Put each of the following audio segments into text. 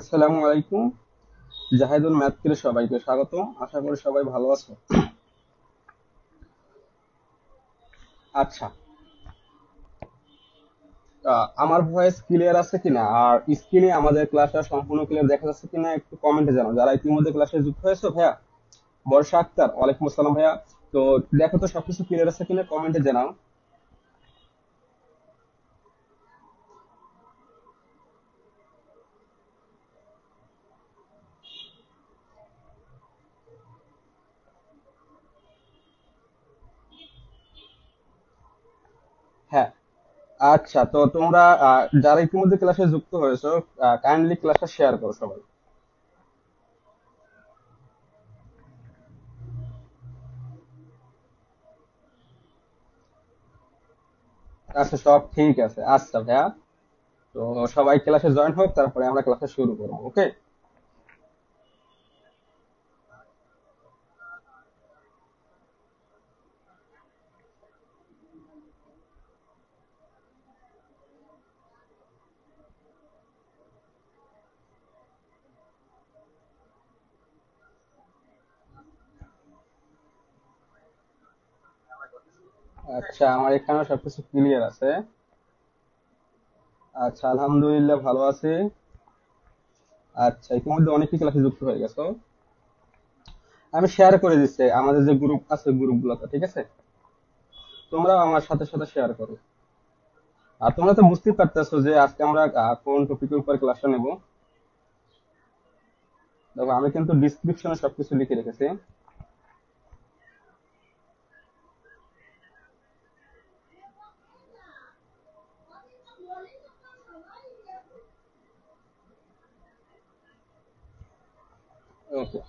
আসসালামু আলাইকুম। জাহেদুল ম্যাথকে সবাইকে স্বাগত। আশা করি সবাই ভালো আছো। আচ্ছা, আমার ভয়েস ক্লিয়ার আছে কিনা আর স্ক্রিনে আমাদের ক্লাসটা সম্পূর্ণ ক্লিয়ার দেখা যাচ্ছে কিনা একটু কমেন্টে জানাও। যারা ইতিমধ্যে ক্লাসে যুক্ত হয়েছো ভাইয়া, বর্ষা আক্তার, ওয়ালাইকুম আসসালাম ভাইয়া। তো দেখো তো সবকিছু ক্লিয়ার আছে কিনা কমেন্টে জানাও। হ্যাঁ, আচ্ছা, তো তোমরা যারা ইতিমধ্যে ক্লাসে যুক্ত হয়েছো, কাইন্ডলি ক্লাসটা শেয়ার করো সবাই। আচ্ছা, সব ঠিক আছে। আচ্ছা ভাইয়া, তো সবাই ক্লাসে জয়েন হোক, তারপরে আমরা ক্লাসে শুরু করবো। ওকে। আচ্ছা, আমার এখানেও সবকিছু ক্লিয়ার আছে। আচ্ছা, আলহামদুলিল্লাহ ভালো আছি। আচ্ছা, ইতিমধ্যে অনেকেই ক্লাসে যুক্ত হয়ে গেছো। আমি শেয়ার করে দিচ্ছি আমাদের যে গ্রুপ আছে, গ্রুপগুলোতে, ঠিক আছে? তোমরাও আমার সাথে সাথে শেয়ার করো। আর তোমরা তো বুঝতেই পারতেছো যে আজকে আমরা কোন টপিকের উপর ক্লাসটা নেব। দেখো, আমি কিন্তু ডিসক্রিপশনে সবকিছু লিখে রেখেছি। ওকে।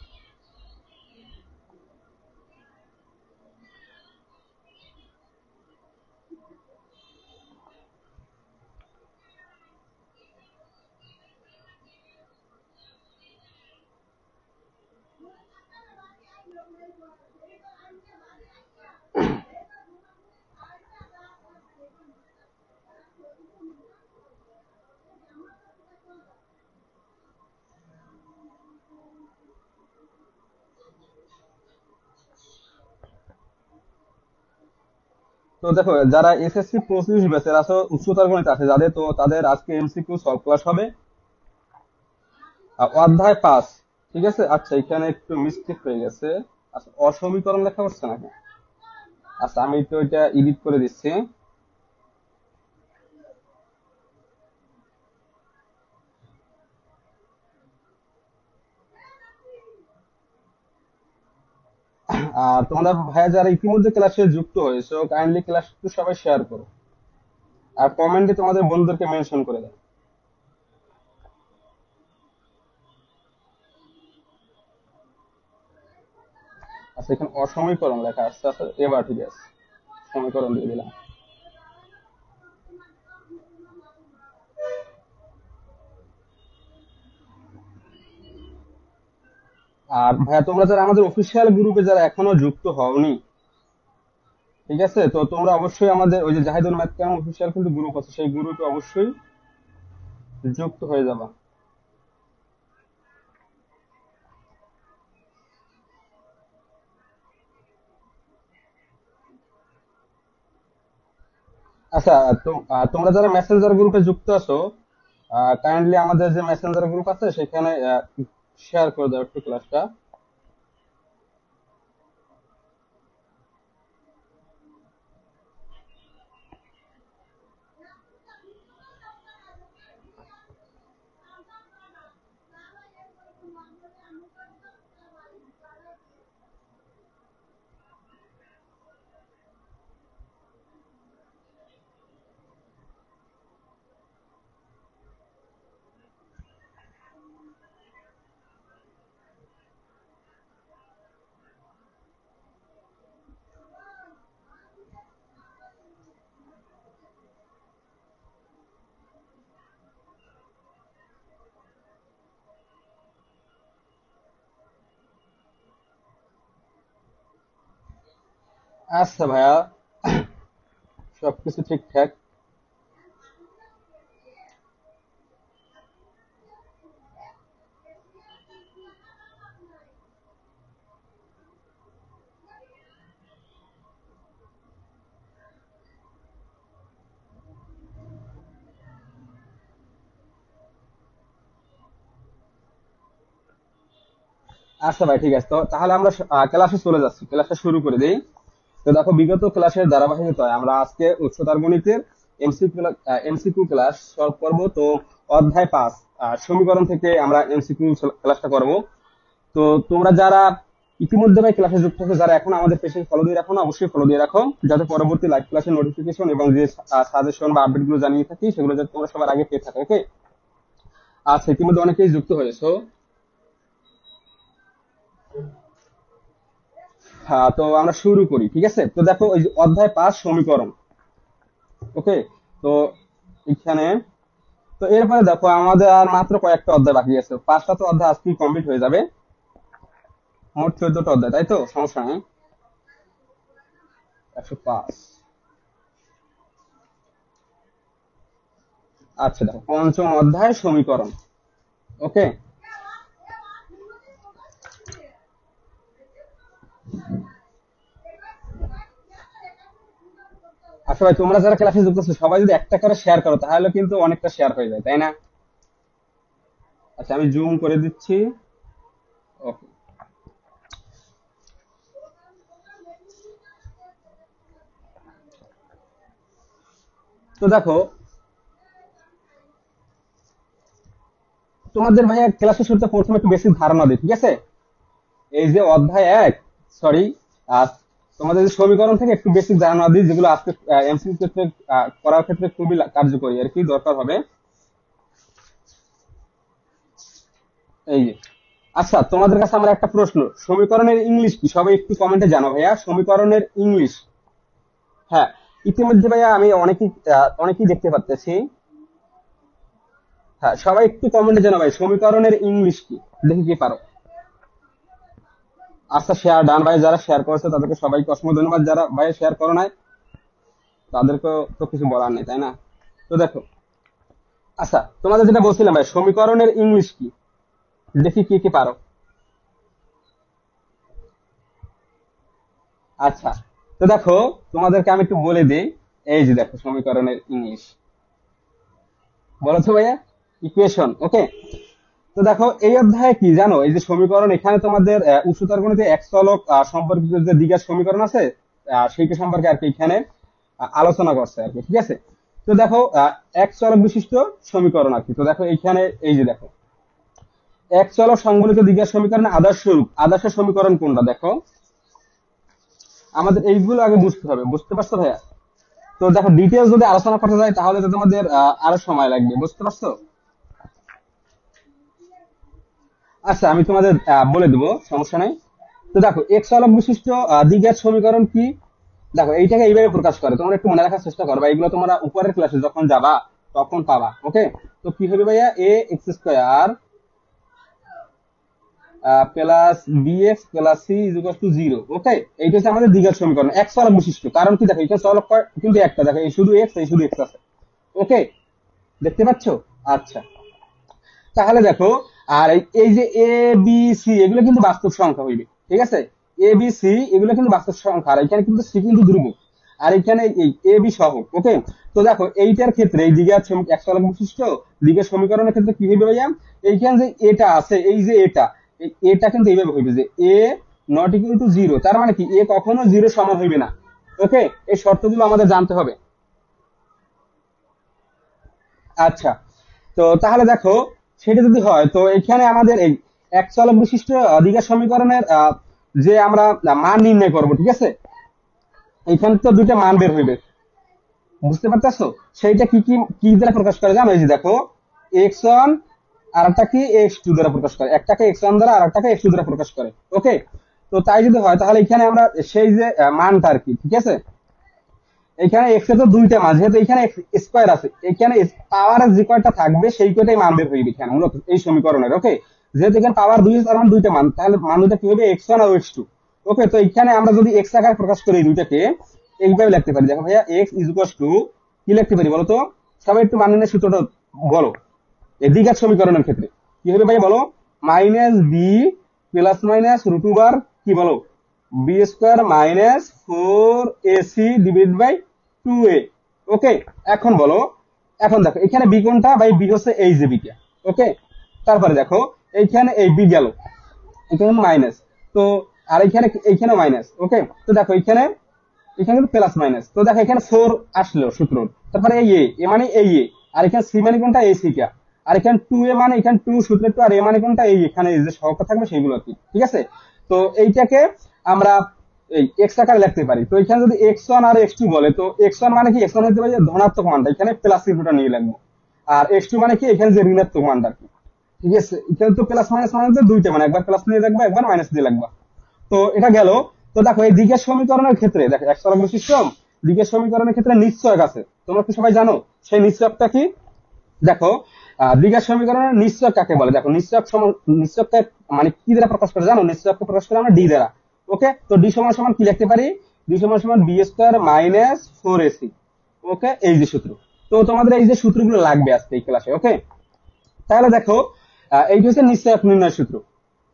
তো দেখো, যারা এসএসসি 25 ব্যাচের আছে, উচ্চতর গণিত আছে যাদের, তো তাদের আজকে এমসিকিউ সলভ ক্লাস হবে। অধ্যায় 5। ঠিক আছে। আচ্ছা, এখানে একটু মিস্টেক হয়ে গেছে। আচ্ছা, অসমীকরণ লেখা হচ্ছে নাকি? আচ্ছা, আমি তো এটা এডিট করে দিচ্ছি। আর তোমরা ভাইয়া যারা ইতিমধ্যে ক্লাসে যুক্ত হয়েছো, কাইন্ডলি ক্লাস একটু সবাই শেয়ার করো। আর কমেন্টে তোমাদের বন্ধুদেরকে মেনশন করে দাও। আচ্ছা, এখানে অসমীকরণ লেখা আসছে। আচ্ছা, এবার ঠিক আছে, সমীকরণ দিয়ে দিলাম। আর ভাইয়া, তোমরা যারা আমাদের অফিসিয়াল গ্রুপে যারা এখনো যুক্ত হওনি, ঠিক আছে, তো তোমরা অবশ্যই আমাদের ওই যে জাহিদুল ম্যাথ ক্যাম্প অফিসিয়াল কিন্তু গ্রুপ আছে, সেই গ্রুপে অবশ্যই যুক্ত হয়ে যাবা। আচ্ছা, তো তোমরা যারা মেসেঞ্জার গ্রুপে যুক্ত আছো, কাইন্ডলি আমাদের যে মেসেঞ্জার গ্রুপ আছে সেখানে শেয়ার করে দাও একটু ক্লাসটা। আচ্ছা ভাইয়া, সবকিছু ঠিকঠাক। আচ্ছা ভাই, ঠিক আছে। তো তাহলে আমরা ক্লাসে চলে যাচ্ছি, ক্লাসটা শুরু করে দিই। তো দেখো, বিগত ক্লাসের ধারাবাহিকতায় আমরা আজকে উচ্চতর গণিতের এমসিকিউ ক্লাস সলভ করব। তো অধ্যায় 5 সমীকরণ থেকে আমরা এমসিকিউ ক্লাসটা করব। তো তোমরা যারা ইতিমধ্যে ভাই ক্লাসে যুক্ত হচ্ছে, যারা এখন আমাদের পেজে ফলো দিয়ে রাখো না, অবশ্যই ফলো দিয়ে রাখো, যাতে পরবর্তী লাইভ ক্লাসের নোটিফিকেশন এবং যে সাজেশন বা আপডেট গুলো জানিয়ে থাকি সেগুলো যাতে তোমরা সবার আগে পেয়ে থাকো। ওকে, আচ্ছা, ইতিমধ্যে অনেকেই যুক্ত হয়েছো। হ্যাঁ, তো আমরা শুরু করি, ঠিক আছে। তো দেখো, ওই যে অধ্যায় 5 সমীকরণ। ওকে, তো এখানে, তো এরপরে দেখো আমাদের আর মাত্র কয়েকটা অধ্যায় বাকি আছে, 5টা তো অধ্যায় আজকেই কমপ্লিট হয়ে যাবে। মোট 14টা অধ্যায়, তাই তো? সমস্যা নেই। 105। আচ্ছা, দেখো পঞ্চম অধ্যায় সমীকরণ। ওকে, আচ্ছা ভাই, তোমরা যারা ক্লাসে যুক্ত আছো সবাই যদি একটা করে শেয়ার করো তাহলে কিন্তু অনেকটা শেয়ার হয়ে যায়, তাই না? আচ্ছা, আমি জুম করে দিচ্ছি। ওকে, তো দেখো, তোমাদের ভাইয়া ক্লাসের শুরুতে প্রথমে একটু বেশি ধারণা দিই, ঠিক আছে। এই যে অধ্যায় 1, সরি, তোমাদের যে সমীকরণ থেকে একটু বেসিক ধারণা দিই, যেগুলো আজকে এমসিকিউ ক্ষেত্রে করার ক্ষেত্রে খুবই কার্যকরী আর কি, দরকার হবে। এই যে, আচ্ছা, তোমাদের কাছে আমার একটা প্রশ্ন, সমীকরণের ইংলিশ কি? সবাই একটু কমেন্টে জানো ভাইয়া, সমীকরণের ইংলিশ। হ্যাঁ, ইতিমধ্যে ভাইয়া আমি অনেকেই দেখতে পাচ্ছি। হ্যাঁ, সবাই একটু কমেন্টে জানো ভাই, সমীকরণের ইংলিশ কি? দেখি কি পারো। আচ্ছা, শেয়ার ডান ভাই, যারা শেয়ার করেছে তাদেরকে সবাইকে অসংখ্য ধন্যবাদ। যারা ভাই শেয়ার করো নাই তাদেরকে তো কিছু বলার নেই, তাই না? তো দেখো, আচ্ছা, তোমাদের যেটা বলছিলাম ভাই, সমীকরণের ইংলিশ কি? দেখি কি কি পারো। আচ্ছা, তো দেখো, তোমাদেরকে আমি একটু বলে দিই। এই যে দেখো, সমীকরণের ইংলিশ বলো তো ভাইয়া, ইকুয়েশন। ওকে, তো দেখো, এই অধ্যায়ে কি জানো, এই যে সমীকরণ, এখানে তোমাদের উচ্চতর গণিতে এক চলক সম্পর্কিত যে দ্বিঘাত সমীকরণ আছে, সেইটা সম্পর্কে আর কি এখানে আলোচনা করছে আর কি, ঠিক আছে। তো দেখো, এক চলক বিশিষ্ট সমীকরণ আর কি। তো দেখো এইখানে, এই যে দেখো, এক চলক সংবলিত দ্বিঘাত সমীকরণের আদর্শ রূপ, আদর্শ সমীকরণ কোনটা? দেখো, আমাদের এইগুলো আগে বুঝতে হবে, বুঝতে পারছো ভাইয়া? তো দেখো, ডিটেলস যদি আলোচনা করতে যাই তাহলে তো তোমাদের আরো সময় লাগবে, বুঝতে পারছো? আচ্ছা, আমি তোমাদের বলে দেবো, সমস্যা নাই। তো দেখো, এক চলক বিশিষ্ট দ্বিঘাত সমীকরণ কি? দেখো, এইটাকে এইভাবে প্রকাশ করে, তোমরা একটু মনে রাখার চেষ্টা করবা, এইগুলো তোমরা উপরের ক্লাসে যখন যাবা তখন পাবা। ওকে, তো কি হবে ভাইয়া, a x square plus b x plus c is equal to 0। Okay, এইটা হচ্ছে আমাদের দ্বিঘাত সমীকরণ, এক চলক বিশিষ্ট। কারণ কি, দেখো এটা চলক কিন্তু একটা, দেখো এই শুধু এক্স, এই শুধু এক্স আছে। ওকে, দেখতে পাচ্ছো? আচ্ছা, তাহলে দেখো, আর এই যে এ বি সি এগুলো কিন্তু বাস্তব সংখ্যা হইবে, ঠিক আছে। এ বি সি এগুলো কিন্তু বাস্তব সংখ্যা, আর এখানে কিন্তু সি কিন্তু ধ্রুবক, আর এখানে এই এ বি সহগ। ওকে, তো দেখো এইটার ক্ষেত্রে এই দ্বিঘাত এক চলক বিশিষ্ট দ্বিঘাত সমীকরণের ক্ষেত্রে কি হইবে ভাইয়া, এইখানে যে এটা আছে, এই যে এটা কিন্তু এইভাবে হইবে যে এ নট ইকুয়াল টু 0, তার মানে কি এ কখনো 0 সমান হইবে না। ওকে, এই শর্তগুলো আমাদের জানতে হবে। আচ্ছা, তো তাহলে দেখো, সেটা যদি হয় তো এখানে আমাদের এই এক চলক বিশিষ্ট দ্বিঘাত সমীকরণের যে আমরা মান নির্ণয় করব, ঠিক আছে। এখানে তো দুইটা মান বের হইবে, বুঝতে পারতেছো? সেইটা কি কি কি দ্বারা প্রকাশ করে জানো, এই যে দেখো, এক্স ওয়ান আর একটা কি এক্স টু দ্বারা প্রকাশ করে, একটাকে এক্স ওয়ান দ্বারা আর একটাকে এক্স টু দ্বারা প্রকাশ করে। ওকে, তো তাই যদি হয় তাহলে এখানে আমরা সেই যে মানটা আর কি, ঠিক আছে। এখানে এক্স এর তো দুইটা মান, যেহেতু এখানে স্কোয়ার আছে, এখানে পাওয়ার যে কয়টা থাকবে সেই কয়টাই মান বের হইবে এখানে মূলত এই সমীকরণের। ওকে, যেহেতু এখানে পাওয়ার দুই, তার মানে দুইটা মান, তাহলে মান দুইটা কি হবে, এক্স ওয়ান আর এক্স টু। ওকে, তো এখানে আমরা যদি এক্স আকারে প্রকাশ করি এই দুইটাকে, এইভাবে লিখতে পারি। দেখো ভাইয়া, এক্স ইজ ইকুয়াল টু কি লিখতে পারি বলো তো? সবাই একটু মানে নিয়ে সূত্রটা বলো। এই দ্বিঘাত সমীকরণের ক্ষেত্রে কি হবে ভাইয়া বলো? Minus b plus minus root over কি বলো, b square minus 4ac divide by 2a। Okay, এখন বলো, এখন দেখো এখানে বি কোনটা ভাই, বি হচ্ছে এই যে বিটা। ওকে, তারপরে দেখো এইখানে এই বি গেল, এখানে মাইনাস। তো আর এইখানে মাইনাস। ওকে, তো দেখো এখানে এখানে কিন্তু প্লাস মাইনাস। তো দেখো এখানে 4 আসলো সূত্র, তারপরে এই এ মানে এই এ, আর এখানে সি মানে কোনটা, এই সি টা, আর এখানে 2 এ মানে এখানে 2 সূত্রের 2, আর এ মানে কোনটা, এই এখানে যে সহগটা থাকবে সেগুলো আর কি। ঠিক আছে, তো এইটাকে আমরা এই এক্স আকারে লিখতে পারি। তো এখানে যদি x1 আর x2 বলে, তো x1 মানে কি, x1 হতে পারে যে ধনাত্মক মানটা, এখানে প্লাস চিহ্নটা নিয়ে লিখবো। আর x2 মানে কি, এখানে যে ঋণাত্মক মানটা আর কি। ঠিক আছে, এখানে তো প্লাস মাইনাস মানে তো দুইটা, মানে একবার প্লাস দিয়ে রাখবা, একবার মাইনাস দিয়ে রাখবা। তো এটা গেল। তো দেখো এই দিকের সমীকরণের ক্ষেত্রে দেখো এক সরল সিস্টেম, দিকের সমীকরণের ক্ষেত্রে নিশ্চয়ক আছে, তোমরা কি সবাই জানো সেই নিশ্চয়কটা কি? দেখো দিকের সমীকরণের নিশ্চয়ক কাকে বলে? দেখো নিশ্চয়ককে মানে কি দ্বারা প্রকাশ করে জানো? নিশ্চয়ককে প্রকাশ করে আমরা ডি দ্বারা। ওকে, তো ডি সমান সমান কি লিখতে পারি? ডি সমান সমান বি স্কয়ার মাইনাস 4ac। ওকে, এই যে সূত্র। তো তোমাদের এই যে সূত্রগুলো লাগবে আজকে এই ক্লাসে। ওকে, তাহলে দেখো এইটা হচ্ছে নিশ্চয়ক নির্ণয় সূত্র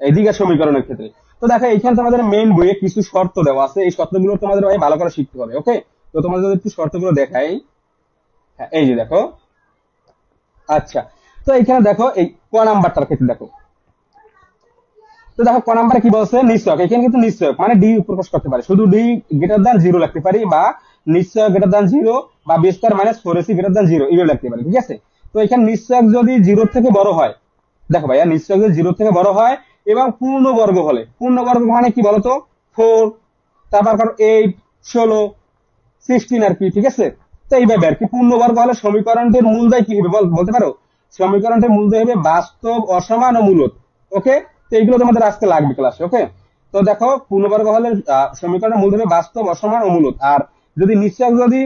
এই দিকের সমীকরণের ক্ষেত্রে। তো দেখো এখানে তোমাদের মেইন বইয়ে কিছু শর্ত দেওয়া আছে, এই শর্তগুলো তোমাদের ভাই ভালো করে শিখতে হবে। ওকে, তো তোমাদের যদি একটু শর্তগুলো দেখাই, হ্যাঁ এই যে দেখো। আচ্ছা, তো এখানে দেখো এই ক নাম্বারটার ক্ষেত্রে দেখো, তো দেখো ক নাম্বারে কি বলছে, নিশ্চয়ক। এখানে কিন্তু নিশ্চয়ক মানে ডি প্রকাশ করতে পারে, শুধু ডি গ্রেটার দ্যান 0 লিখতে পারি, বা নিশ্চয়ক গ্রেটার দ্যান 0, বা b square minus 4ac greater than 0 এগুলো লিখতে পারি। ঠিক আছে, তো এখানে নিশ্চয়ক যদি 0 থেকে বড় হয়, দেখো ভাইয়া নিশ্চয়ক যদি 0 থেকে বড় হয় এবং পূর্ণবর্গ হলে, পূর্ণবর্গ মানে কি বলতো, 4, তারপর 8, 16, 16 আর কি। ঠিক আছে, তো এইভাবে আর কি পূর্ণবর্গ হলে সমীকরণটির মূলদয় কি হবে বলতে পারো? সমীকরণটির মূলদয় হবে বাস্তব, অসমান ও মূলদ। ওকে, তো এইগুলো তোমাদের আজকে লাগবে ক্লাসে। ওকে, তো দেখো পূর্ণবর্গ হলে সমীকরণের মূলদয় হবে বাস্তব, অসমান ও মূলদ। আর যদি নিশ্চয়ক যদি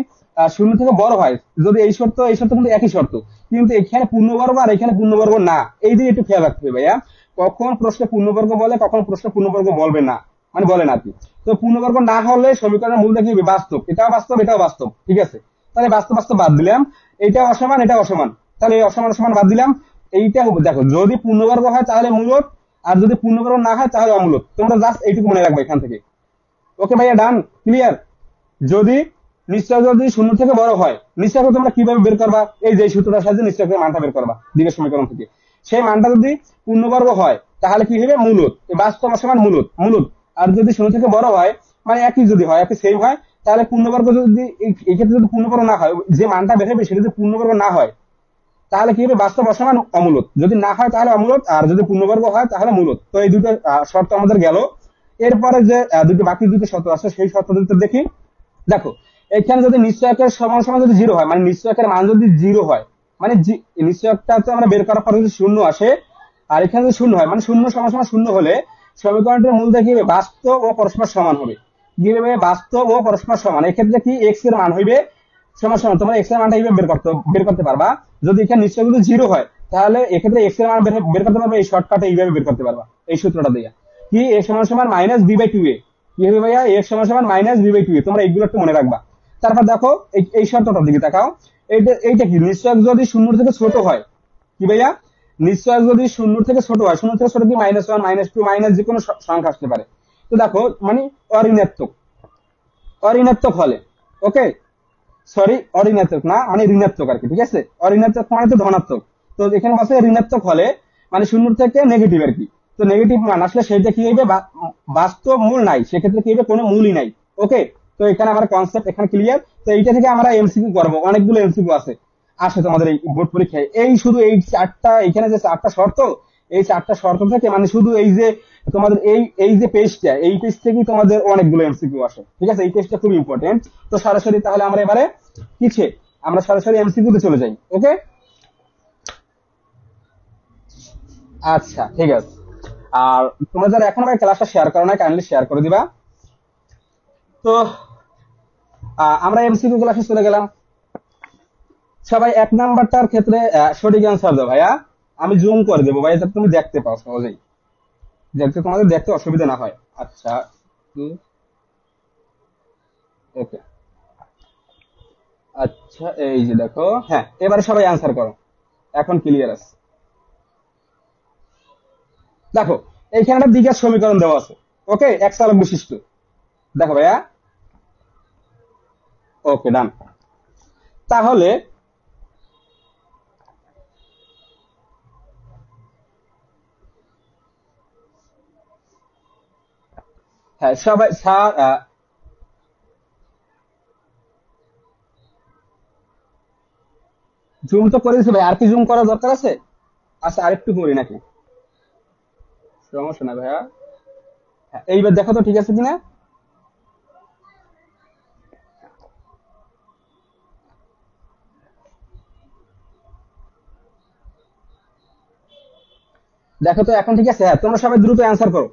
0 থেকে বড় হয়, যদি এই শর্ত কিন্তু একই শর্ত, কিন্তু এখানে পূর্ণবর্গ আর এখানে পূর্ণবর্গ না, এই দিকে একটু খেয়াল রাখতে হবে ভাইয়া। কখন প্রশ্নে পূর্ণবর্গ বলে, কখন প্রশ্নে পূর্ণবর্গ বলবে না, মানে বলে না আর কি। তো পূর্ণবর্গ না হলে সমীকরণের মূল দেখি বাস্তব, এটাও বাস্তব এটাও বাস্তব। ঠিক আছে, তাহলে বাস্তব বাস্তব বাদ দিলাম, এটা অসমান এটা অসমান, তাহলে এই অসমান অসমান বাদ দিলাম। এইটা দেখো যদি পূর্ণবর্গ হয় তাহলে মূলদ, আর যদি পূর্ণবর্গ না হয় তাহলে অমূলদ। তোমরা জাস্ট এইটুকু মনে রাখবে এখান থেকে। ওকে ভাইয়া, ডান, ক্লিয়ার? যদি নিশ্চয় যদি 0 থেকে বড় হয়, নিশ্চয়কে তোমরা কিভাবে বের করবা? এই যে সূত্রটার সাহায্যে নিশ্চয়কের মানটা বের করবা দিকের সমীকরণ থেকে। সেই মানটা যদি পূর্ণবর্গ হয় তাহলে কি হবে, মূলদ, বাস্তব সমান মূলদ মূলদ। আর যদি 0 থেকে বড় হয়, মানে একই যদি হয়, একই সেম হয়, তাহলে পূর্ণবর্গ যদি এই ক্ষেত্রে যদি পূর্ণবর্গ না হয়, যে মানটা বের হবে সেটা যদি পূর্ণবর্গ না হয় তাহলে কি হবে, বাস্তব অসমান অমূলদ। যদি না হয় তাহলে অমূলদ, আর যদি পূর্ণবর্গ হয় তাহলে মূলদ। তো এই দুটো শর্ত আমাদের গেল। এরপরে যে দুটো বাকি দুটো শর্ত আছে সেই শর্ত দুটো দেখি। দেখো এখানে যদি নিশ্চয়কের সমান সমান যদি 0 হয়, মানে নিশ্চয়কের মান যদি 0 হয়, মানে নিশ্চয়কটা তো আমরা বের করার পর যদি 0 আসে, আর এখানে যদি 0 হয়, মানে 0 সমান সমান 0 হলে সমীকরণটির মূল কি হবে, বাস্তব ও পরস্পর সমান হবে। কি হবে, বাস্তব ও পরস্পর সমান। এক্ষেত্রে কি x এর মান হইবে সমান সমান, তোমরা x এর মানটা এইভাবে বের করতে পারবা। যদি এখানে নিশ্চয় যদি 0 হয় তাহলে এক্ষেত্রে x এর মান বের করতে পারবে এই শর্টকাটে, এইভাবে বের করতে পারবা এই সূত্রটা দিয়ে। কি x সমান সমান মাইনাস b/2a, কি হবে ভাইয়া, x সমান সমান মাইনাস b/2a। তোমরা এইগুলো একটু মনে রাখবা। তারপর দেখো এই শর্তটার দিকে তাকাও। এইটা কি, নিশ্চয় যদি 0 থেকে ছোট হয়, কি ভাইয়া, নিশ্চয় যদি 0 থেকে ছোট হয়, 0 থেকে ছোট কি -1 -2 মাইনাস যে কোনো সংখ্যা আসতে পারে। তো দেখো মানে অঋণাত্মক, অঋণাত্মক হলে, ওকে সরি অঋণাত্মক না, মানে ঋণাত্মক আর কি। ঠিক আছে, অঋণাত্মক মানে তো ধনাত্মক। তো এখানে বলছে ঋণাত্মক হলে মানে 0 থেকে নেগেটিভ আর কি। তো নেগেটিভ মান আসলে সেটা কি হইবে, বাস্তব মূল নাই, সেক্ষেত্রে কি হইবে, কোনো মূলই নাই। ওকে, তো এখানে আমার কনসেপ্ট এখানে ক্লিয়ার। তো এইটা থেকে আমরা এমসিকিউ করবো, অনেকগুলো এমসিকিউ আসে তোমাদের এই বোর্ড পরীক্ষায়। এই শুধু এই চারটা, এখানে যে চারটা শর্ত, এই চারটা শর্ত থেকে মানে শুধু এই যে তোমাদের এই যে পেজটা, এই পেজ থেকেই তোমাদের অনেকগুলো এমসিকিউ আসে। ঠিক আছে, এই পেজটা খুব ইম্পর্টেন্ট। তো সরাসরি তাহলে আমরা এবারে কিছে, আমরা সরাসরি এমসিকিউ তে চলে যাই। ওকে, আচ্ছা ঠিক আছে। আর তোমরা যারা এখন ভাই ক্লাসটা শেয়ার করো না, কাইন্ডলি শেয়ার করে দিবা। তো আমরা এমসিকিউ ক্লাসে চলে গেলাম। সবাই এক নাম্বারটার ক্ষেত্রে সঠিক অ্যান্সার দাও ভাইয়া। আমি জুম করে দেবো ভাই, যাতে তুমি দেখতে পাও সহজেই, যাতে তোমাদের দেখতে অসুবিধা না হয়। আচ্ছা, ওকে, আচ্ছা এই যে দেখো, হ্যাঁ এবারে সবাই অ্যান্সার করো, এখন ক্লিয়ার আছে। দেখো এইখানে একটা দ্বিঘাত সমীকরণ দেওয়া আছে। ওকে, এক চালক বিশিষ্ট। দেখো ভাইয়া, ওকে ডান। তাহলে হ্যাঁ সবাই স্যার জুম তো করে দিছি ভাই, আর কি জুম করার দরকার আছে? আচ্ছা আরেকটু করি নাকি? সমস্যা না ভাইয়া। হ্যাঁ, এইবার দেখো তো ঠিক আছে কিনা। দেখো তো এখন ঠিক আছে? হ্যাঁ তোমরা সবাই দ্রুত অ্যান্সার করো।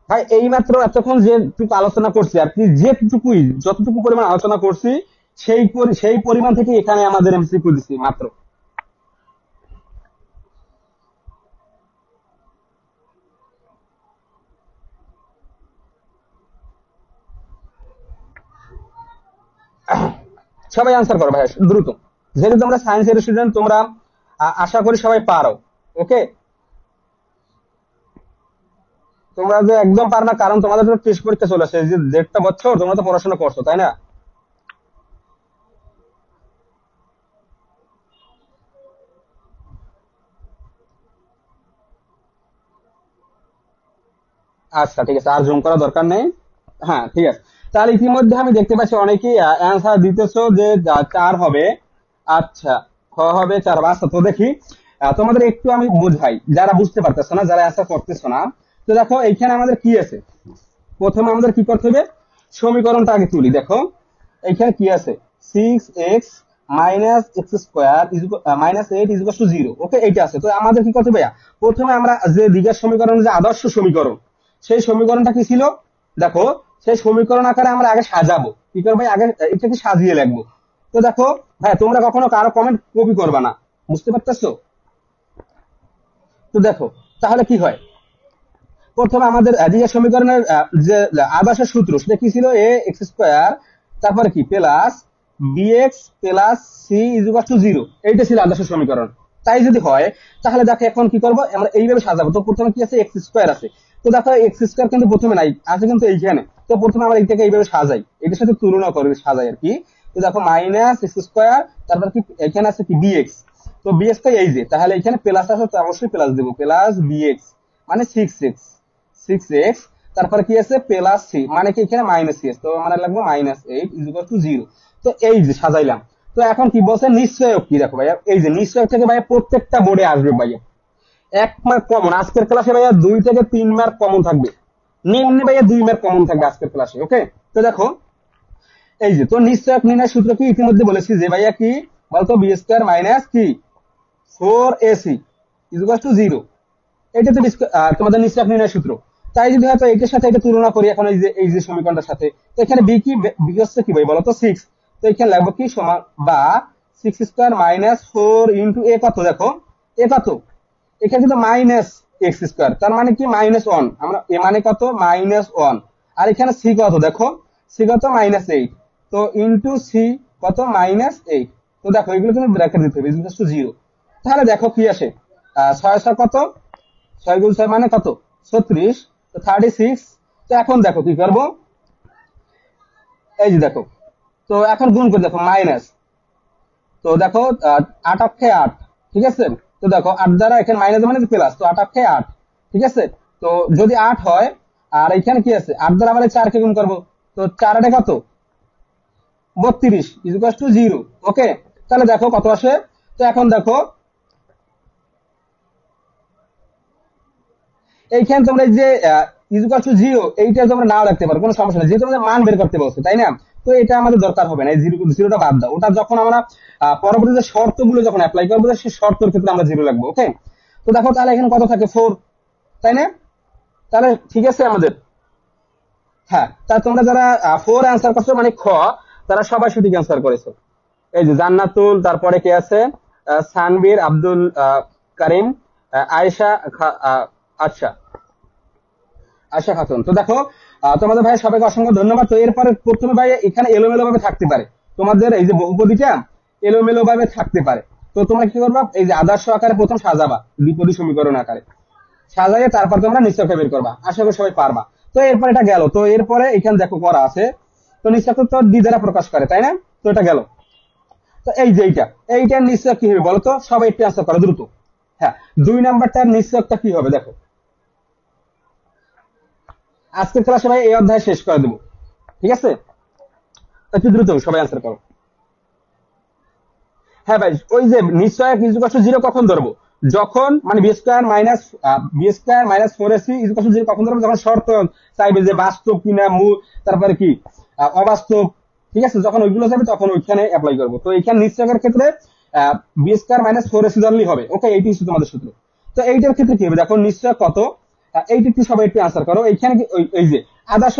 ভাই এইমাত্র এতক্ষণ যেটুকু আলোচনা করছি আর কি, যেটুকুই যতটুকু পরিমাণ আলোচনা করছি সেই পরিমাণ থেকে এখানে আমাদের এমসিকিউ দিছি মাত্র। সবাই আনসার করো ভাই দ্রুত। যেহেতু তোমরা সায়েন্সের স্টুডেন্ট, তোমরা আশা করি সবাই পারো। ওকে, তোমরা যে একদম পারো না কারণ তোমাদের তো টেস্ট পরীক্ষা চলে আসে, এই যে 1.5 বছর তোমরা তো পড়াশোনা করছো তাই না? আচ্ছা ঠিক আছে, আর জুম করা দরকার নেই। হ্যাঁ ঠিক আছে, তাহলে ইতিমধ্যে আমি দেখতে পাচ্ছি অনেকেই অ্যান্সার দিতেছো যে 4 হবে। আচ্ছা, খ হবে 4। আচ্ছা তো দেখি, তোমাদের একটু আমি বোঝাই যারা বুঝতে পারতেছো না, যারা অ্যান্সার করতেছো না। তো দেখো এইখানে আমাদের কি আছে, প্রথমে আমাদের কি করতে হবে, সমীকরণটা আগে তুলি। দেখো এইখানে কি আছে, 6x minus x square minus 8 = 0। Okay, এইটা আছে। তো আমাদের কি করতে হবে ভাইয়া, প্রথমে আমরা যে দ্বিঘাত সমীকরণ, যে আদর্শ সমীকরণ, সেই সমীকরণটা কি ছিল দেখো, সেই সমীকরণ আকারে আমরা আগে সাজাবো। কি করবো ভাই, আগে এটাকে সাজিয়ে লিখবো। তো দেখো ভাই, তোমরা কখনো কারো কমেন্ট কপি করবা না, বুঝতে পারতেছো? তো দেখো তাহলে কি হয়, প্রথমে আমাদের দ্বিঘাত সমীকরণের যে আদর্শ সূত্র সেটা কি ছিল, এ এক্স স্কোয়ার তারপরে কি plus b x plus c equal to 0। এইটা ছিল আদর্শ সমীকরণ। তাই যদি হয় তাহলে দেখো এখন কি করবো, আমরা এইভাবে সাজাবো। তো প্রথমে কি আছে, এক্স স্কোয়ার আছে। তো দেখো এক্স স্কোয়ার কিন্তু প্রথমে নাই, আছে কিন্তু এইখানে। তো প্রথমে আমরা এইটাকে এইভাবে সাজাই, এটার সাথে তুলনা করে সাজাই আর কি। তো দেখো মাইনাস এক্স স্কোয়ার, তারপর কি এখানে আছে কি বিএক্স। তো বিএক্স টা এই যে, তাহলে এখানে প্লাস আছে তো অবশ্যই প্লাস দেবো, প্লাস বিএক্স মানে 6x। তারপরে কি আছে প্লাস সি, মানে কি এখানে মাইনাস সি আছে, তো আমরা লিখবো -8 = 0। তো এই যে সাজাইলাম। তো এখন কি বলছে, নিশ্চয়ক কি, দেখো ভাইয়া এই যে নিশ্চয়ক থেকে ভাইয়া প্রত্যেকটা বোর্ডে আসবে ভাইয়া 1 মার্ক কমন। আজকের ক্লাসে ভাইয়া 2 থেকে 3 মার্ক কমন থাকবে, নিম্নে ভাইয়া 2 মার্ক কমন থাকবে আজকের ক্লাসে। ওকে, তো দেখো এই যে, তো নিশ্চয়ক নির্ণয় সূত্র কি ইতিমধ্যে বলেছি যে ভাইয়া কি বলতো, বি স্কোয়ার মাইনাস কি 4ac = 0। এটা তো তোমাদের নিশ্চয়ক নির্ণয় সূত্র। তাই যদি হয়তো এটার সাথে এটা তুলনা করি এখন, এই যে সমীকরণটার সাথে, তো এখানে বি কি, বি হচ্ছে কি ভাই বলতো 6। তো এখানে লাগবে কি সমান বা 6² - 4 ইন্টু এ কত, দেখো এ কত, এখানে কিন্তু -x², তার মানে কি -1। আমরা এ মানে কত -1, আর এখানে সি কত, দেখো সি কত -8। তো ইন্টু সি কত -8। তো দেখো এগুলো কিন্তু ব্র্যাকেট দিতে হবে, 0। তাহলে দেখো কি আসে, 6 কত, 6 × 6 মানে কত 36, তো 36। তো এখন দেখো কি করবো, এই যে দেখো, তো এখন গুণ করে দেখো মাইনাস, তো দেখো 8 × 8, ঠিক আছে। তো দেখো 8 দ্বারা এখানে মাইনাস মানে প্লাস, তো 8 × 8, ঠিক আছে। তো যদি 8 হয়, আর এখানে কি আছে 8 দ্বারা আমরা 4 কে গুণ করবো, তো 4 8 কত 32 = 0। ওকে, তাহলে দেখো কত আসে। তো এখন দেখো এইখানে তোমরা এই যে =0, এইটা তোমরা নাও রাখতে পারো, কোনো সমস্যা নেই, যেহেতু আমাদের মান বের করতে বলছে তাই না। তো এটা আমাদের দরকার হবে না, এই জিরোটা বাদ দাও, ওটা যখন আমরা পরবর্তীতে শর্তগুলো যখন অ্যাপ্লাই করবো সেই শর্তের ক্ষেত্রে আমরা 0 রাখবো। ওকে, তো দেখো তাহলে এখানে কত থাকে 4, তাই না? তাহলে ঠিক আছে আমাদের। হ্যাঁ, তা তোমরা যারা 4 অ্যান্সার করছো মানে খ, তারা সবাই সঠিক অ্যান্সার করেছো। এই যে জান্নাতুল, তারপরে কে আছে, সানবীর, আব্দুল করিম, আয়েশা আচ্ছা আশা খাতুন। তো দেখো তোমাদের ভাই সবাইকে অসংখ্য ধন্যবাদ। তো এরপরে প্রথমে ভাই এখানে এলোমেলো ভাবে থাকতে পারে, তোমাদের এই যে বহুপদীটা এলোমেলো ভাবে থাকতে পারে। তো তোমরা কি করবা, এই যে আদর্শ আকারে প্রথম সাজাবা, দ্বিপদী সমীকরণ আকারে সাজাইয়ে তারপর তোমরা নিশ্চয়কে বের করবা, আশা করি সবাই পারবা। তো এরপর এটা গেল, তো এরপরে এখানে দেখো করা আছে, তো নিশ্চয় তো দ্বি দ্বারা প্রকাশ করে তাই না, তো এটা গেল। তো এই যে এইটা নিশ্চয় কি হবে বলো তো, সবাই একটু অ্যান্সার করো দ্রুত। হ্যাঁ, 2 নাম্বারটার নিশ্চয়টা কি হবে দেখো, আজকের ক্লাসে ভাই এই অধ্যায় শেষ করে দেবো, ঠিক আছে? একটু দ্রুত সবাই অ্যান্সার করো। হ্যাঁ ভাই, ওই যে নিশ্চয়ক ইজ জিরো কখন ধরবো? যখন মানে বি স্কোয়ার মাইনাস 4ac কখন ধরবো? যখন শর্ত চাইবে যে বাস্তব কিনা, মূল, তারপরে কি অবাস্তব, ঠিক আছে? যখন ওইগুলো যাবে তখন ওইখানে অ্যাপ্লাই করবো। তো এইখানে নিশ্চয়কের ক্ষেত্রে বি স্কোয়ার মাইনাস 4ac ধরলেই হবে। ওকে, এইটি হচ্ছে তোমাদের সূত্র। তো এইটার ক্ষেত্রে কি হবে? দেখো নিশ্চয় কত, এইটা একটু সবাই একটু আনসার করো। এইখানে কি এই যে আদর্শ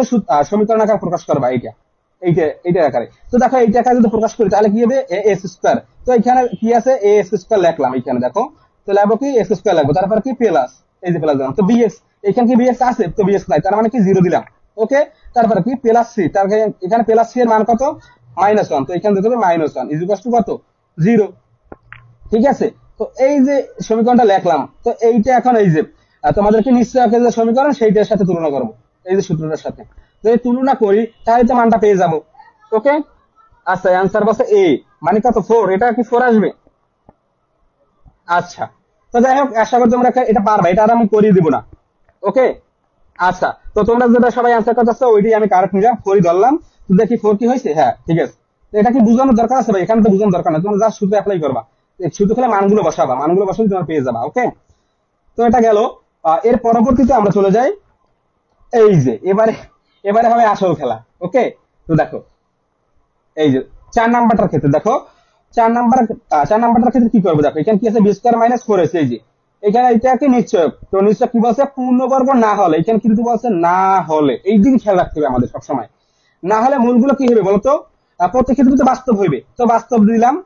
সমীকরণ আকার প্রকাশ করবা, এইটা এইটার আকারে। তো দেখো এইটা আকারে যদি প্রকাশ করি তাহলে কি হবে? S square. তো এখানে কি আছে? এ এক্স স্কোয়ার লিখলাম এখানে, দেখো। তো লাগবো কি? এক্স স্কোয়ার লাগবো, তারপর কি প্লাস, এই যে প্লাস দিলাম। তো বিএক্স, এখানে কি বিএক্স আছে? তো বিএক্স নাই, তার মানে কি জিরো দিলাম। ওকে, তারপরে কি প্লাস সি, তার এখানে প্লাস সি এর মান কত? -1। তো এখানে দিতে হবে -1 ইজ ইকুয়াল টু কত? 0। ঠিক আছে? তো এই যে সমীকরণটা লিখলাম, তো এইটা এখন এই যে তোমাদেরকে নিশ্চয়কের যে সমীকরণ সেইটার সাথে তুলনা করবো, এই যে সূত্রটার সাথে। যদি তুলনা করি তাহলে তো মানটা পেয়ে যাবো। ওকে, আচ্ছা অ্যান্সার বলছে এ, মানে কত? 4। এটা কি 4 আসবে? আচ্ছা, তো যাই হোক, আশা করি তোমরা এটা পারবা, এটা আর আমি করিয়ে দিব না। ওকে, আচ্ছা, তো তোমরা যেটা সবাই অ্যান্সার করতেছো ওইটাই আমি কারেক্ট নিলাম, 4ই ধরলাম। তো দেখি 4 কি হয়েছে। হ্যাঁ, ঠিক আছে। তো এটা কি বোঝানোর দরকার আছে ভাই? এখানে তো বোঝানোর দরকার না, তোমরা জাস্ট শুধু অ্যাপ্লাই করবা। শুধু খেলে মানগুলো বসাবা, মানগুলো বসালে তোমরা পেয়ে যাবা। ওকে, তো এটা গেল। এর পরবর্তীতে আমরা চলে যাই এই যে এবারে, এবারে হবে আসল খেলা। ওকে, তো দেখো এই যে 4 নাম্বারটার ক্ষেত্রে দেখো, 4 নাম্বারটার ক্ষেত্রে কি করবো? দেখো এখানে কি আছে? B square minus 4ac। এই যে এখানে এটাকে নিশ্চয়ক, তো নিশ্চয় কি বলছে? পূর্ণবর্গ না হলে, এখানে কিন্তু বলছে না হলে। এই দিন খেয়াল রাখতে হবে আমাদের সবসময়। না হলে মূলগুলো কি হবে বলতো? প্রত্যেক ক্ষেত্রে তো বাস্তব হইবে, তো বাস্তব দিলাম।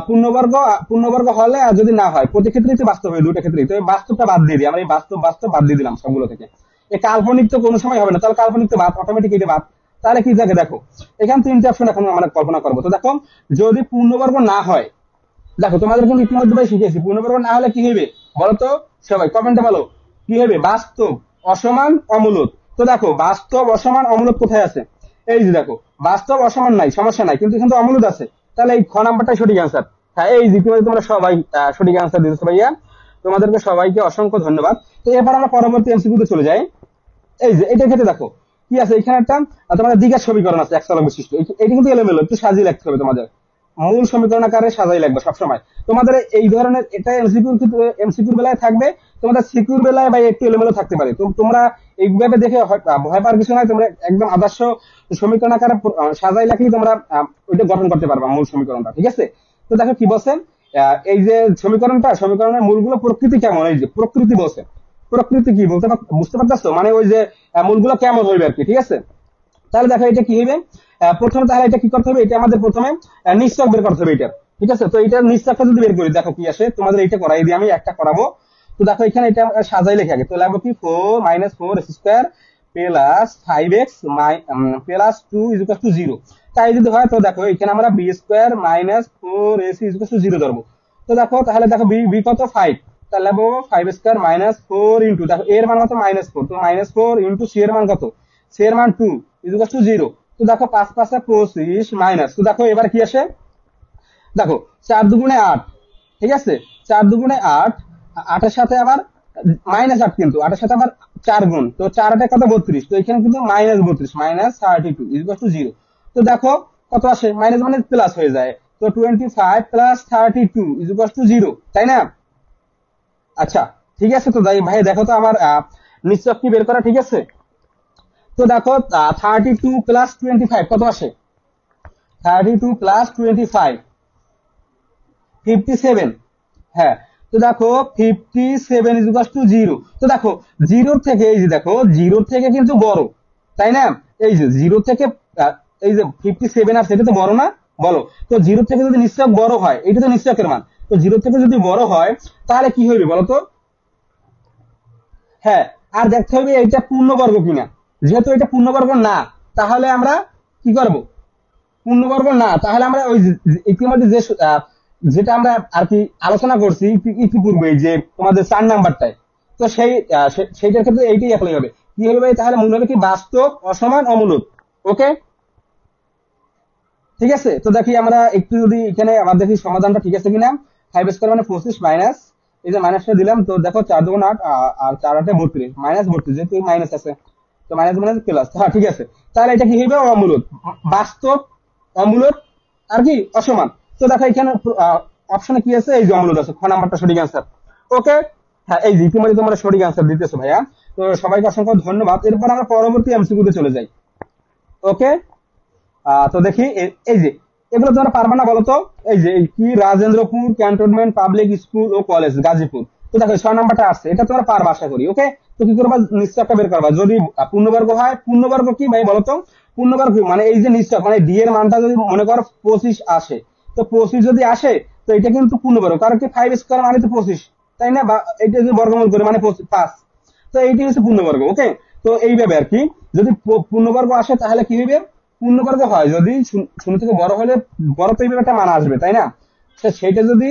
পূর্ণবর্গ হলে, আর যদি না হয় প্রতি ক্ষেত্রেই তো বাস্তব হবে, দুটো ক্ষেত্রেই। তো এই বাস্তবটা বাদ দিয়ে দিই আমরা, এই বাস্তব বাস্তব বাদ দিয়ে দিলাম সবগুলো থেকে। এই কাল্পনিক তো কোনো সময় হবে না, তাহলে কাল্পনিক তো বাদ, অটোমেটিক এটা বাদ। তাহলে কি থাকে দেখো, এখানে 3টে অপশন এখন আমরা কল্পনা করবো। তো দেখো, যদি পূর্ণবর্গ না হয়, দেখো তোমাদের কিন্তু ইতিমধ্যে ভাই শিখেছি, পূর্ণবর্গ না হলে কি হইবে বলতো? সবাই কমেন্টে বলো, কি হবে? বাস্তব, অসমান, অমূলত। তো দেখো বাস্তব, অসমান, অমূলত কোথায় আছে? এই যে দেখো, বাস্তব অসমান নাই, সমস্যা নাই, কিন্তু এখানে তো অমূলত আছে। তাহলে এই খ নাম্বারটাই সঠিক অ্যান্সার। হ্যাঁ, এই যে তোমরা সবাই সঠিক অ্যান্সার দিতেছো ভাইয়া, তোমাদেরকে সবাইকে অসংখ্য ধন্যবাদ। তো এরপর আমরা পরবর্তী এমসিকিউতে চলে যাই। এই যে এটার ক্ষেত্রে দেখো কি আছে, এখানে একটা তোমাদের দ্বিঘাত সমীকরণ আছে এক চলক বিশিষ্ট। এটা কিন্তু এলোমেলো, একটু সাজিয়ে লিখতে হবে তোমাদের, মূল সমীকরণ আকারে সাজাই লাগবে সবসময় তোমাদের। এই ধরনের এটা এমসিকিউর বেলায় থাকবে, তোমাদের সিকিউর বেলায় বা একটু এলোমেলো থাকতে পারে। তো তোমরা এইভাবে দেখে ভয় পাওয়ার কিছু নাই, তোমরা একদম আদর্শ সমীকরণ আকারে সাজাই লিখলেই তোমরা ওইটা গঠন করতে পারবা মূল সমীকরণটা। ঠিক আছে? তো দেখো কি বলছে, এই যে সমীকরণের মূলগুলো প্রকৃতি কেমন, এই যে প্রকৃতি বলছে। প্রকৃতি কি বলতে বুঝতে পারতেছো? মানে ওই যে মূলগুলো কেমন হইবে আর কি। ঠিক আছে? তাহলে দেখো এটা কি হইবে, প্রথমে তাহলে এটা কি করতে হবে? এটা আমাদের প্রথমে নিশ্চক বের করতে হবে এটা। ঠিক আছে? তো এটার নিশ্চকটা যদি বের করি দেখো কি আসে, তোমাদের এইটা করাই দিয়ে আমি একটা করাবো। তো দেখো এখানে এটা সাজাই লেখা আগে। তো লাগবে কি? 4 - 4x² plus 5x plus 2 is equal to 0। তাই যদি হয় তো দেখো এখানে আমরা b² - 4ac = 0 ধরবো। তো দেখো তাহলে দেখো বি কত? 5। তাহলে লাগবো 5² - 4 ইন্টু, দেখো এর মান কত? -4। তো -4 ইন্টু সি এর মান কত? সি এর মান 2 = 0। তো দেখো 5 × 5 = 25 মাইনাস, তো দেখো এবার কি আসে, দেখো 4 × 2 = 8। ঠিক আছে? 4 × 2 = 8, 8 এর সাথে আবার -8, কিন্তু 8 এর সাথে আবার 4 গুণ, তো 4 8 কত? 32। তো এখানে কিন্তু -32 -32 = 0। তো দেখো কত আসে? মাইনাস মানে প্লাস হয়ে যায়। তো 25 + 32 = 0, তাই না? আচ্ছা, ঠিক আছে। তো ভাই দেখো তো আমার নিশ্চয় কি বের করা ঠিক আছে? তো দেখো 32 + 25 কত আসে? 32 + 25 57। হ্যাঁ, তো দেখো 57 = 0। তো দেখো জিরোর থেকে, এই যে দেখো জিরোর থেকে কিন্তু বড়, তাই না? এই যে জিরো থেকে এই যে 57 আর সেটা তো বড় না, বলো। তো জিরো থেকে যদি নিশ্চয়ক বড় হয়, এটা তো নিশ্চয়কের মান, তো জিরো থেকে যদি বড় হয় তাহলে কি হইবে বলো তো? হ্যাঁ, আর দেখতে হবে এটা পূর্ণবর্গ কিনা। যেহেতু এটা পূর্ণবর্গ না, তাহলে আমরা কি করব? পূর্ণবর্গ না, তাহলে আমরা ওই ইতিমধ্যে যে যেটা আমরা আর কি আলোচনা করছি ইতিপূর্বে, যে তোমাদের 4 নাম্বারটায়, তো সেইটার ক্ষেত্রে এইটাই অ্যাপ্লাই হবে। কি হবে ভাই? তাহলে মূল হবে কি? বাস্তব, অসমান, অমূলত। ওকে, ঠিক আছে। তো দেখি আমরা একটু যদি এখানে আবার দেখি সমাধানটা ঠিক আছে কিনা। 5² মানে 25 মাইনাস, এই যে মাইনাসটা দিলাম, তো দেখো 4 × 2 = 8, আর 4 × 8 = 32, -32 যেহেতু মাইনাস আছে। তো মাইনাস মাইনাস প্লাস, হ্যাঁ ঠিক আছে। তাহলে এটা কি হইবে? অমূলদ। বাস্তব, অমূলদ আর কি অসমান। তো দেখো এখানে অপশনে কি আছে? এই যে অমূলদ আছে, খ নাম্বারটা সঠিক অ্যান্সার। ওকে, হ্যাঁ এই যে ইতিমধ্যে তোমরা সঠিক অ্যান্সার দিতেছো ভাইয়া। তো সবাইকে অসংখ্য ধন্যবাদ। এরপর আমরা পরবর্তী এমসিকিউ তে চলে যাই। ওকে, তো দেখি এই যে এগুলো তোমরা পারবা না বলো তো? এই যে এই কি, রাজেন্দ্রপুর ক্যান্টনমেন্ট পাবলিক স্কুল ও কলেজ গাজীপুর। তো দেখো 6 নাম্বারটা আসছে, এটা তোমরা পারবা আশা করি। ওকে, তো কি করবা? নিশ্চয়টা বের করবা। যদি পূর্ণবর্গ হয়, পূর্ণবর্গ কি ভাই বলো তো? পূর্ণবর্গ কি? মানে এই যে নিশ্চয়, মানে ডি এর মানটা যদি মনে করো 25 আসে, তো 25 যদি আসে তো এটা কিন্তু পূর্ণবর্গ। কারণ কি 5 স্কোয়ার মানে তো 25, তাই না? বা এটা যদি বর্গমূল করে মানে 5, তো এইটি হচ্ছে পূর্ণবর্গ। ওকে, তো এইভাবে আর কি, যদি পূর্ণবর্গ আসে তাহলে কি হইবে? পূর্ণবর্গ হয় যদি শূন্য থেকে বড় হলে বড় তো এইভাবে একটা মান আসবে, তাই না? তো সেইটা যদি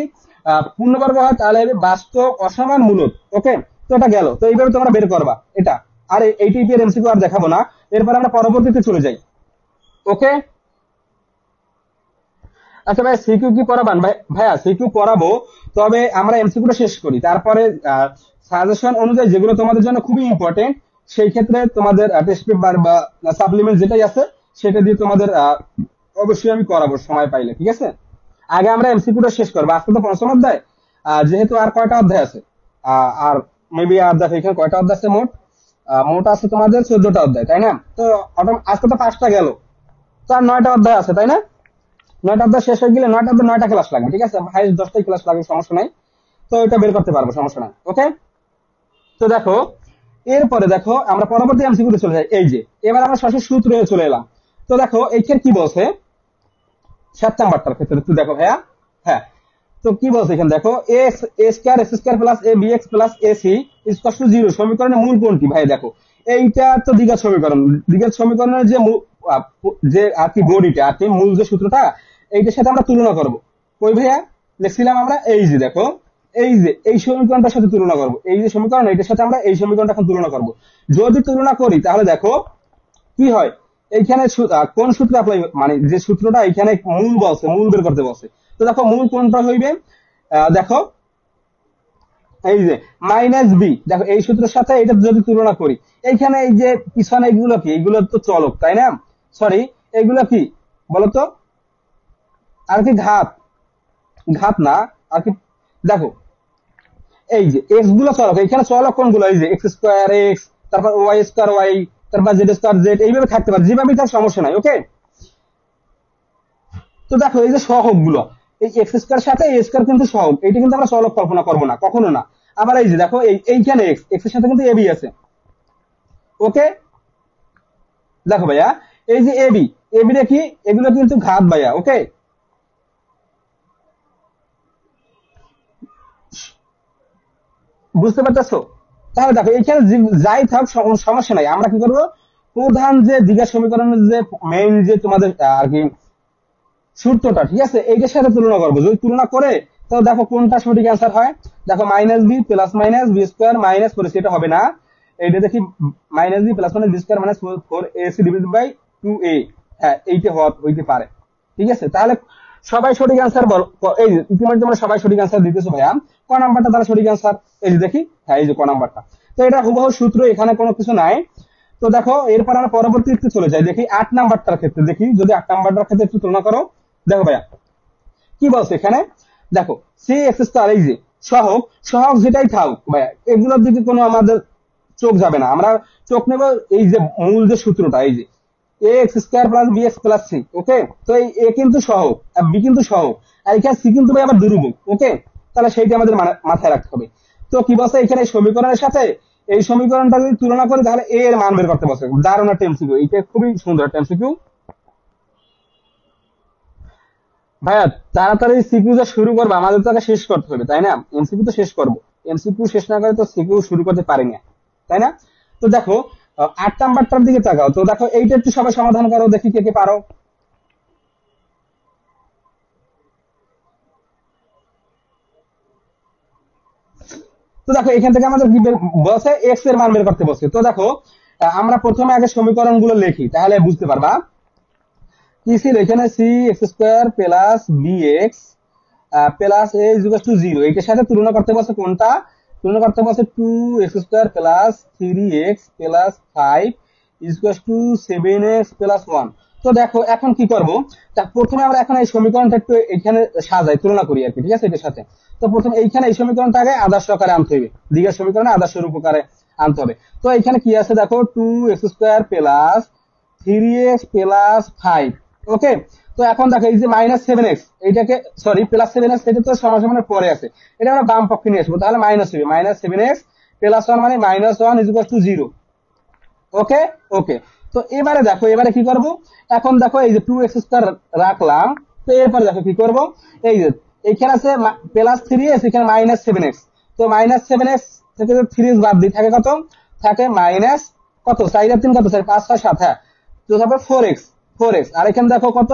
পূর্ণবর্গ হয় তাহলে হবে বাস্তব অসমান মূলদ। ওকে, তো এটা গেল। তো এইভাবে তোমরা বের করবা এটা। আর এই টাইপের এমসিকিউ আর দেখাবো না। এরপর আমরা পরবর্তীতে চলে যাই। ওকে, আচ্ছা ভাই সিকিউ কি পড়াবান? ভাইয়া সিকিউ পড়াবো, তবে আমরা এমসিকিউটা শেষ করি, তারপরে সাজেশন অনুযায়ী যেগুলো তোমাদের জন্য খুবই ইম্পর্টেন্ট, সেই ক্ষেত্রে তোমাদের টেস্ট পেপার বা সাপ্লিমেন্ট যেটাই আছে সেটা দিয়ে তোমাদের অবশ্যই আমি করাবো সময় পাইলে, ঠিক আছে? আগে আমরা এমসিকিউটা শেষ করবো। আজকে তো পঞ্চম অধ্যায়, যেহেতু আর কয়টা অধ্যায় আছে, আর মেবি আর দেখো এখানে কয়টা অধ্যায় আছে মোট? মোট আছে তোমাদের 14টা অধ্যায়, তাই না? তো আজকে তো 5টা গেল, তো আর 9টা অধ্যায় আছে, তাই না? 9টা অধ্যায় শেষ হয়ে গেলে 9টা অধ্যায় 9টা ক্লাস লাগবে, ঠিক আছে? হাইস্ট 10টাই ক্লাস লাগবে, সমস্যা নাই। তো এটা বের করতে পারবো, সমস্যা নাই। ওকে, তো দেখো এরপরে দেখো আমরা পরবর্তী এমসিকিউতে চলে যাই। এই যে এবার আমরা সরাসরি সূত্রে চলে এলাম। তো দেখো এইখানে কি বলছে 7 নাম্বারটার ক্ষেত্রে, একটু দেখো ভাইয়া। হ্যাঁ, তো কি বলছে এখানে দেখো, a square x square plus a b x plus a c equal to 0 সমীকরণের মূল কোনটি? ভাই দেখো এইটা তো দ্বিঘাত সমীকরণ। দ্বিঘাত সমীকরণের যে যে আর কি বডিটা আর কি মূল যে সূত্রটা, এইটার সাথে আমরা তুলনা করব। কই ভাইয়া লিখছিলাম আমরা? এই যে দেখো, এই যে এই সমীকরণটার সাথে তুলনা করব। এই যে সমীকরণ, এটার সাথে আমরা এই সমীকরণটা এখন তুলনা করব। যদি তুলনা করি তাহলে দেখো কি হয়। এইখানে কোন সূত্র অ্যাপ্লাই, মানে যে সূত্রটা এখানে মূল বলছে, মূল বের করতে বলছে। তো দেখো মূল কোনটা হইবে? দেখো এই যে মাইনাস বি, দেখো এই সূত্রের সাথে এটা যদি তুলনা করি, এইখানে এই যে পিছনে এগুলো কি? এগুলো তো চলক, তাই না? সরি, এগুলো কি বলতো? আর কি ঘাত? ঘাত না আর কি। দেখো এই যে এক্স গুলো চলক, এখানে চলক কোনগুলো? এই যে এক্স স্কোয়ার এক্স, তারপর ওয়াই স্কোয়ার ওয়াই, তারপর জেড স্কোয়ার জেড, এইভাবে থাকতে পারে, যেভাবে তার সমস্যা নাই। ওকে, তো দেখো এই যে সহগ গুলো, এই এক্স স্কোয়ার সাথে এ স্কোয়ার কিন্তু সহগ, এইটা কিন্তু আমরা চলক কল্পনা করবো না, কখনো না। আবার এই যে দেখো এইখানে এক্স, এক্স এর সাথে কিন্তু এবি আছে। ওকে, দেখো ভাইয়া এই যে এবি, এবি দেখি এগুলো কিন্তু ঘাত ভাইয়া। ওকে, বুঝতে পারতেছো? তাহলে দেখো এইখানে যাই থাক সমস্যা নাই। আমরা কি করবো? প্রধান যে দ্বিঘাত সমীকরণের যে মেইন যে তোমাদের আর কি সূত্রটা, ঠিক আছে, এইটার সাথে তুলনা করবো। যদি তুলনা করে তো দেখো কোনটা সঠিক অ্যান্সার হয়। দেখো minus b plus minus b square minus 4ac, এটা হবে না। এইটা দেখি minus b plus minus b square minus 4ac divided by 2a, হ্যাঁ এইটা হইতে পারে। ঠিক আছে, তাহলে সবাই সঠিক অ্যান্সার বল। এই যে ইতিমধ্যে তোমরা সবাই সঠিক অ্যান্সার দিতেছো ভাইয়া। ক নাম্বারটা তারা সঠিক অ্যান্সার? এই যে দেখি, হ্যাঁ এই যে ক নাম্বারটা। তো এটা হুবহু সূত্র, এখানে কোনো কিছু নাই। তো দেখো এরপর আমরা পরবর্তীতে চলে যাই। দেখি 8 নাম্বারটার ক্ষেত্রে, দেখি যদি 8 নাম্বারটার ক্ষেত্রে একটু তুলনা করো। দেখো ভাইয়া কি বলছে এখানে, দেখো সি এক্স স্কয়ার, এই যে সহগ, সহগ যেটাই থাকুক ভাইয়া এগুলোর দিকে কোনো আমাদের চোখ যাবে না। আমরা চোখ নেব এই যে মূল যে সূত্রটা, এই যে a x square plus b x plus c. Okay, তো এই এ কিন্তু সহগ আর বি কিন্তু সহগ, আর এখানে সি কিন্তু ভাই আবার দুর্বল। ওকে, তাহলে সেইটা আমাদের মাথায় রাখতে হবে। তো কি বলছে এখানে এই সমীকরণের সাথে এই সমীকরণটা যদি তুলনা করি তাহলে এ এর মান বের করতে বলছে। দারুণ একটা এমসিকিউ, এটা খুবই সুন্দর একটা এমসিকিউ। ভাইয়া তাড়াতাড়ি সিকিউ যা শুরু করবো, আমাদের তো আগে শেষ করতে হবে, তাই না? এমসিকিউ তো শেষ করবো, এমসিকিউ শেষ না করে তো সিকিউ শুরু করতে পারি না, তাই না? তো দেখো 8 নাম্বারটার দিকে তাকাও। তো দেখো এইটা একটু সবাই সমাধান করো, দেখি কে কে পারো। তো দেখো এখান থেকে আমাদের কি বলছে? এক্স এর মান বের করতে বলছে। তো দেখো আমরা প্রথমে আগে সমীকরণ গুলো লিখি, তাহলে বুঝতে পারবা কি ছিল এখানে। C x square plus b x plus a equal to 0, এটার সাথে তুলনা করতে বলছে কোনটা? তুলনা করতে বলছে 2x square plus 3x plus 5 equal to 7x plus 1। তো দেখো এখন কি করব, প্রথমে আমরা এখন এই সমীকরণটা একটু এখানে সাজাই, তুলনা করি আর কি, ঠিক আছে এটার সাথে। তো প্রথমে এইখানে এই সমীকরণটা আগে আদর্শ আকারে আনতে হবে, দ্বিঘাত সমীকরণে আদর্শ রূপ আকারে আনতে হবে। তো এখানে কি আছে দেখো, 2x² প্লাস 3x প্লাস 5। ওকে, তো এখন দেখো এই যে -7x এইটাকে, সরি +7x, এটা তো সমাসমানের পরে আছে, এটা আমরা বাম পক্ষে নিয়ে আসবো, তাহলে মাইনাস হবে, -7x প্লাস 1 মানে -1 ইকুয়াল টু 0। ওকে ওকে, তো এবারে দেখো, এবারে কি করব, এখন দেখো এই যে 2x² রাখলাম, তো এরপরে দেখো কি করব, এই যে এখানে আছে +3x, এখানে -7x, তো -7x থেকে 3x বাদ দিই, থাকে কত, থাকে মাইনাস কত, 4 আর 3 কত, 4 5 6 7, হ্যাঁ, তো তারপর 4x, আর এখানে দেখো কত,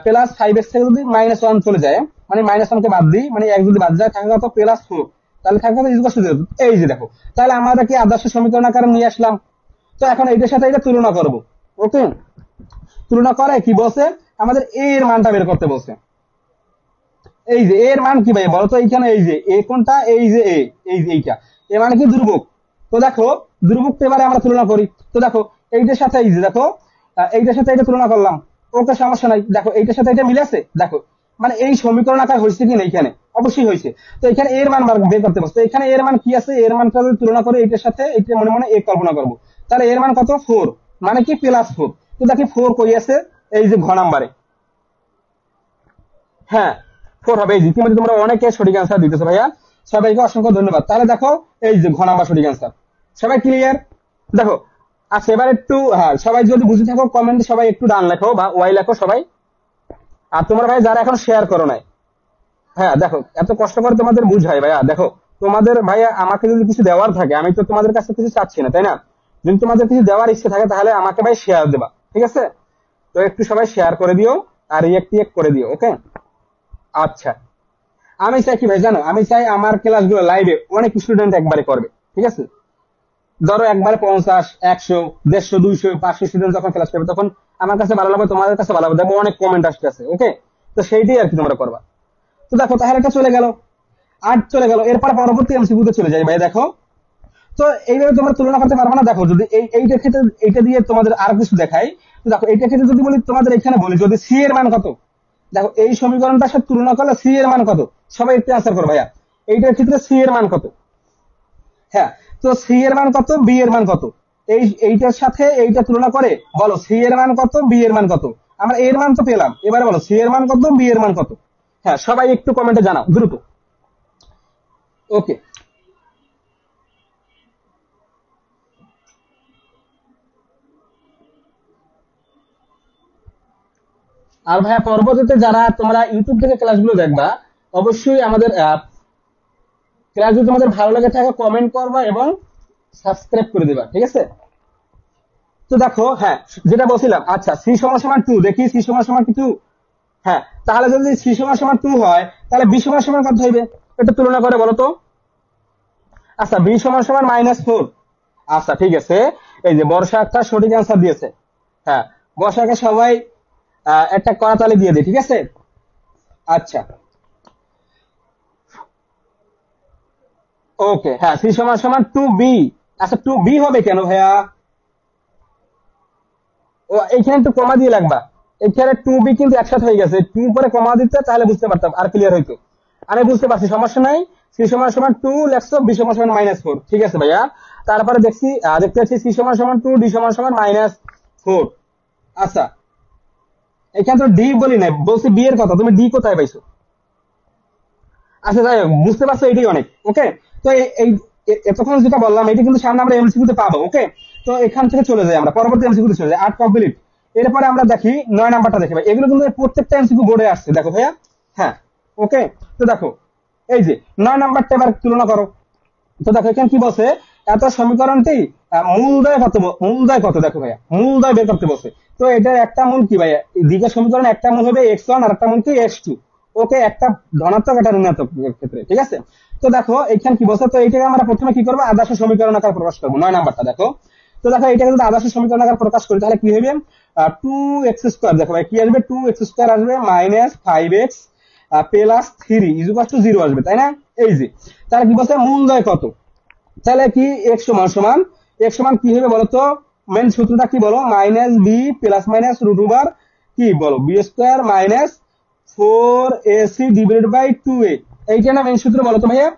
+5x থেকে যদি -1 চলে যায়, মানে -1 কে বাদ দিই, মানে 1 যদি বাদ যায়, থাকে কত, +4, তাহলে থাকে কত, ইকুয়াল টু 0। এই যে দেখো, তাহলে আমরা কি আদর্শ সমীকরণ আকারে নিয়ে আসলাম। তো এখন এইটার সাথে এটা তুলনা করব। ওকে, তুলনা করে কি বলছে, আমাদের a এর মানটা বের করতে বলছে। এই যে a এর মান কি ভাই বলো তো, এইখানে এই যে a কোনটা, এই যে a, এই যে এইটা, এ মানে কি ধ্রুবক। তো দেখো ধ্রুবক এবারে আমরা তুলনা করি। তো দেখো এইটার সাথে এই যে দেখো, এইটার সাথে এটা তুলনা করলাম, ওকে সমস্যা নাই। দেখো এইটার সাথে এটা মিলে আছে, দেখো মানে এই সমীকরণ আকার হয়েছে কিনা, এইখানে অবশ্যই হয়েছে। তো এখানে এর মান বের করতে বলছে, এখানে এর মান কি আছে, এর মানটা যদি তুলনা করে এইটার সাথে, এইটা মনে মনে a কল্পনা করবো, তাহলে এর মান কত, 4, মানে কি +4। তো দেখি 4 কই আছে, এই যে ঘ নাম্বারে, হ্যাঁ 4 হবে। এই যে ইতিমধ্যে তোমরা অনেকে সঠিক অ্যান্সার দিতেছো ভাইয়া, সবাইকে অসংখ্য ধন্যবাদ। তাহলে দেখো এই যে ঘ নাম্বার সঠিক অ্যান্সার, সবাই ক্লিয়ার। দেখো আচ্ছা, এবার একটু, হ্যাঁ সবাই যদি বুঝে থাকো কমেন্টে সবাই একটু ডান লেখো বা ওয়াই লেখো সবাই। আর তোমরা ভাই যারা এখন শেয়ার করো নাই, হ্যাঁ দেখো এত কষ্ট করে তোমাদের বুঝাই ভাইয়া, দেখো তোমাদের ভাইয়া আমাকে যদি কিছু দেওয়ার থাকে, আমি তো তোমাদের কাছে কিছু চাচ্ছি না, তাই না? যদি তোমাদের কিছু দেওয়ার ইচ্ছে থাকে, তাহলে আমাকে ভাই শেয়ার দেবা, ঠিক আছে? তো একটু সবাই শেয়ার করে দিও আর রিয়েক্ট করে দিও। ওকে, আচ্ছা, আমি চাই কি ভাই জানো, আমি চাই আমার ক্লাসগুলো লাইভে অনেক স্টুডেন্ট একবারে করবে, ঠিক আছে? ধরো একবারে 50 100 150 200 500 স্টুডেন্ট যখন ক্লাস করবে, তখন আমার কাছে ভালো লাগবে, তোমাদের কাছে ভালো লাগবে, দেখবো অনেক কমেন্ট আসতেছে। ওকে, তো সেইটাই আর কি তোমরা করবা। তো দেখো তাহলে এটা চলে গেল, আর চলে গেল, এরপর পরবর্তী এমসিকিউ তে চলে যাই ভাই। দেখো তো এইভাবে তোমরা তুলনা করতে পারবে না। দেখো যদি এইটার ক্ষেত্রে এইটা দিয়ে তোমাদের আর কিছু দেখাই, তো দেখো এইটার ক্ষেত্রে যদি বলি, তোমাদের এখানে বলি যদি সি এর মান কত, দেখো এই সমীকরণটার সাথে তুলনা করলে সি এর মান কত, সবাই একটু আনসার করো ভাইয়া, এইটার ক্ষেত্রে সি এর মান কত। হ্যাঁ, তো সি এর মান কত, বি এর মান কত, এইটার সাথে এইটা তুলনা করে বলো সি এর মান কত, বি এর মান কত। আমরা এর মান তো পেলাম, এবারে বলো সি এর মান কত, বি এর মান কত। হ্যাঁ সবাই একটু কমেন্টে জানাও দ্রুত। ওকে, আর ভাইয়া পরবর্তীতে যারা তোমরা ইউটিউব থেকে ক্লাসগুলো দেখবা, অবশ্যই আমাদের ক্লাস যদি তোমাদের ভালো লাগে থাকে, কমেন্ট করবা এবং সাবস্ক্রাইব করে দিবা, ঠিক আছে? তো দেখো, হ্যাঁ যেটা বলছিলাম, আচ্ছা সি সমান 2, দেখি সি সমান কি 2। হ্যাঁ, তাহলে যদি সি সমান 2 হয়, তাহলে বি সমান কত হইবে, এটা তুলনা করে বলো তো। আচ্ছা বি সমান -4। আচ্ছা ঠিক আছে, এই যে বর্ষা একটা সঠিক অ্যান্সার দিয়েছে। হ্যাঁ, বর্ষাকে সবাই একটা করাতালি দিয়ে দেয়, ঠিক আছে? আচ্ছা ওকে, হ্যাঁ সি সমান 2b। আচ্ছা 2b হবে কেন ভাইয়া, ও এইখানে একটু কমা দিয়ে লাগবা, এখানে 2b কিন্তু একসাথে হয়ে গেছে, 2 পরে কমা দিতে, তাহলে বুঝতে পারতাম আর ক্লিয়ার হইতো। আমি বুঝতে পারছি, সমস্যা নাই। সি সমান 2 লেখছো, বি সমান -4, ঠিক আছে ভাইয়া। তারপরে দেখছি, দেখতে পাচ্ছি সি সমান 2, ডি সমান -4। আচ্ছা এখানে তো ডি বলি নাই, বলছি বি এর কথা, তুমি ডি কোথায় পাইছো? আচ্ছা যাই হোক, বুঝতে পারছো, এটাই অনেক। ওকে, তো এতক্ষণ যেটা বললাম, এটা কিন্তু সামনে আমরা এমসিকিউ তে পাবো। ওকে, তো এখান থেকে চলে যাই আমরা পরবর্তী এমসিকিউ তে চলে যাই, 8 কমপ্লিট। এরপরে আমরা দেখি 9 নাম্বারটা দেখি ভাই, এগুলো কিন্তু প্রত্যেকটা এমসিকিউ বোর্ডে আসছে, দেখো ভাইয়া। হ্যাঁ ওকে, তো দেখো এই যে 9 নাম্বারটা এবার তুলনা করো। তো দেখো এখানে কি বলছে, এত সমীকরণটি মূলদয় কত, মূলদয় কত, দেখো ভাইয়া মূলদয় বের করতে বলছে। তো এটার একটা মূল কি ভাইয়া, দ্বিঘাত সমীকরণ একটা মূল হবে x1 আর একটা মূল কি x2। ওকে, একটা ধনাত্মক একটা ঋণাত্মক ক্ষেত্রে, ঠিক আছে? তো দেখো এখানে কি বলছে, তো এইটাকে আমরা প্রথমে কি করবো, আদর্শ সমীকরণ আকার প্রকাশ করবো, 9 নাম্বারটা দেখো। তো দেখো এটাকে যদি আদর্শ সমীকরণ আকার প্রকাশ করি, তাহলে কি হবে, 2x², দেখো ভাই কি আসবে, 2x² আসবে, -5x +3 = 0 আসবে, তাই না? এই যে, তাহলে কি বলছে, মূলদয় কত, তাহলে কি x সমান কি হবে বলতো, মেন সূত্রটা কি বলো, minus b plus minus root over কি বলো b square minus 4ac divided by 2a। এইটা না মেন সূত্র বলো তো ভাইয়া?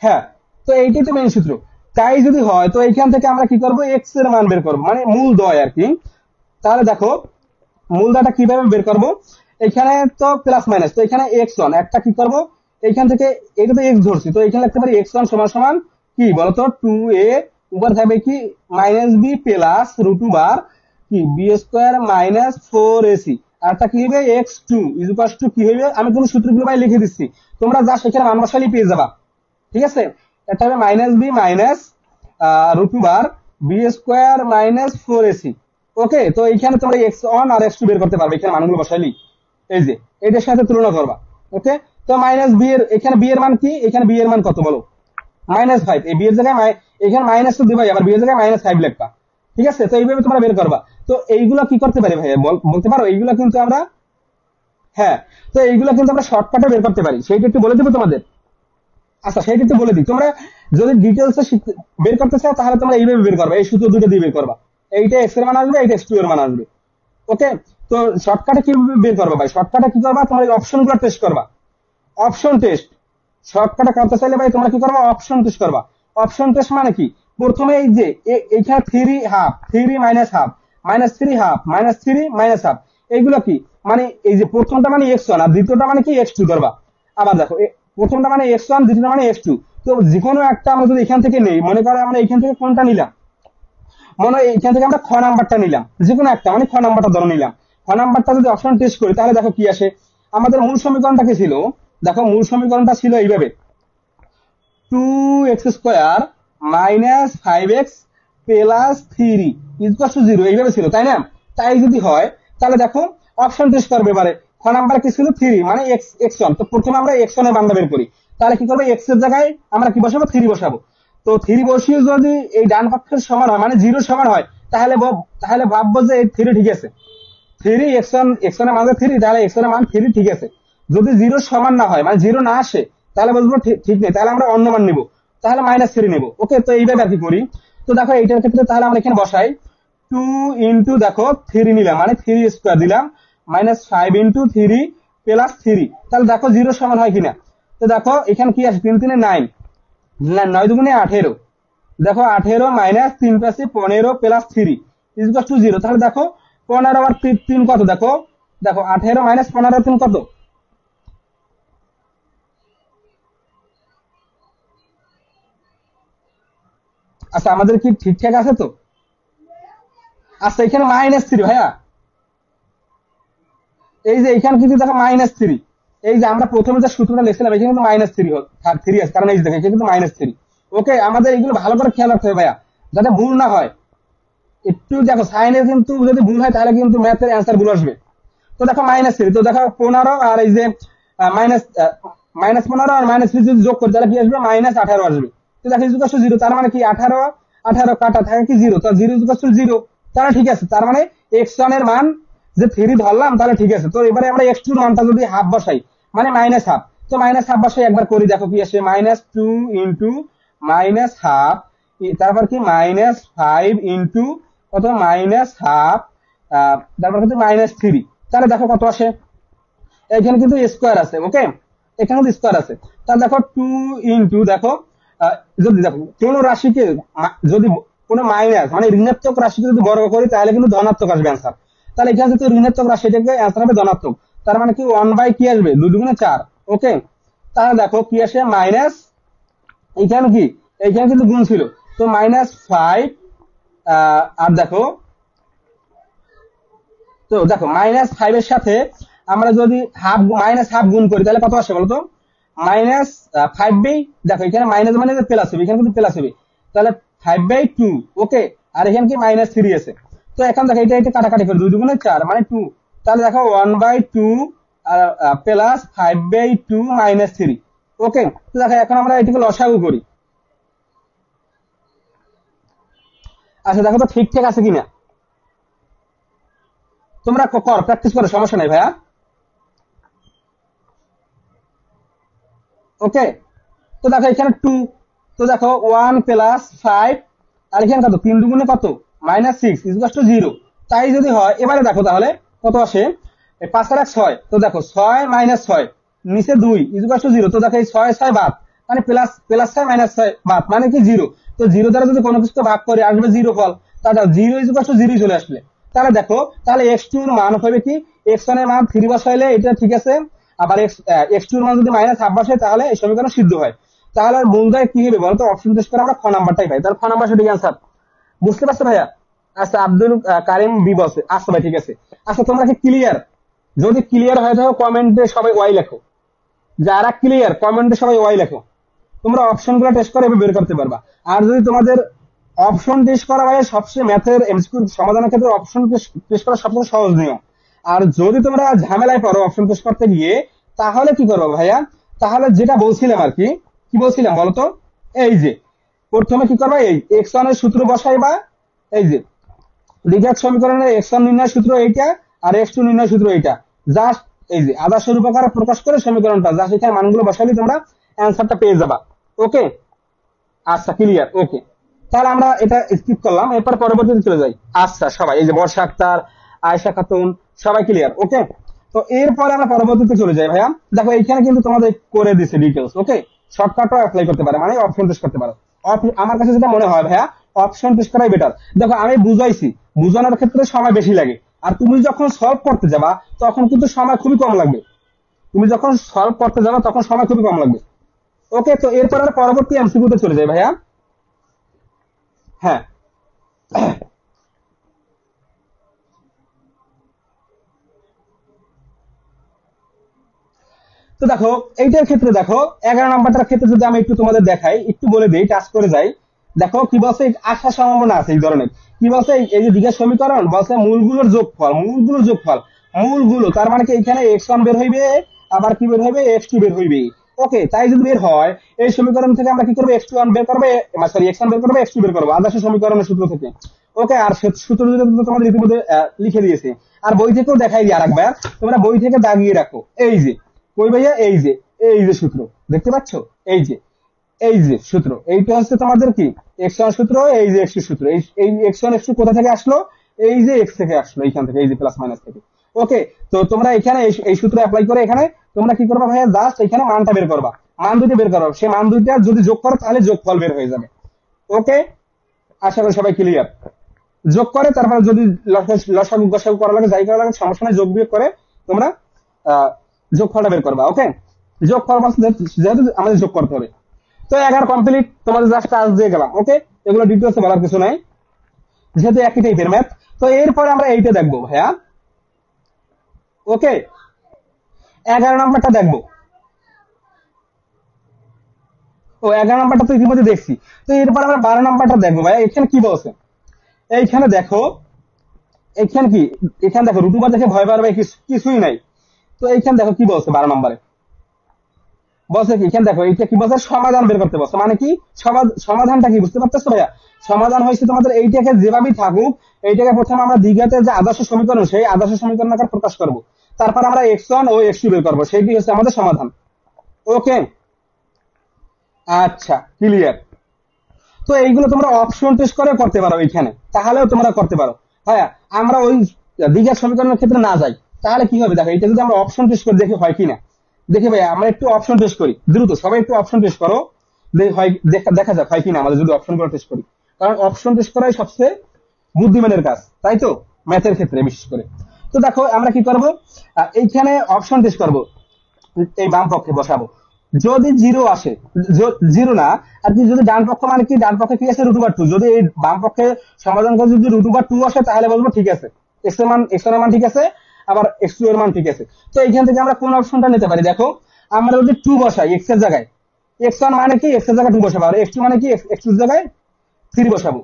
হ্যাঁ, তো এইটাই তো মেন সূত্র। তাই যদি হয় তো এইখান থেকে আমরা কি করব, এক্স এর মান বের করবো, মানে মূল দয় আর কি। তাহলে দেখো মূলদাটা কিভাবে বের করব, এখানে তো প্লাস মাইনাস, তো এখানে এক্স ওয়ান একটা কি করব, এইখান থেকে এটা তো এক্স ধরছি, তো এখানে লিখতে পারি এক্স ওয়ান সমান সমান কি বলতো 2a উপর থাকবে কি minus b plus root over কি বি স্কোয়ার মাইনাস 4ac, আরটা কি হবে x two is equal to কি হবে, আমি কোন সূত্রগুলো ভাই লিখে দিচ্ছি, তোমরা যা সেখানে মান বসালেই পেয়ে যাবা। ঠিক আছে, এটা হবে minus b minus root over b square minus 4ac। Okay, তো এইখানে তোমরা এক্স ওয়ান আর এক্স টু বের করতে পারবে, এখানে মানগুলো বসাইলি এই যে এটার সাথে তুলনা করবা। ওকে, তো মাইনাস বি এর এখানে বি এর মান কি, এখানে বি এর মান কত বলো, -5, এই বি এর জায়গায় এখানে মাইনাস তো দিবাই, আবার বি এর জায়গায় -5 লিখবা। ঠিক আছে, তো এইভাবে তোমরা বের করবা। তো এইগুলো কি করতে পারি ভাই বলতে পারো, এইগুলো কিন্তু আমরা, হ্যাঁ, তো এইগুলো কিন্তু আমরা শর্টকাটে বের করতে পারি, সেইটা একটু বলে দেবো তোমাদের। আচ্ছা সেইটা একটু বলে দিই, তোমরা যদি ডিটেলসে বের করতে চাও তাহলে তোমরা এইভাবে বের করবা, এই সূত্র দুটো দিয়ে বের করবা, এইটা এক্স এর মান আসবে, এইটা এক্স টু এর মান আসবে। ওকে, তো শর্টকাটে কিভাবে বের করবা ভাই, শর্টকাটে কি করবা, তোমরা অপশন গুলো টেস্ট করবা, অপশন টেস্ট। শর্টকাটে করতে চাইলে ভাই তোমরা কি করবা, অপশন টেস্ট করবা। অপশন টেস্ট মানে কি, প্রথমে এই যে এইখানে 3 half 3 minus half -3 half -3 minus half, এইগুলো কি মানে এই যে প্রথমটা মানে এক্স ওয়ান আর দ্বিতীয়টা মানে কি এক্স টু করবা। আবার দেখো প্রথমটা মানে এক্স ওয়ান, দ্বিতীয়টা মানে এক্স টু, তো যে কোনো একটা আমরা যদি এখান থেকে নেই, মনে করো আমরা এখান থেকে কোনটা নিলাম, মনে হয় এখান থেকে আমরা খ নাম্বারটা নিলাম, যে কোনো একটা মানে খ নাম্বারটা ধরে নিলাম। খ নাম্বারটা যদি অপশন টেস্ট করি তাহলে দেখো কি আসে, আমাদের মূল সমীকরণটা কি ছিল, দেখো মূল সমীকরণটা ছিল এইভাবে 2x² minus 5x plus 3 equal to 0, এইভাবে ছিল তাই না। তাই যদি হয় তাহলে দেখো অপশন টেস্ট করবে, এবারে খ নাম্বার কি ছিল 3 মানে x1, তো প্রথমে আমরা x1 এর মানটা বের করি, তাহলে কি করবে x এর জায়গায় আমরা কি বসাবো 3 বসাবো। তো 3 বসিয়ে যদি এই ডান পক্ষের সমান হয় মানে 0 সমান হয়, তাহলে তাহলে ভাববো যে এই 3 ঠিক আছে, 3 x1 এর মান 3, তাহলে x1 এর মান 3 ঠিক আছে। যদি 0 সমান না হয় মানে 0 না আসে তাহলে বলবো ঠিক নেই, তাহলে আমরা অন্য মান নিব, তাহলে -3 নেব। ওকে, তো এইভাবে আর কি করি। তো দেখো এইটার ক্ষেত্রে তাহলে আমরা এখানে বসাই 2 ইনটু দেখো 3 নিলাম মানে 3 স্কয়ার দিলাম -5 ইনটু 3 প্লাস 3, তাহলে দেখো 0 সমান হয় কিনা। তো দেখো এখানে কি আসে 3 3 9, 9 দুগুণে 18, দেখো 18 মাইনাস 3 পাশে 15 প্লাস 3 ইকুয়াল টু 0, তাহলে দেখো 15 আর 3 কত, দেখো দেখো 18 মাইনাস 15 3 কত, আচ্ছা আমাদের কি ঠিকঠাক আছে তো। আচ্ছা এখানে -3 ভাইয়া, এই যে এখানে কিন্তু দেখো -3, এই যে আমরা প্রথমে যে সূত্রটা লিখছিলাম এখানে কিন্তু -3 আছে, কারণ এই যে দেখো এখানে কিন্তু -3। ওকে, আমাদের এগুলো ভালো করে খেয়াল রাখতে হবে ভাইয়া, যাতে ভুল না হয়। একটু দেখো সাইনে কিন্তু যদি ভুল হয় তাহলে কিন্তু ম্যাথের অ্যান্সার ভুল আসবে। তো দেখো -3, তো দেখো 15 আর এই যে মাইনাস -15 আর -3 যদি যোগ করি তাহলে কি আসবে -18 আসবে। তো দেখো ইকুয়াল টু 0, তার মানে কি 18 18 কাটা থাকে কি 0, তো 0 ইকুয়াল টু 0, তাহলে ঠিক আছে, তার মানে x1 এর মান যে 3 ধরলাম তাহলে ঠিক আছে। তো এবারে আমরা x2 এর মানটা যদি হাফ বসাই মানে -1/2, তো -1/2 বসাই একবার করি, দেখো কি আসে -2 ইনটু -1/2, তারপর কি -5 ইনটু কত -1/2, তারপর কিন্তু -3, তাহলে দেখো কত আসে, এখানে কিন্তু স্কোয়ার আছে। ওকে, এখানে কিন্তু স্কোয়ার আছে, তাহলে দেখো 2 ইনটু দেখো যদি দেখো কোন রাশিকে যদি কোন মাইনাস মানে ঋণাত্মক রাশিকে যদি বর্গ করি তাহলে কিন্তু ধনাত্মক আসবে অ্যান্সার, তাহলে এখানে যদি ঋণাত্মক রাশি এটাকে অ্যান্সার হবে ধনাত্মক, তার মানে কি 1 বাই কি আসবে 2 দুগুণে 4। ওকে, তাহলে দেখো কি আসে মাইনাস, এইখানে কি এইখানে কিন্তু গুণ ছিল, তো -5, আর দেখো তো দেখো -5 এর সাথে আমরা যদি হাফ গুণ করি তাহলে কত আসে বলতো, -5/, দেখো এখানে মাইনাস মানে প্লাস হবে, এখানে কিন্তু প্লাস হবে, তাহলে 5/2। ওকে, আর এখানে কি -3 আছে, তো এখন দেখো এটা কাটাকাটি করে 2 দুগুণে 4 মানে 2, তাহলে দেখো 1/2 আর প্লাস 5/2 -3। ওকে, তো দেখো এখন আমরা এটাকে লসাগু করি। আচ্ছা দেখো তো ঠিকঠাক আছে কিনা, তোমরা কর প্র্যাকটিস করো, সমস্যা নাই ভাইয়া। ওকে, তো দেখো এখানে 2, তো দেখো 1 প্লাস 5 আর এখানে কত 3 দুগুণে কত মাইনাস 6 ইকুয়াল টু 0। তাই যদি হয় এবারে দেখো তাহলে কত আসে, 5 আর 6, তো দেখো 6 মাইনাস 6 নিচে 2 ইকুয়াল টু 0। তো দেখো এই 6 6 বাদ, মানে প্লাস প্লাস 6 মাইনাস 6 বাদ মানে কি 0। তো 0 দ্বারা যদি কোনো কিছু ভাগ করে আসবে 0 ফল, তাহলে 0 ইকুয়াল টু 0 চলে আসলে তাহলে দেখো তাহলে x2 এর মান হবে কি, x1 এর মান 3 বসাইলে এটা ঠিক আছে, আবার x2 এর মান যদি মাইনাস হাফ বসাই তাহলে এই সমীকরণ সিদ্ধ হয়। তাহলে মূলদায় কি হবে বলতো, অপশন টেস্ট করে আমরা খ নাম্বারটাই পাই, তাহলে খ নাম্বার সঠিক অ্যান্সার। বুঝতে পারছো ভাইয়া? আচ্ছা আব্দুল কারিম বি বসে, আচ্ছা ভাই ঠিক আছে। আচ্ছা তোমরা কি ক্লিয়ার? যদি ক্লিয়ার হয়ে থাকো কমেন্টে সবাই ওয়াই লেখো, যারা ক্লিয়ার কমেন্টে সবাই ওয়াই লেখো। তোমরা অপশন গুলো টেস্ট করে বের করতে পারবা। আর যদি তোমাদের অপশন টেস্ট করা হয় সবচেয়ে ম্যাথের এমসিকিউ সমাধানের ক্ষেত্রে অপশন টেস্ট করা সবচেয়ে সহজ নিয়ম। আর যদি তোমরা ঝামেলায় পড়ো অপশন টেস্ট করতে গিয়ে, তাহলে কি করবো ভাইয়া, তাহলে যেটা বলছিলাম আর কি, কি বলছিলাম বলতো, এই যে প্রথমে কি করবা, এই x1 এর সূত্র বসাইবা, এই যে দ্বিঘাত সমীকরণের x1 নির্ণয় সূত্র এইটা আর x2 নির্ণয় সূত্র এইটা, জাস্ট এই যে আদর্শ রূপাকারে প্রকাশ করে সমীকরণটা জাস্ট এখানে মানগুলো বসাইলে তোমরা অ্যান্সারটা পেয়ে যাবা। ওকে আচ্ছা ক্লিয়ার, ওকে তাহলে আমরা এটা স্কিপ করলাম, এরপর পরবর্তীতে চলে যাই। আচ্ছা সবাই এই যে বর্ষা আক্তার, আয়েশা খাতুন সবাই ক্লিয়ার, ওকে। তো এরপরে আমরা পরবর্তীতে চলে যাই ভাইয়া। দেখো এইখানে কিন্তু তোমাদের করে দিছে ডিটেলস, ওকে। শর্টকাটও অ্যাপ্লাই করতে পারে, মানে অপশন টেস্ট করতে পারো। আমার কাছে যেটা মনে হয় ভাইয়া অপশন টেস্ট করাই বেটার। দেখো আমি বুঝাইছি, বুঝানোর ক্ষেত্রে সময় বেশি লাগে, আর তুমি যখন সলভ করতে যাবা তখন কিন্তু সময় খুবই কম লাগবে। তুমি যখন সলভ করতে যাবা তখন সময় খুবই কম লাগবে। ওকে তো এরপর আর পরবর্তী এমসিকিউতে চলে যাই ভাইয়া। হ্যাঁ তো দেখো এইটার ক্ষেত্রে দেখো 11 নাম্বারটার ক্ষেত্রে যদি আমি একটু তোমাদের দেখাই, একটু বলে দিই, টাচ করে যাই। দেখো কি বলছে, আসার সম্ভাবনা আছে এই ধরনের। কি বলছে, এই যে দ্বিঘাত সমীকরণ বলছে মূলগুলোর যোগফল, মূলগুলোর যোগফল, মূলগুলো তার মানে কি এখানে x1 বের হইবে, আবার কি বের হইবে, x2 বের হইবে। ওকে তাই যদি বের হয় এই সমীকরণ থেকে আমরা কি করবো, x1 বের করবে, সরি x1 বের করবে, x2 বের করবো আদর্শ সমীকরণের সূত্র থেকে। ওকে আর সূত্র যদি তোমাদের ইতিমধ্যে লিখে দিয়েছে, আর বই থেকেও দেখাই দিই আরেকবার, তোমরা বই থেকে দাগিয়ে রাখো। এই যে কই ভাইয়া, এই যে সূত্র দেখতে পাচ্ছ, এই যে সূত্র, এইটা হচ্ছে তোমাদের কি x1 সূত্র, এই যে x2 সূত্র। এই x1 x2 কোথা থেকে আসলো, এই যে x থেকে আসলো, এইখান থেকে, এই যে প্লাস মাইনাস থেকে। ওকে তো তোমরা এখানে এই সূত্র অ্যাপ্লাই করে এখানে তোমরা কি করবা ভাইয়া, জাস্ট এখানে মানটা বের করবা, মান দুইটা বের করো, সেই মান দুইটা যদি যোগ করো তাহলে যোগফল বের হয়ে যাবে। ওকে আশা করি সবাই ক্লিয়ার। যোগ করে তারপরে যদি লসাগু গসাগু করা লাগে, যাই করা লাগে সমস্যা নেই, যোগ বিয়োগ করে তোমরা যোগফলটা বের করবা। ওকে যোগফল যেহেতু আমাদের যোগ করতে হবে। তো 11 কমপ্লিট, তোমাদের জাস্ট কাজ দিয়ে গেলাম। ওকে এগুলো ডিটেলসে বলার কিছু নাই, যেহেতু একই টাইপের ম্যাথ। তো এরপরে আমরা এইটা দেখবো ভাইয়া। ওকে 11 নাম্বারটা দেখবো। ও 11 নাম্বারটা তো ইতিমধ্যে দেখছি। তো এরপর আমরা 12 নাম্বারটা দেখবো ভাইয়া। এখানে কি বলছে, এইখানে দেখো, এখানে কি, এখানে দেখো রুটুবার দেখে ভয় পাওয়ার কিছুই নাই। তো এইখানে দেখো কি বলছে 12 নম্বরে, বলছে কি, এখানে দেখো এইটা কি বলছে, সমাধান বের করতে বলছে। মানে কি সমাধানটা কি বুঝতে পারতেছো ভাইয়া? সমাধান হয়েছে তোমাদের এইটাকে যেভাবেই থাকুক, এইটাকে প্রথমে আমরা দ্বিঘাতের যে আদর্শ সমীকরণ, সেই আদর্শ সমীকরণ আকারে প্রকাশ করব, তারপর আমরা x1 ও x2 বের করবো, সেইটি হচ্ছে আমাদের সমাধান। ওকে আচ্ছা ক্লিয়ার। তো এইগুলো তোমরা অপশন টেস্ট করে করতে পারো এইখানে, তাহলেও তোমরা করতে পারো। হ্যাঁ আমরা ওই দ্বিঘাত সমীকরণের ক্ষেত্রে না যাই, তাহলে কি হবে দেখো, এটা যদি আমরা অপশন টেস্ট করে দেখি হয় কিনা। দেখে ভাই আমরা একটু অপশন টেস্ট করি দ্রুত, সবাই একটু অপশন টেস্ট করো, দেখা যাক হয় কিনা আমাদের যদি অপশন করে টেস্ট করি। কারণ অপশন টেস্ট করাই সবচেয়ে বুদ্ধিমানের কাজ, তাই তো ম্যাথের ক্ষেত্রে বিশেষ করে। তো দেখো আমরা কি করব, এইখানে অপশন টেস্ট করব, এই বাম পক্ষে বসাবো। যদি 0 আসে, 0 না আর কি, যদি ডান পক্ষ মানে কি, ডান পক্ষে কি আছে √2, যদি এই বাম পক্ষে সমাধান করে যদি √2 আসে তাহলে বলবো ঠিক আছে, x এর মান, x1 এর মান ঠিক আছে, আবার x2 এর মান ঠিক আছে। তো এইখান থেকে আমরা কোন অপশনটা নিতে পারি, দেখো আমরা যদি 2 বসাই x এর জায়গায়, x1 মানে কি x এর জায়গায় 2 বসাবো, আর x2 মানে কি x2 এর জায়গায় 3 বসাবো।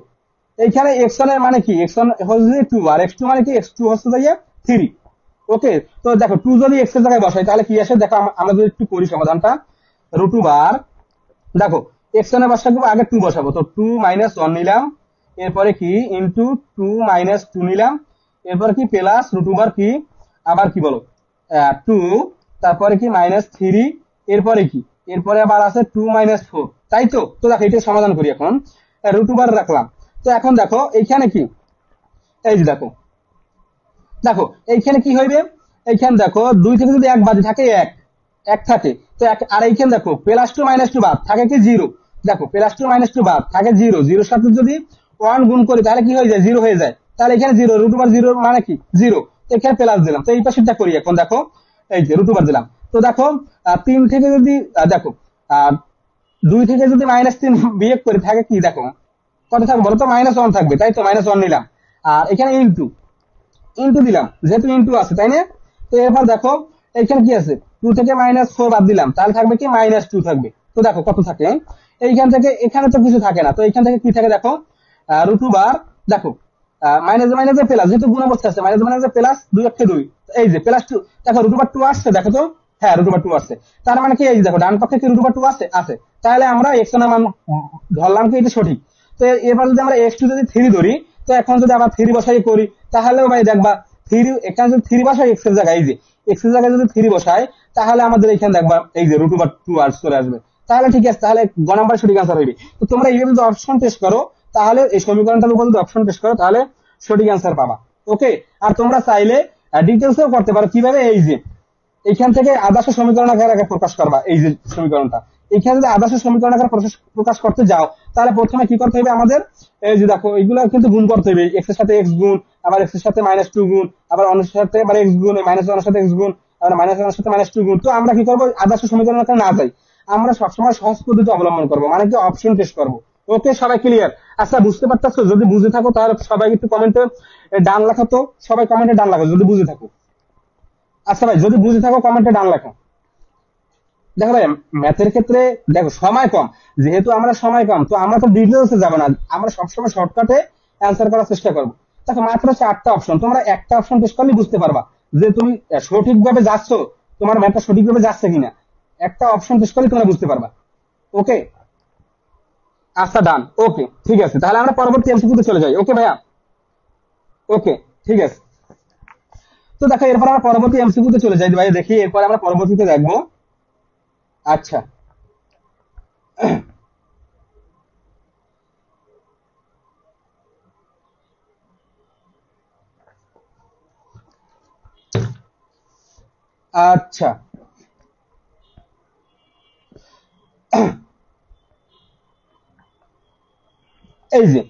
এইখানে x1 এর মানে কি, x1 হচ্ছে 2, আর x2 মানে কি x2 হচ্ছে 3। ওকে তো দেখো 2 যদি x এর জায়গায় বসাই তাহলে কি আসে, দেখো আমরা যদি একটু করি সমাধানটা, √2 দেখো x1 এর বসাবো, আগে 2 বসাবো, তো 2 - 1 নিলাম, এরপরে কি ইনটু 2 - 2 নিলাম, এরপর কি প্লাস √2 কি, আবার কি বলো 2, তারপরে কি -3, এরপরে কি, এরপরে আবার আছে 2 - 4, তাই তো। তো দেখো এটা সমাধান করি এখন, √2 রাখলাম। তো এখন দেখো এইখানে কি, এই যে দেখো, দেখো এইখানে কি হইবে, এইখানে দেখো 2 থেকে যদি 1 বাদে থাকে 1 1 থাকে, তো আর এইখানে দেখো +2 -2 বাদ থাকে কি 0। দেখো +2 -2 বাদ থাকে 0, 0 সাথে যদি 1 গুণ করি তাহলে কি হয়ে যায়, 0 হয়ে যায়। তাহলে এখানে 0, √0 মানে কি 0, তো এখানে প্লাস দিলাম। তো এই পাশেরটা করি এখন, দেখো এই যে √, দিলাম। তো দেখো 3 থেকে যদি দেখো 2 থেকে যদি -3 বিয়োগ করি থাকে কি, দেখো কত থাকবে বলো তো, -1 থাকবে, তাই তো -1 নিলাম। আর এখানে ইনটু ইনটু দিলাম, যেহেতু ইনটু আছে, তাই না? তো এরপর দেখো এইখানে কি আছে, 2 থেকে -4 বাদ দিলাম, তাহলে থাকবে কি -2 থাকবে। তো দেখো কত থাকে, এইখান থেকে এখানে তো কিছু থাকে না, তো এইখান থেকে কি থাকে দেখো √, দেখো মাইনাস মাইনাসে প্লাস, যেহেতু গুণ অবস্থা আছে, মাইনাস মাইনাসে প্লাস, 2 × 2, এই যে +2, দেখো √2 আসছে, দেখো তো, হ্যাঁ √2 আসছে। তার মানে কি, এই যে দেখো ডান পক্ষে কি √2 আছে, আছে, তাহলে আমরা x এর মান ধরলাম কি এটা সঠিক। তো এবার যদি আমরা x2 যদি 3 ধরি, তো এখন যদি আবার 3 বসাই করি, তাহলেও ভাই দেখবা 3, এখানে যদি 3 বসাই x এর জায়গায়, এই যে x এর জায়গায় যদি 3 বসাই, তাহলে আমাদের এখানে দেখবা এই যে √2 চলে আসবে। তাহলে ঠিক আছে, তাহলে গ নাম্বার সঠিক আনসার হবে। তো তোমরা এইভাবে যদি অপশন টেস্ট করো, তাহলে এই সমীকরণটার উপর যদি অপশন টেস্ট করো, তাহলে সঠিক অ্যান্সার পাবা। ওকে, আর তোমরা চাইলে ডিটেলসেও করতে পারো। কিভাবে, এই যে এইখান থেকে আদর্শ সমীকরণ আকারে প্রকাশ করবা, এই যে সমীকরণটা, এইখানে যদি আদর্শ সমীকরণ আকারে প্রকাশ করতে যাও, তাহলে প্রথমে কি করতে হবে আমাদের, এই যে দেখো এইগুলো কিন্তু গুণ করতে হবে, x এর সাথে x গুণ, আবার x এর সাথে -2 গুণ, আবার অন্যের সাথে আবার x গুণ, -1 এর সাথে x গুণ, আবার -1 এর সাথে -2 গুণ। তো আমরা কি করবো, আদর্শ সমীকরণ আকারে না যাই, আমরা সবসময় সহজ পদ্ধতি অবলম্বন করবো, মানে কি অপশন টেস্ট করবো। ওকে, সবাই ক্লিয়ার? আচ্ছা, বুঝতে পারতেছো? যদি বুঝে থাকো তাহলে সবাই একটু কমেন্টে ডান লেখো তো, সবাই কমেন্টে ডান লেখো যদি বুঝে থাকো। আচ্ছা ভাই, যদি বুঝে থাকো কমেন্টে ডান লেখো। দেখো ভাই, ম্যাথের ক্ষেত্রে দেখো সময় কম, যেহেতু আমরা সময় কম, তো আমরা তো ডিটেলসে যাবো না, আমরা সবসময় শর্টকাটে অ্যান্সার করার চেষ্টা করবো। দেখো মাত্র 4টা অপশন, তোমরা একটা অপশন টেস্ট করলে বুঝতে পারবা যে তুমি সঠিকভাবে যাচ্ছ, তোমার ম্যাথটা সঠিকভাবে যাচ্ছে কিনা। একটা অপশন টেস্ট করলে তোমরা বুঝতে পারবা। ওকে, আচ্ছা ডান, ওকে ঠিক আছে, তাহলে আমরা পরবর্তী এমসিকিউতে চলে যাই। ওকে ভাইয়া, ওকে ঠিক আছে। তো দেখো এরপর আমরা পরবর্তী এমসিকিউতে চলে যাই ভাই, দেখি এরপর আমরা পরবর্তীতে দেখবো। আচ্ছা, আচ্ছা, এই যে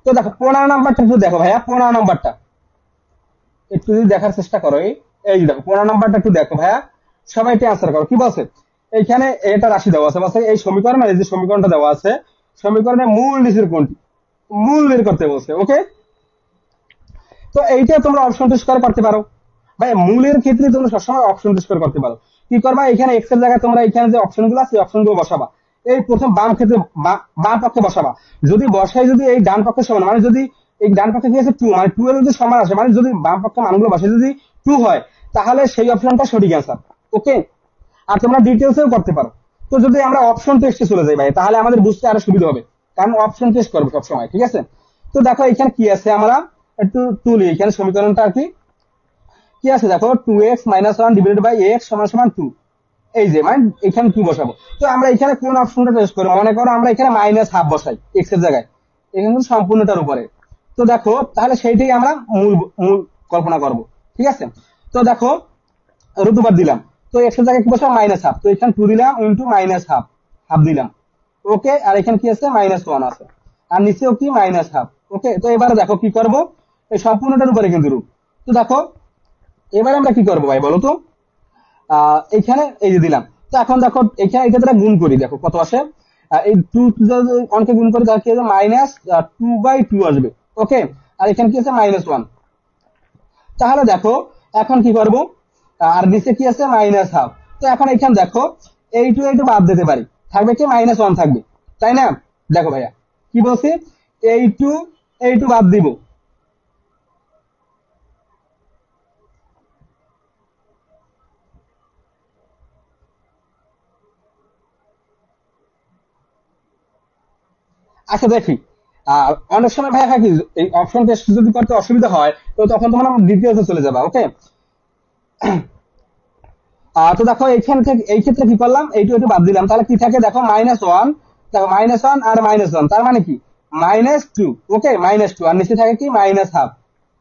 তো দেখো 15 নাম্বারটা একটু দেখো ভাইয়া, 15 নাম্বারটা একটু যদি দেখার চেষ্টা করো, এই যে দেখো 15 নাম্বারটা একটু দেখো ভাইয়া, সবাই একটু আনসার করো। কি বলছে এইখানে, এটা রাশি দেওয়া আছে, বলছে এই সমীকরণ, এই যে সমীকরণটা দেওয়া আছে, সমীকরণের মূল নিচের কোনটি, মূল বের করতে বলছে। ওকে, তো এইটা তোমরা অপশন টেস্ট করে করতে পারো ভাই, মূলের ক্ষেত্রে তোমরা সবসময় অপশন টেস্ট করে করতে পারো। কি করবা, এখানে এক্স এর জায়গায় তোমরা এখানে যে অপশনগুলো আছে অপশনগুলো বসাবা, এই প্রথম বাম ক্ষেত্রে বাম পক্ষে বসাবা, যদি বসাই, যদি এই ডান পক্ষের সমান, মানে যদি এই ডান পক্ষে কি আছে 2, মানে 2 এর যদি সমান আসে, মানে যদি বাম পক্ষে মানগুলো বসে যদি 2 হয়, তাহলে সেই অপশনটা সঠিক অ্যান্সার। ওকে, আর তোমরা ডিটেলসেও করতে পারো। তো যদি আমরা অপশন টেস্টে চলে যাই ভাই, তাহলে আমাদের বুঝতে আরো সুবিধা হবে, কারণ অপশন টেস্ট করবো সবসময়। ঠিক আছে, তো দেখো এখানে কি আছে, আমরা একটু তুলি এখানে সমীকরণটা আর কি। কি আছে দেখো, 2x - 1 ডিভাইডেড বাই x = 2, এই যে মানে এখানে 2 বসাবো। তো আমরা এখানে কোন অপশনটা টেস্ট করবো, মনে করো আমরা এখানে -1/2 বসাই x এর জায়গায়, এখানে কিন্তু সম্পূর্ণটার উপরে। তো দেখো তাহলে সেইটাই আমরা মূল মূল কল্পনা করব। ঠিক আছে, তো দেখো √2 দিলাম, তো x এর জায়গায় কি বসাবো, -1/2, তো এখানে 2 দিলাম ইনটু -1/2, হাফ দিলাম। ওকে, আর এখানে কি আছে, -1 আছে, আর নিচেও কি -1/2। ওকে, তো এবারে দেখো কি করব, এই সম্পূর্ণটার উপরে কিন্তু রূপ। তো দেখো এবারে আমরা কি করবো ভাই বলো তো, এইখানে এই যে দিলাম। তো এখন দেখো এখানে এটা দ্বারা গুণ করি, দেখো কত আসে, এই 2 অনকে গুণ করে তাহলে কি হবে, -2/2 আসবে। ওকে, আর এখানে কি আছে, -1। তাহলে দেখো এখন কি করব, আর নিচে কি আছে, -1/2। তো এখন এখানে দেখো এইটু এইটু বাদ দিতে পারি, থাকবে কি -1 থাকবে, তাই না? দেখো ভাইয়া কি বলছি, এইটু এইটু বাদ দিব। আচ্ছা দেখি, অনেক সময় ভাই হয় কি, এই অপশন টেস্ট যদি করতে অসুবিধা হয়, তো তখন তোমরা ডিটেলসে চলে যাবা। ওকে, তো দেখো এইখান থেকে এই ক্ষেত্রে কি করলাম, এইটু একটু বাদ দিলাম, তাহলে কি থাকে দেখো -1, দেখো -1 আর -1, তার মানে কি -2, ওকে -2, আর নিচে থাকে কি -1/2,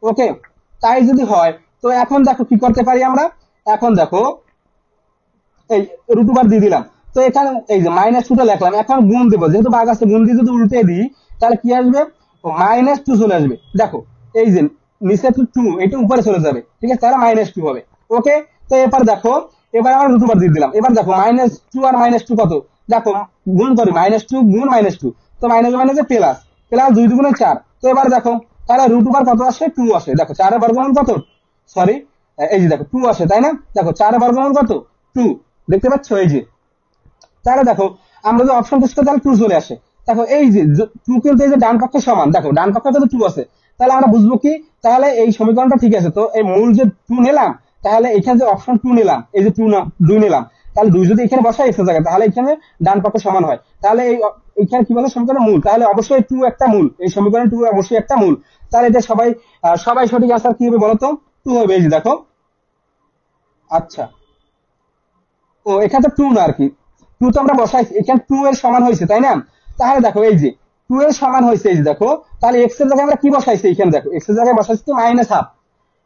ওকে। তাই যদি হয় তো এখন দেখো কি করতে পারি আমরা, এখন দেখো এই √2 দিয়ে দিলাম। তো এখানে এই যে -2টা লিখলাম, এখন গুণ দেবো, যেহেতু ভাগ আছে গুণ দিয়ে যদি উল্টে দিই তাহলে কি আসবে, -2 চলে আসবে। দেখো এই যে নিচে তো 2, এটা উপরে চলে যাবে, ঠিক আছে, তাহলে -2 হবে, ওকে। তো এবার দেখো, এবার আমরা √2 দিয়ে দিলাম, এবার দেখো -2 আর -2 কত, দেখো গুণ করি, -2 গুণ -2, তো মাইনাস মাইনাসে প্লাস, প্লাস 2 দুগুণে 4। তো এবার দেখো তাহলে √2 কত আসে, 2 আসে। দেখো 4 এর বর্গমূল কত, সরি এই যে দেখো 2 আসে, তাই না, দেখো 4 এর বর্গমূল কত, 2, দেখতে পাচ্ছ এই যে। তাহলে দেখো আমরা যদি অপশন টেস্ট করি তাহলে 2 চলে আসে। দেখো এই যে 2 কিন্তু এই যে ডান পক্ষে সমান, দেখো ডান পক্ষে যদি 2 আছে তাহলে আমরা বুঝবো কি, তাহলে এই সমীকরণটা ঠিক আছে। তো এই মূল যে 2 নিলাম, তাহলে এখানে যে অপশন 2 নিলাম, এই যে 2 নিলাম, তাহলে 2 যদি এখানে বসাই এক্স এর জায়গায়, তাহলে এখানে ডান পক্ষ সমান হয়। তাহলে এইখানে কি বলে সমীকরণের মূল, তাহলে অবশ্যই 2 একটা মূল, এই সমীকরণে 2 অবশ্যই একটা মূল। তাহলে এটা সবাই সঠিক আনসার কি হবে বলতো, 2 হবে। এই যে দেখো, আচ্ছা, ও এখানে তো 2 না আর কি, 2 তো আমরা বসাইছি, এখানে 2 এর সমান হয়েছে, তাই না। তাহলে দেখো এই যে 2 এর সমান হয়েছে, এই যে দেখো, তাহলে এক্স এর জায়গায় আমরা কি বসাইছি, এখানে দেখো এক্স এর জায়গায় বসাইছি -1/2।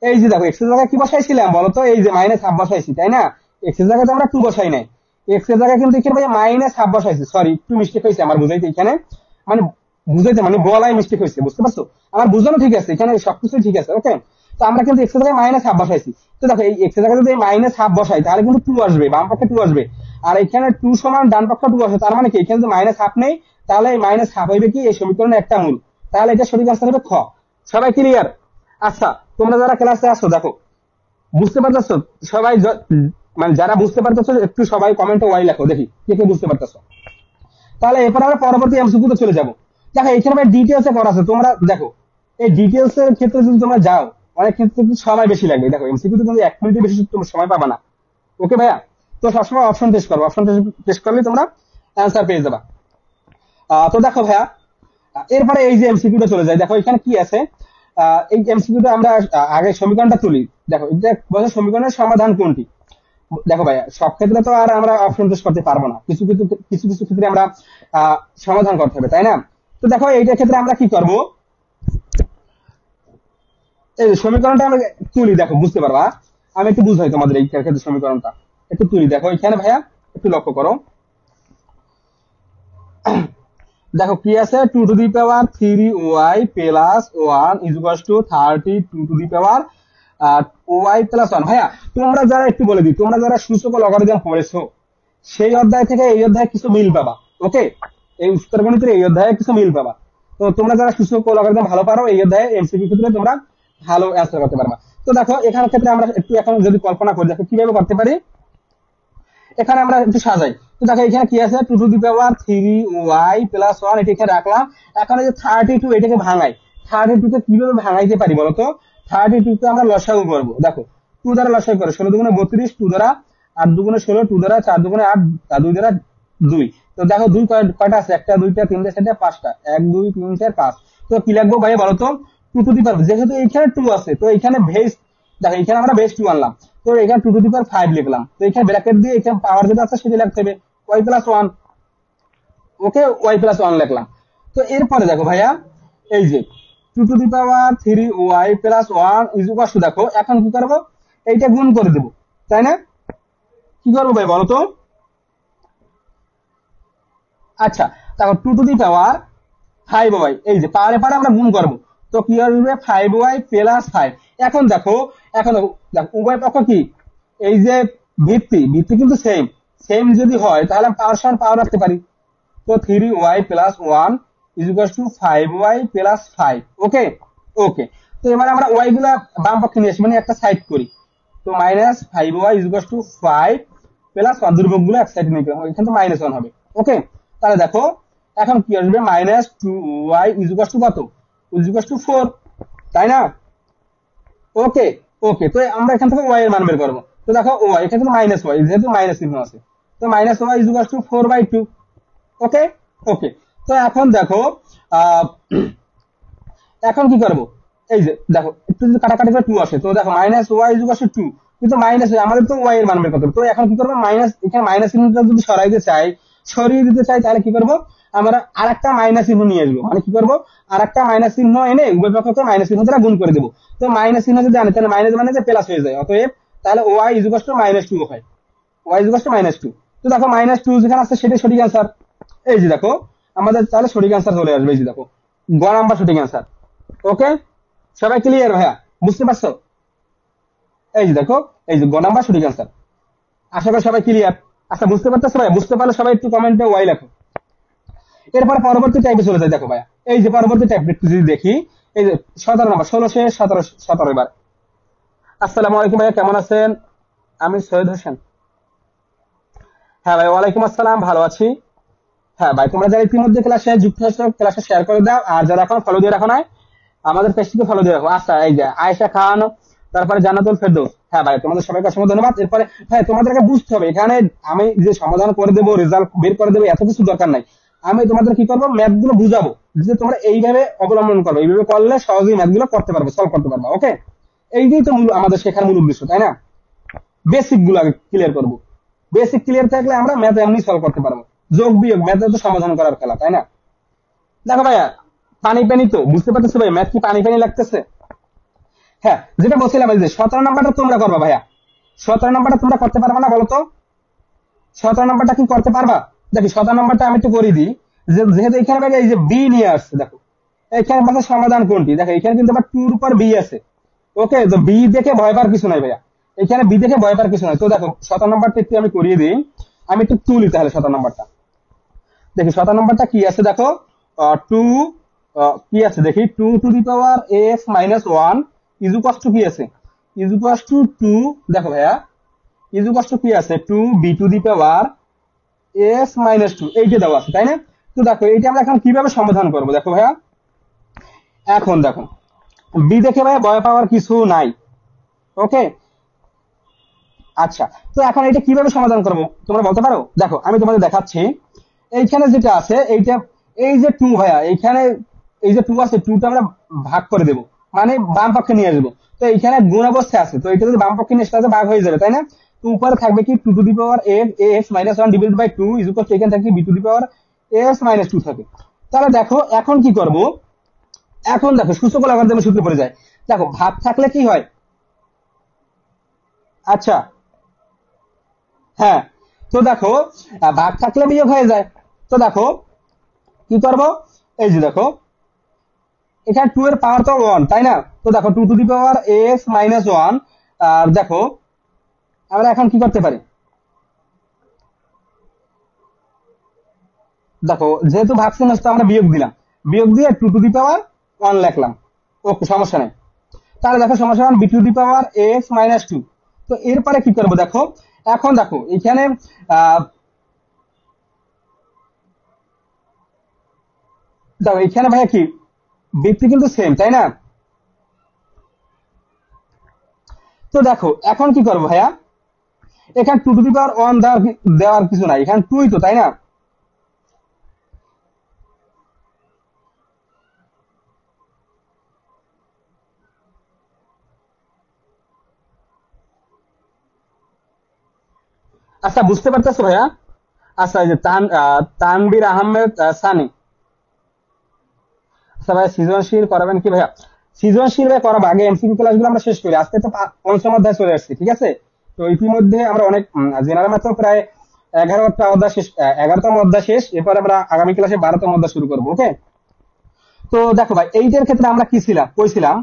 এই যে দেখো এক্স এর জায়গায় কি বসাইছিলাম বলতো, এই যে -1/2 বসাইছি, তাই না। এক্স এর জায়গায় তো আমরা 2 বসাই নাই, এক্স এর জায়গায় কিন্তু এখানে ভাই -1/2 বসাইছি, সরি একটু মিস্টেক হয়েছে আমার বুঝাইতে, এখানে মানে বুঝাইতে মানে বলাই মিস্টেক হয়েছে, বুঝতে পারছো, আমার বুঝানো ঠিক আছে, এখানে সবকিছু ঠিক আছে, ওকে। তো আমরা কিন্তু এক্স এর জায়গায় -1/2 বসাইছি। তো দেখো এই এক্স এর জায়গায় যদি -1/2 বসাই তাহলে কিন্তু 2 আসবে, বাম পক্ষে 2 আসবে, আর এখানে 2 সমান ডান পক্ষে 2 আসে, তার মানে কি এখানে যদি -1/2 নেই তাহলে এই -1/2 হইবে কি এই সমীকরণের একটা মূল, তাহলে এটা সঠিক আনসার হবে খ। সবাই ক্লিয়ার? আচ্ছা, তোমরা যারা ক্লাসে আসো দেখো বুঝতে পারতেছো সবাই, মানে যারা বুঝতে পারতেছো একটু সবাই কমেন্টে ওয়াই লেখো, দেখি কে কে বুঝতে পারতেছো। তাহলে এরপর আমরা পরবর্তী এমসিকিউতে চলে যাব। দেখো এখানে ভাই ডিটেলস এ করা আছে, তোমরা দেখো এই ডিটেলস এর ক্ষেত্রে যদি তোমরা যাও অনেক ক্ষেত্রে কিন্তু সময় বেশি লাগবে। দেখো এমসিকিউতে কিন্তু 1 মিনিটের বেশি তোমরা সময় পাবা না, ওকে ভাইয়া। তো সবসময় অপশন টেস্ট করো, অপশন টেস্ট করলে তোমরা অ্যান্সার পেয়ে যাবা। তো দেখো ভাইয়া, এরপরে এই যে এমসিকিউটা চলে যায়, দেখো এখানে কি আছে, এই এমসিকিউটা আমরা আগে সমীকরণটা তুলি। দেখো এটা বলে সমীকরণের সমাধান কোনটি। দেখো ভাইয়া সব ক্ষেত্রে তো আর আমরা অপশন টেস্ট করতে পারবো না, কিছু কিছু কিছু কিছু ক্ষেত্রে আমরা সমাধান করতে হবে, তাই না। তো দেখো এইটার ক্ষেত্রে আমরা কি করব, এই সমীকরণটা আমরা তুলি, দেখো বুঝতে পারবা, আমি একটু বুঝাই তোমাদের এই ক্ষেত্রে সমীকরণটা একটু তুলি। দেখো এখানে ভাইয়া একটু লক্ষ্য করো, দেখো কি আছে, 2⁻³ প্লাস 1 32 ওয়াই প্লাস 1। ভাইয়া তোমরা যারা একটু বলে দিই, তোমরা যারা সূচক ও লগারিদম পড়েছো সেই অধ্যায় থেকে এই অধ্যায়ে কিছু মিল পাবা, ওকে। এই উত্তর গণিতের এই অধ্যায়ে কিছু মিল পাবা। তো তোমরা যারা সূচক ও লগারিদম ভালো পারো এই অধ্যায়ে এমসিকিউ ক্ষেত্রে তোমরা ভালো অ্যান্সার করতে পারবা। তো দেখো এখানে ক্ষেত্রে আমরা একটু এখন যদি কল্পনা করি, দেখো কিভাবে করতে পারি, এখানে আমরা একটু সাজাই। তো দেখো এখানে কি আছে, 2⁻³ প্লাস 1, এটা এখানে রাখলাম। এখন এই যে 32 এটাকে ভাঙাই, 32 কে কিভাবে ভাঙাইতে পারি বলতো, 32 কে আমরা লসাগু করবো। দেখো 2 দ্বারা লসাগু করে, 16 দুগুণে 32, 2 দ্বারা 8 দুগুণে 16, 2 দ্বারা 4 দুগুণে 8, 2 দ্বারা 2। তো দেখো 2 কয়টা আছে, 1টা 2টা 3টা 4টা 5টা, 1 2 3 4 5। তো কি লিখবো ভাই বলতো, 2⁻, যেহেতু এখানে 2 আছে তো এখানে বেস, দেখো এখানে আমরা বেস 2 আনলাম, তো এখানে 2⁵ লিখলাম। তো এখানে ব্র্যাকেট দিয়ে এখানে পাওয়ার যেটা আছে সেটা লিখতে হবে y+1, ওকে, y+1 লিখলাম। তো এরপরে দেখো ভাইয়া এই যে 2⁻³ দেখো এখন কি করবো, এইটা গুণ করে দেবো, তাই না। কি করবো ভাই বলো তো, আচ্ছা দেখো 2⁵5y, এই যে পাওয়ারে পারে আমরা গুণ করবো, তো কি হবে 5y প্লাস 5। এখন দেখো, এখন দেখো উভয় পক্ষ কি, এই যে ভিত্তি ভিত্তি কিন্তু সেম, সেম যদি হয় তাহলে পাওয়ার সমান পাওয়ার রাখতে পারি। তো 3y প্লাস 1 5y প্লাস 5, ওকে ওকে। তো এবার আমরা ওয়াই গুলা বাম পক্ষে নিয়ে আসি, মানে একটা সাইড করি। তো -5y 5 প্লাস 1, দুর্ভোগ গুলো এক সাইডে নিয়ে গেলাম, এখানে তো -1 হবে, ওকে। তাহলে দেখো এখন কি আসবে, -2y কত, 4, তাই না, ওকে ওকে। তো আমরা এখান থেকে ওয়াই এর মান বের করবো। তো দেখো ওয়াই এখানে কিন্তু -y, যেহেতু মাইনাস চিহ্ন আছে, তো -y 4/2, ওকে ওকে। তো এখন দেখো এখন কি করব, এই যে দেখো একটু যদি কাটাকাটি করে 2 আসে, তো দেখো -y 2, কিন্তু মাইনাস আমাদের তো y এর মান বের করতে হবে। তো এখন কি করব, মাইনাস, এখানে মাইনাস চিহ্নটা যদি সরিয়ে দিতে চাই তাহলে কি করব, আমরা আরেকটা মাইনাস চিহ্ন নিয়ে আসবো, মানে কি করবো, আরেকটা মাইনাস চিহ্ন এনে উভয় পক্ষকে মাইনাস চিহ্ন দ্বারা গুণ করে দেবো। তো মাইনাস চিহ্ন যদি আনে তাহলে মাইনাস মানে যে প্লাস হয়ে যায়, অতএব তাহলে y is equal to minus two হয়, y is equal to minus two. তো দেখো মাইনাস টু যেখানে আছে সেটাই সঠিক অ্যান্সার। এই যে দেখো আমাদের তাহলে সঠিক অ্যান্সার চলে আসবে, এই যে দেখো গ নাম্বার সঠিক অ্যান্সার। ওকে, সবাই ক্লিয়ার ভাইয়া, বুঝতে পারছো? এই যে দেখো, এই যে গ নাম্বার সঠিক অ্যান্সার। আশা করি সবাই ক্লিয়ার। আচ্ছা বুঝতে পারতেছো ভাই? বুঝতে পারলে সবাই একটু কমেন্টে ওয়াই লেখো। এরপরে পরবর্তী টাইপে চলে যায়। দেখো ভাইয়া এই যে পরবর্তী টাইপ যদি দেখি, এই যে 17 নম্বর, 16 শেষ 17 এবার। আসসালামু আলাইকুম ভাইয়া, কেমন আছেন? আমি সৈয়দ হোসেন। হ্যাঁ ভাই, ওয়ালাইকুম আসসালাম, ভালো আছি। হ্যাঁ ভাই, তোমরা যারা ইতিমধ্যে ক্লাসে যুক্ত হয়েছো ক্লাসে শেয়ার করে দাও, আর যারা এখন ফলো দিয়ে রাখো নাই আমাদের পেজটিকে ফলো দিয়ে রাখো। আচ্ছা এই যে আয়েশা খান, তারপরে জান্নাতুল ফেরদৌস, হ্যাঁ ভাই তোমাদের সবাইকে অসংখ্য ধন্যবাদ। এরপরে হ্যাঁ তোমাদেরকে বুঝতে হবে এখানে আমি যে সমাধান করে দেবো, রেজাল্ট বের করে দেবো, এত কিছু দরকার নাই। আমি তোমাদের কি করবো, ম্যাথ গুলো বুঝাবো, যে তোমরা এইভাবে অবলম্বন করবে, এইভাবে করলে সহজেই ম্যাথ গুলো করতে পারবে, সলভ করতে পারবে। ওকে, এইটাই তো আমাদের শেখার মূল উদ্দেশ্য, তাই না? বেসিক গুলো আগে ক্লিয়ার করবো, বেসিক ক্লিয়ার থাকলে আমরা ম্যাথ এমনি সলভ করতে পারবো। যোগ বিয়োগ ম্যাথে তো সমাধান করার খেলা, তাই না? দেখো ভাইয়া পানি পানি তো বুঝতে পারতেছো ভাই, ম্যাথ কি পানি পানি লাগতেছে? হ্যাঁ, যেটা বলছিলাম এই যে 17 নাম্বারটা তোমরা করবা ভাইয়া। 17 নাম্বারটা তোমরা করতে পারবা না বলো তো? 17 নাম্বারটা কি করতে পারবা? দেখি 17 নাম্বারটা আমি একটু করে দিই। যেহেতু এখানে ভাই এই যে বি নিয়ে আসছে, দেখো এখানে বলছে সমাধান কোনটি, দেখো এখানে কিন্তু আবার টুর উপর বি আছে। ওকে, তো বি দেখে ভয় পাওয়ার কিছু নাই ভাইয়া, এখানে বি দেখে ভয় পাওয়ার কিছু নাই। তো দেখো 17 নাম্বারটা একটু আমি করিয়ে দিই, আমি একটু তুলি তাহলে 17 নাম্বারটা। দেখি 17 নাম্বারটা কি আছে, দেখো টু কি আছে দেখি, 2 to the power x minus one is equal to কি আছে, ইজ ইকুয়াল টু 2, দেখো ভাইয়া ইজ ইকুয়াল টু কি আছে, 2 b to the power x minus two, এইটা দেওয়া আছে, তাই না? তো দেখো এইটা আমরা এখন কিভাবে সমাধান করবো, দেখো ভাইয়া এখন দেখো বি দেখে ভাইয়া ভয় পাওয়ার কিছু নাই। ওকে, আচ্ছা তো এখন এটা কিভাবে সমাধান করবো তোমরা বলতে পারো? দেখো আমি তোমাদের দেখাচ্ছি, এইখানে যেটা আছে এইটা, এই যে টু ভাইয়া এইখানে এই যে টু আছে, টুটা আমরা ভাগ করে দেবো, মানে বাম পক্ষে নিয়ে আসবো। তো এইখানে গুণ অবস্থায় আছে, তো এটা যদি বাম পক্ষে নিয়ে আসতে ভাগ হয়ে যাবে, তাই না? তো উপরে থাকবে কি 2 to the power x minus one divide by two is equal to, এখানে থাকবে B to the power x minus two থাকে। তাহলে দেখো এখন কি করব, এখন দেখো সূচক লগারিদমের সূত্রে পড়ে যায়। দেখো ভাগ থাকলে কি হয়, আচ্ছা হ্যাঁ, তো দেখো ভাগ থাকলে বিয়োগ হয়ে যায়। তো দেখো কি করব, এই যে দেখো এখানে 2 এর পাওয়ার তো 1, তাই না? তো দেখো 2 to the power x minus one, আর দেখো আমরা এখন কি করতে পারি, দেখো যেহেতু ভাগ চিহ্ন আছে তো আমরা বিয়োগ দিলাম, বিয়োগ দিয়ে 2 টু দি পাওয়ার 1 লিখলাম। ওকে, সমস্যা নেই। তাহলে দেখো সমস্যা b to the power x minus two. তো এরপরে কি করবো, দেখো এখন দেখো এখানে দেখো এখানে ভাইয়া কি বৃত্তি কিন্তু সেম, তাই না? তো দেখো এখন কি করবো ভাইয়া, এখানে 2 টু দি পাওয়ার 1 দেওয়ার কিছু নাই, এখানে 2ই তো, তাই না? আচ্ছা বুঝতে পারতেছো ভাইয়া? আচ্ছা এই যে তানবীর আহমেদ সানি, আচ্ছা ভাইয়া সৃজনশীল করাবেন কি ভাইয়া? সৃজনশীল ভাই করাবো, আগে এমসিকিউ ক্লাসগুলো আমরা শেষ করি, আজকে তো পঞ্চম অধ্যায় চলে আসছে, ঠিক আছে? তো ইতিমধ্যে আমরা অনেক জেনারেল ম্যাথ প্রায় 11টা অধ্যায় শেষ, 11তম অধ্যায় শেষ, এরপর আমরা আগামী ক্লাসে 12তম অধ্যায় শুরু করবো। ওকে, তো দেখো ভাই এইটার ক্ষেত্রে আমরা কি ছিলাম কইছিলাম,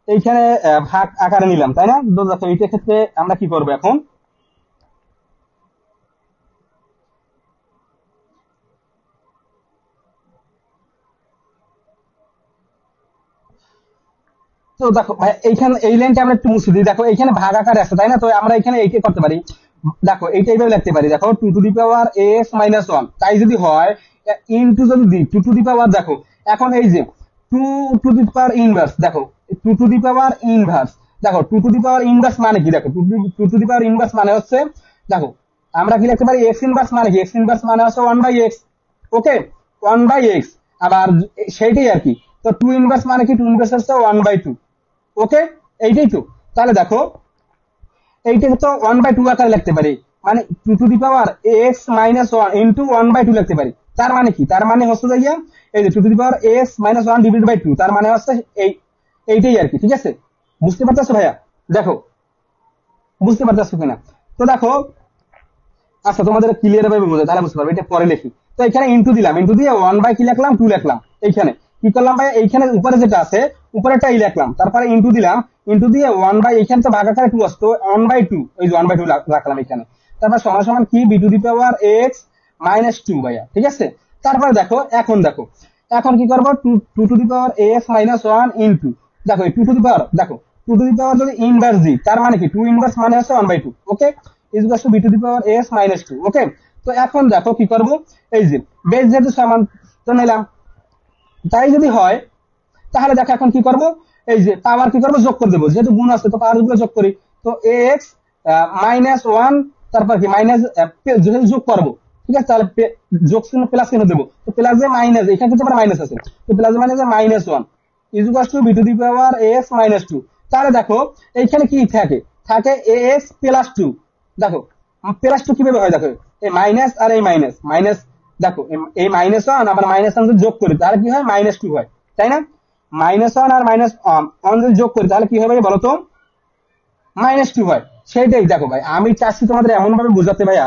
এইখানে ভাগ আকারে নিলাম, তাই না? তো দেখো এইটার ক্ষেত্রে আমরা কি করবো এখন, তো দেখো ভাই এইখানে এই লাইনটা আমরা একটু মুছে দিই, দেখো এইখানে ভাগ আকারে আছে, তাই না? তো আমরা এখানে এইটা করতে পারি, দেখো এইটা এইভাবে লিখতে পারি, দেখো 2 to the power x minus one, তাই যদি হয় ইনটু যদি দিই 2 টু দি পাওয়ার, দেখো এখন এই যে 2 টু দি পাওয়ার ইনভার্স, দেখো 2 টু দি পাওয়ার ইনভার্স, দেখো 2 টু দি পাওয়ার ইনভার্স মানে কি, দেখো 2 টু দি পাওয়ার ইনভার্স মানে হচ্ছে, দেখো আমরা কি লিখতে পারি এক্স ইনভার্স মানে কি, এক্স ইনভার্স মানে হচ্ছে 1/x। ওকে, 1/x, আবার সেইটাই আর কি। তো 2 ইনভার্স মানে কি, 2 ইনভার্স হচ্ছে 1/2। ওকে, এইটাই তো। তাহলে দেখো এইটাকে তো 1/2 আকারে লিখতে পারি, মানে two to the power x minus one into 1/2 লিখতে পারি। তার মানে কি, তার মানে হচ্ছে যাইয়া এই যে two to the power x minus one divide by two, তার মানে হচ্ছে এইটাই আর কি। ঠিক আছে, বুঝতে পারতেছো ভাইয়া? দেখো বুঝতে পারতেছো কিনা? তো দেখো, আচ্ছা তোমাদের ক্লিয়ার ভাবে বোঝা তাহলে বুঝতে পারবে, এটা পরে লিখি। তো এখানে ইনটু দিলাম, ইনটু দিয়ে 1 বাই কি লিখলাম, 2 লিখলাম। এইখানে কি করলাম ভাই, এইখানে উপরে যেটা আছে উপরেটাই লিখলাম, তারপরে ইনটু দিলাম, ইনটু দিয়ে 1 বাই, এইখানে তো ভাগ আকারে 2 আসতো, 1/2, এই যে 1/2 রাখলাম এখানে। তারপর সমান সমান কি, b to the power x minus 2 ভাইয়া। ঠিক আছে, তারপরে দেখো, এখন দেখো এখন কি করবো, two to the power x minus one into, দেখো এই টু টু দি পাওয়ার, দেখো টু টু দি পাওয়ার যদি ইনভার্স দিই তার মানে কি, টু ইনভার্স মানে হচ্ছে 1/2। Okay, is equal to b to the power s minus 2। Okay, তো এখন দেখো কি করব, এই যে বেস যেহেতু সমান তো নিলাম, তাই যদি হয় তাহলে দেখো এখন কি করব, এই যে পাওয়ার কি করব, যোগ করে দেবো, যেহেতু গুণ আছে তো পাওয়ার গুলো যোগ করি। তো এক্স মাইনাস ওয়ান, তারপর কি মাইনাস, যেহেতু যোগ করবো, ঠিক আছে, তাহলে যোগ চিহ্ন প্লাস চিহ্ন দেবো, তো প্লাস যে মাইনাস, এখানে কিন্তু মাইনাস আছে, তো plus minus minus one is equal to b to the power x minus 2। তাহলে দেখো এইখানে কি থাকে, থাকে এক্স প্লাস 2। দেখো প্লাস 2 কিভাবে হয়, দেখো এই মাইনাস আর এই মাইনাস মাইনাস, দেখো এই মাইনাস ওয়ান আবার মাইনাস ওয়ান যদি যোগ করি তাহলে কি হয়, মাইনাস 2 হয়, তাই না? মাইনাস ওয়ান আর মাইনাস ওয়ান যদি যোগ করি তাহলে কি হবে বলতো, মাইনাস 2 হয়। সেইটাই দেখো ভাই, আমি চাচ্ছি তোমাদের এমন ভাবে বুঝাতে ভাইয়া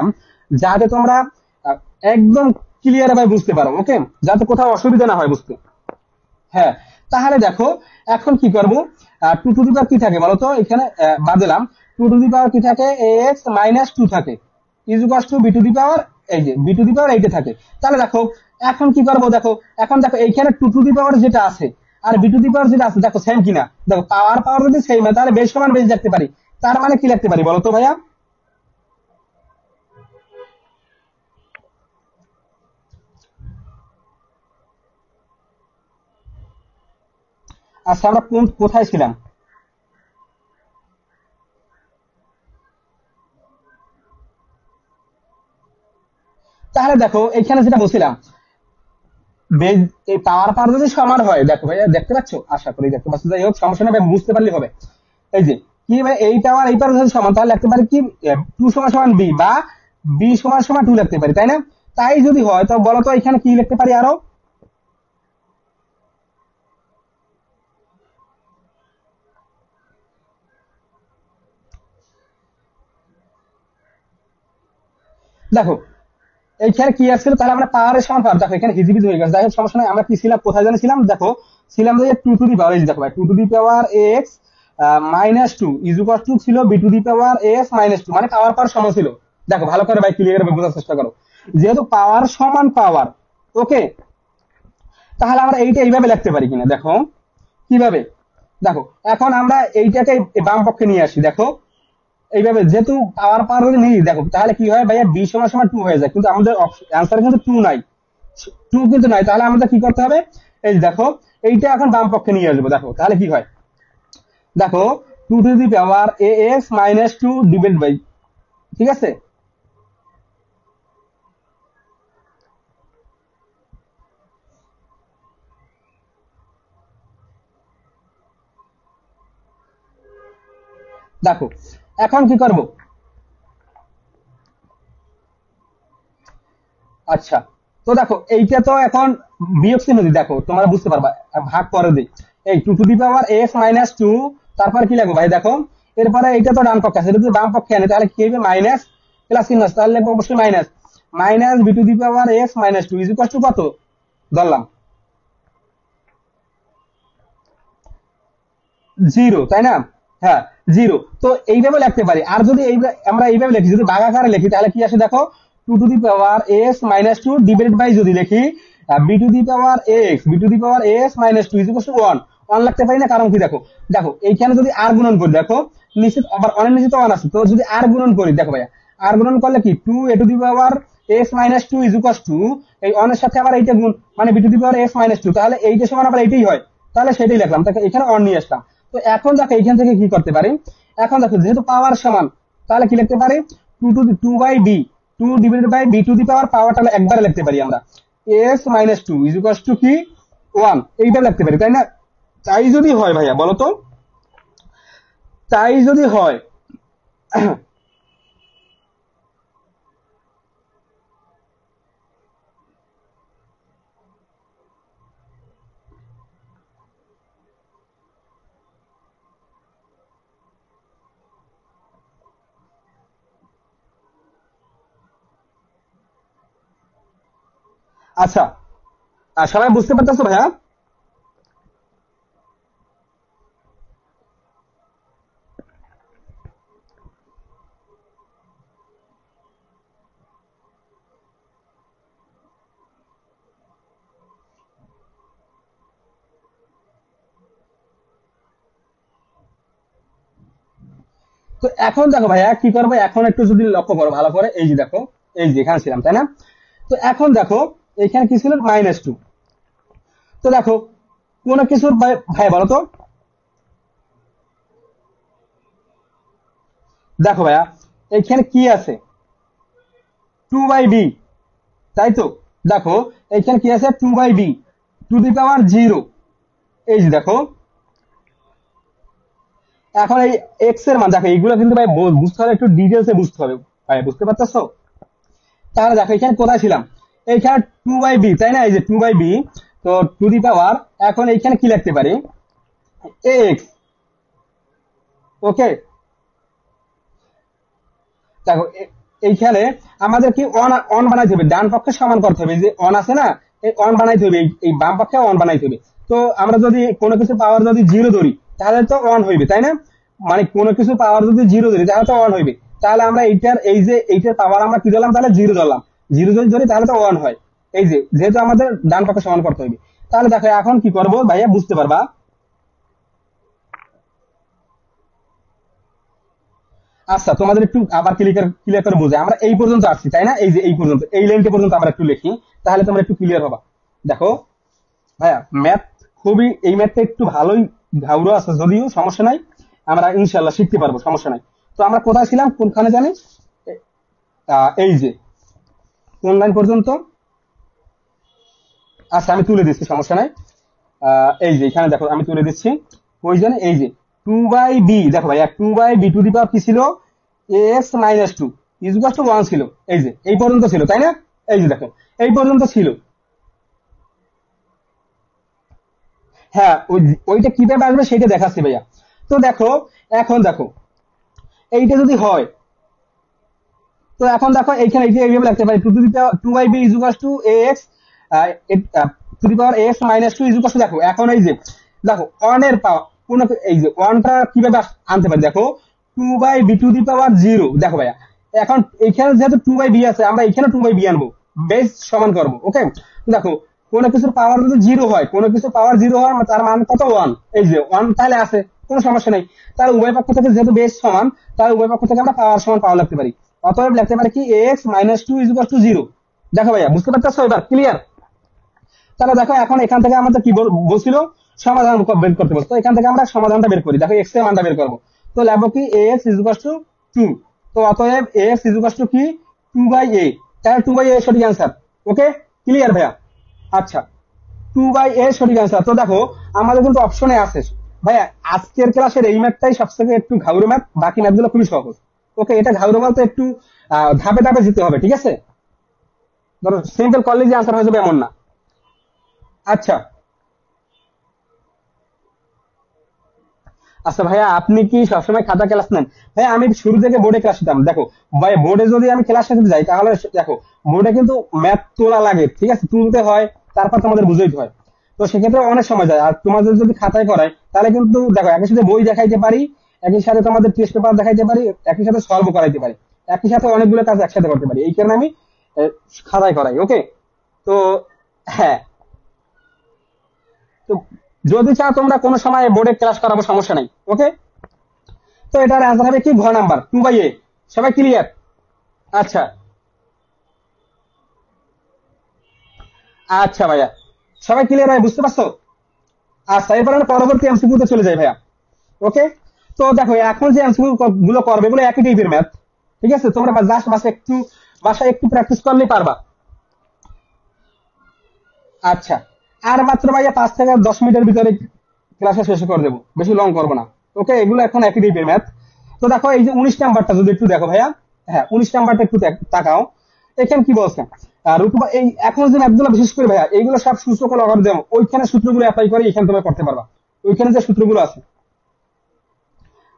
যাতে তোমরা আহ, একদম ক্লিয়ার ভাবে বুঝতে পারো। ওকে, যাতে কোথাও অসুবিধা না হয় বুঝতে। হ্যাঁ, তাহলে দেখো এখন কি করবো, টু টু দি পাওয়ার কি থাকে বলতো, এখানে বাদলাম, টু টু দি পাওয়ার কি থাকে, এক্স মাইনাস 2 থাকে, is equal to b to the power, এই যে বি টু দি পাওয়ার এইটা থাকে। তাহলে দেখো এখন কি করবো, দেখো এখন দেখো এইখানে টু টু দি পাওয়ার যেটা আছে আর বি টু দি পাওয়ার যেটা আছে, দেখো সেম কিনা, দেখো পাওয়ার পাওয়ার যদি সেম হয় তাহলে বেশ সমান বেশ দেখতে পারি। তার মানে কি লিখতে পারি বলতো ভাইয়া, আচ্ছা আমরা কোন কোথায় ছিলাম, তাহলে দেখো এখানে যেটা বলছিলাম, বেজ, এই পাওয়ার পাওয়ার যদি সমান হয়, দেখো ভাইয়া দেখতে পাচ্ছ, আশা করি দেখতে পাচ্ছ, যাই হোক সমস্যা নেই, বুঝতে পারলে হবে। এই যে কি ভাই, এই পাওয়ার এই পাওয়ার যদি সমান তাহলে লিখতে পারি কি, টু সমান সমান বি, বা বি সমান সমান টু লিখতে পারি, তাই না? তাই যদি হয় তো বলো তো এখানে কি লিখতে পারি আরো, দেখো এইখানে কি আসছিল, তাহলে আমরা পাওয়ারের সমান পাওয়ার, দেখো এখানে হিজিবিজি হয়ে গেছে, যাই হোক সমস্যা নাই। আমরা কি ছিলাম, কোথায় জানি ছিলাম, দেখো ছিলাম যে টু টু দি পাওয়ার, এই যে দেখো ভাই two to the power x minus 2 is equal to ছিল b to the power x minus 2, মানে পাওয়ার পাওয়ার সমান ছিল। দেখো ভালো করে ভাই ক্লিয়ার ভাবে বোঝার চেষ্টা করো, যেহেতু পাওয়ার সমান পাওয়ার, ওকে, তাহলে আমরা এইটা এইভাবে লিখতে পারি কিনা, দেখো কিভাবে, দেখো এখন আমরা এইটাকে বাম পক্ষে নিয়ে আসি, দেখো এইভাবে, যেহেতু পাওয়ার পাওয়ার যদি নিই, দেখো তাহলে কি হয় ভাইয়া, বি সমান সমান 2 হয়ে যায়, কিন্তু আমাদের অ্যান্সারে কিন্তু 2 নাই, 2 কিন্তু নাই, তাহলে আমাদের কি করতে হবে, এই যে দেখো এইটা এখন বাম পক্ষে নিয়ে আসবো, দেখো তাহলে কি হয়, দেখো two to the power a x minus 2 divide by, ঠিক আছে, দেখো এখন কি করব, আচ্ছা তো দেখো এইটা তো এখন বিয়োগ চিহ্ন দিই, দেখো তোমরা বুঝতে পারবা, ভাগ করে দিই, এই two to the power x minus 2, তারপর কি লাগবে ভাই, দেখো এরপরে এইটা তো ডান পক্ষে আছে, এটা যদি বাম পক্ষে আনে তাহলে কি হবে, মাইনাস প্লাস চিহ্ন আছে, তাহলে লিখবো অবশ্যই minus, minus b to the power x minus 2 is equal to কত ধরলাম, 0, তাই না? হ্যাঁ, 0। তো এইভাবে লিখতে পারি, আর যদি আমরা এইভাবে লিখি, যদি ভাগাকারে লিখি তাহলে কি আসে, দেখো two to the power x minus 2 divide by, যদি লিখি b to the power x, b to the power x minus 2 is equal to 1, 1 লিখতে পারি না, কারণ কি, দেখো দেখো এইখানে যদি আর গুণন করি, দেখো নিচে আবার অনেক নিচে তো 1 আছে, তো যদি আর গুণন করি, দেখো ভাইয়া আর গুণন করলে কি, 2 a to the power x minus 2 is equal to, এই অনের সাথে আবার এইটা গুণ, মানে b to the power x minus 2, তাহলে এইটা সমান আবার এইটাই হয়, তাহলে সেটাই লিখলাম, তাকে এখানে অন নিয়ে আসলাম। তো এখন দেখো এইখান থেকে কি করতে পারি, এখন দেখো যেহেতু পাওয়ার সমান তাহলে কি লিখতে পারি, two by b, 2 divided by b to the power, পাওয়ারটা একবারে লিখতে পারি আমরা, s minus 2 is equal to কি 1, এইটা লিখতে পারি, তাই না? তাই যদি হয় ভাইয়া বলো তো, তাই যদি হয় আচ্ছা, আর সবাই বুঝতে পারতেছো ভাইয়া? তো এখন দেখো ভাইয়া কি করবো, এখন একটু যদি লক্ষ্য করো ভালো করে, এই যে দেখো, এই যে এখানে ছিলাম তাই না? তো এখন দেখো এখানে কি ছিল, -2। তো দেখো কোন কিছুর ভাই বলো তো, দেখো ভাইয়া এখানে কি আছে, 2/b, তাই তো? দেখো এখানে কি আছে, 2/b টু দি পাওয়ার 0। এই যে দেখো, এখন এই এক্স এর মান দেখো, এইগুলো কিন্তু ভাই বুঝতে হবে, একটু ডিটেলসে বুঝতে হবে ভাই, বুঝতে পারতেছো? তাহলে দেখো এখানে কোথায় ছিলাম, এইখানে 2/b, তাই না? এই যে 2/b, তো টু দি পাওয়ার, এখন এইখানে কি লিখতে পারি, এক্স। ওকে, দেখো এইখানে আমাদের কি অন অন বানাইতে হবে, ডান পক্ষে সমান করতে হবে, এই যে অন আছে না, এই অন বানাইতে হবে, এই বাম পক্ষে অন বানাইতে হবে। তো আমরা যদি কোনো কিছু পাওয়ার যদি 0 ধরি, তাহলে তো অন হইবে, তাই না? মানে কোনো কিছু পাওয়ার যদি 0 ধরি তাহলে তো অন হইবে। তাহলে আমরা এইটার, এই যে এইটার পাওয়ার আমরা কি ধরলাম, তাহলে 0 ধরলাম। 0 যদি ধরি তাহলে তো অন হয়। এই যে যেহেতু আমাদের ডান পক্ষে সমান করতে হবে, তাহলে দেখো এখন কি করবো ভাইয়া, বুঝতে পারবা। আচ্ছা, তোমাদের একটু আবার ক্লিয়ার ক্লিয়ার করে বুঝে, আমরা এই পর্যন্ত আসছি তাই না? এই যে এই পর্যন্ত, এই লাইনটা পর্যন্ত আমরা একটু লিখি, তাহলে তোমরা একটু ক্লিয়ার হবা। দেখো ভাইয়া, ম্যাথ খুবই, এই ম্যাথটা একটু ভালোই ঘাউরো আছে, যদিও সমস্যা নাই, আমরা ইনশাল্লাহ শিখতে পারবো, সমস্যা নাই। তো আমরা কোথায় ছিলাম, কোনখানে জানি, এই যে কোন লাইন পর্যন্ত, আচ্ছা আমি তুলে দিচ্ছি, সমস্যা নাই। এই যে এখানে দেখো আমি তুলে দিচ্ছি, ওই জন্য এই যে 2/b, দেখো ভাইয়া 2/b টু দি পাওয়ার কি ছিল, ax-2 ইকুয়াল টু 1 ছিল। এই যে এই পর্যন্ত ছিল, তাই না? এই যে দেখো এই পর্যন্ত ছিল। হ্যাঁ, ওইটা কিভাবে আসবে সেটা দেখাচ্ছি ভাইয়া। তো দেখো, এখন দেখো এইটা যদি হয়, তো এখন দেখো এইখানে এইটা এইভাবে লিখতে পারি, 2/b equal to ax two the power ax-2 equal to, দেখো এখন এই যে দেখো অনের পাওয়ার কোন, এই যে ওয়ানটা কিভাবে আনতে পারি, দেখো 2/b টু দি পাওয়ার 0। দেখো ভাইয়া এখন এখানে যেহেতু 2/b আছে, আমরা এখানে 2/b আনবো, বেস সমান করবো। ওকে, দেখো কোনো কিছুর পাওয়ার যদি 0 হয়, কোনো কিছুর পাওয়ার 0 হয়, তার মান কত, 1। এই যে 1 তাহলে আছে, কোনো সমস্যা নেই। তাহলে উভয় পক্ষ থেকে যেহেতু বেস সমান, তাহলে উভয় পক্ষ থেকে আমরা পাওয়ার সমান পাওয়ার লিখতে পারি। অতএব লিখতে পারি কি, ax-2 ইকুয়াল টু 0। দেখো ভাইয়া বুঝতে পারতেছো, এবার ক্লিয়ার? তাহলে দেখো এখন এখান থেকে আমাদের কি বলছিল, সমাধান বের করতে বলতো, এখান থেকে আমরা সমাধানটা বের করি। দেখো এক্স এর মানটা বের করবো, তো লিখবো কি, ax ইকুয়াল টু 2। তো অতএব ax ইকুয়াল টু কি, 2/a। তাহলে 2/a সঠিক অ্যান্সার। ওকে, ক্লিয়ার ভাইয়া? আচ্ছা, 2/a সঠিক অ্যান্সার। তো দেখো আমাদের কিন্তু অপশনে আছে ভাইয়া, আজকের ক্লাসের এই ম্যাথটাই সবথেকে একটু ঘাউরো ম্যাথ, বাকি ম্যাথগুলো খুবই সহজ। ওকে, এটা ঘাউরো বলতে একটু ধাপে ধাপে যেতে হবে, ঠিক আছে? ধরো সিম্পল করলে যে আনসার হয়ে যাবে এমন না। আচ্ছা, আচ্ছা ভাইয়া, আপনি কি সবসময় খাতা ক্লাস নেন? ভাইয়া আমি শুরু থেকে বোর্ডে ক্লাস নিতাম। দেখো ভাই, বোর্ডে যদি আমি ক্লাস নিতে যাই, তাহলে দেখো বোর্ডে কিন্তু ম্যাথ তোলা লাগে, ঠিক আছে, তুলতে হয়, তারপর তোমাদের বুঝাইতে হয়। তো সেক্ষেত্রে অনেক সময় যায়। আর তোমাদের যদি খাতায় করায়, তাহলে কিন্তু দেখো একই সাথে বই দেখাইতে পারি, একই সাথে তোমাদের টেস্ট পেপার দেখাইতে পারি, একই সাথে সলভ করাইতে পারি, একই সাথে অনেকগুলো কাজ একসাথে করতে পারি। এই কারণে আমি খাতায় করাই। ওকে, তো হ্যাঁ, তো যদি চাও তোমরা কোনো সময় বোর্ডে ক্লাস করাবো, সমস্যা নাই। ওকে, তো এটার অ্যান্সার হবে কি, ঘ নাম্বার, 2/a। সবাই ক্লিয়ার? আচ্ছা, আচ্ছা ভাইয়া, সবাই ক্লিয়ার ভাই, বুঝতে পারছো? আচ্ছা, এরপর আমরা পরবর্তী এমসিকিউ তে চলে যাই ভাইয়া। ওকে, তো দেখো এখন যে এমসিকিউ গুলো করবে, এগুলো একই টাইপের ম্যাথ, ঠিক আছে? তোমরা জাস্ট বাসায় একটু প্র্যাকটিস করলেই পারবা। আচ্ছা, আর মাত্র ভাইয়া 5 থেকে 10 মিনিটের ভিতরে ক্লাসে শেষ করে দেবো, বেশি লং করবো না। ওকে, এগুলো এখন একই টাইপের ম্যাথ। তো দেখো এই যে 19 নাম্বারটা যদি একটু দেখো ভাইয়া, হ্যাঁ 19 নাম্বারটা একটু তাকাও, এখানে কি বলছে, রুতুবা, এই এখন যে ম্যাথগুলো বিশেষ করে ভাইয়া, এইগুলো সব সূত্রক লগারিদম, ওইখানে সূত্রগুলো অ্যাপ্লাই করে এখানে তোমরা করতে পারবা, ওইখানে যে সূত্রগুলো আছে।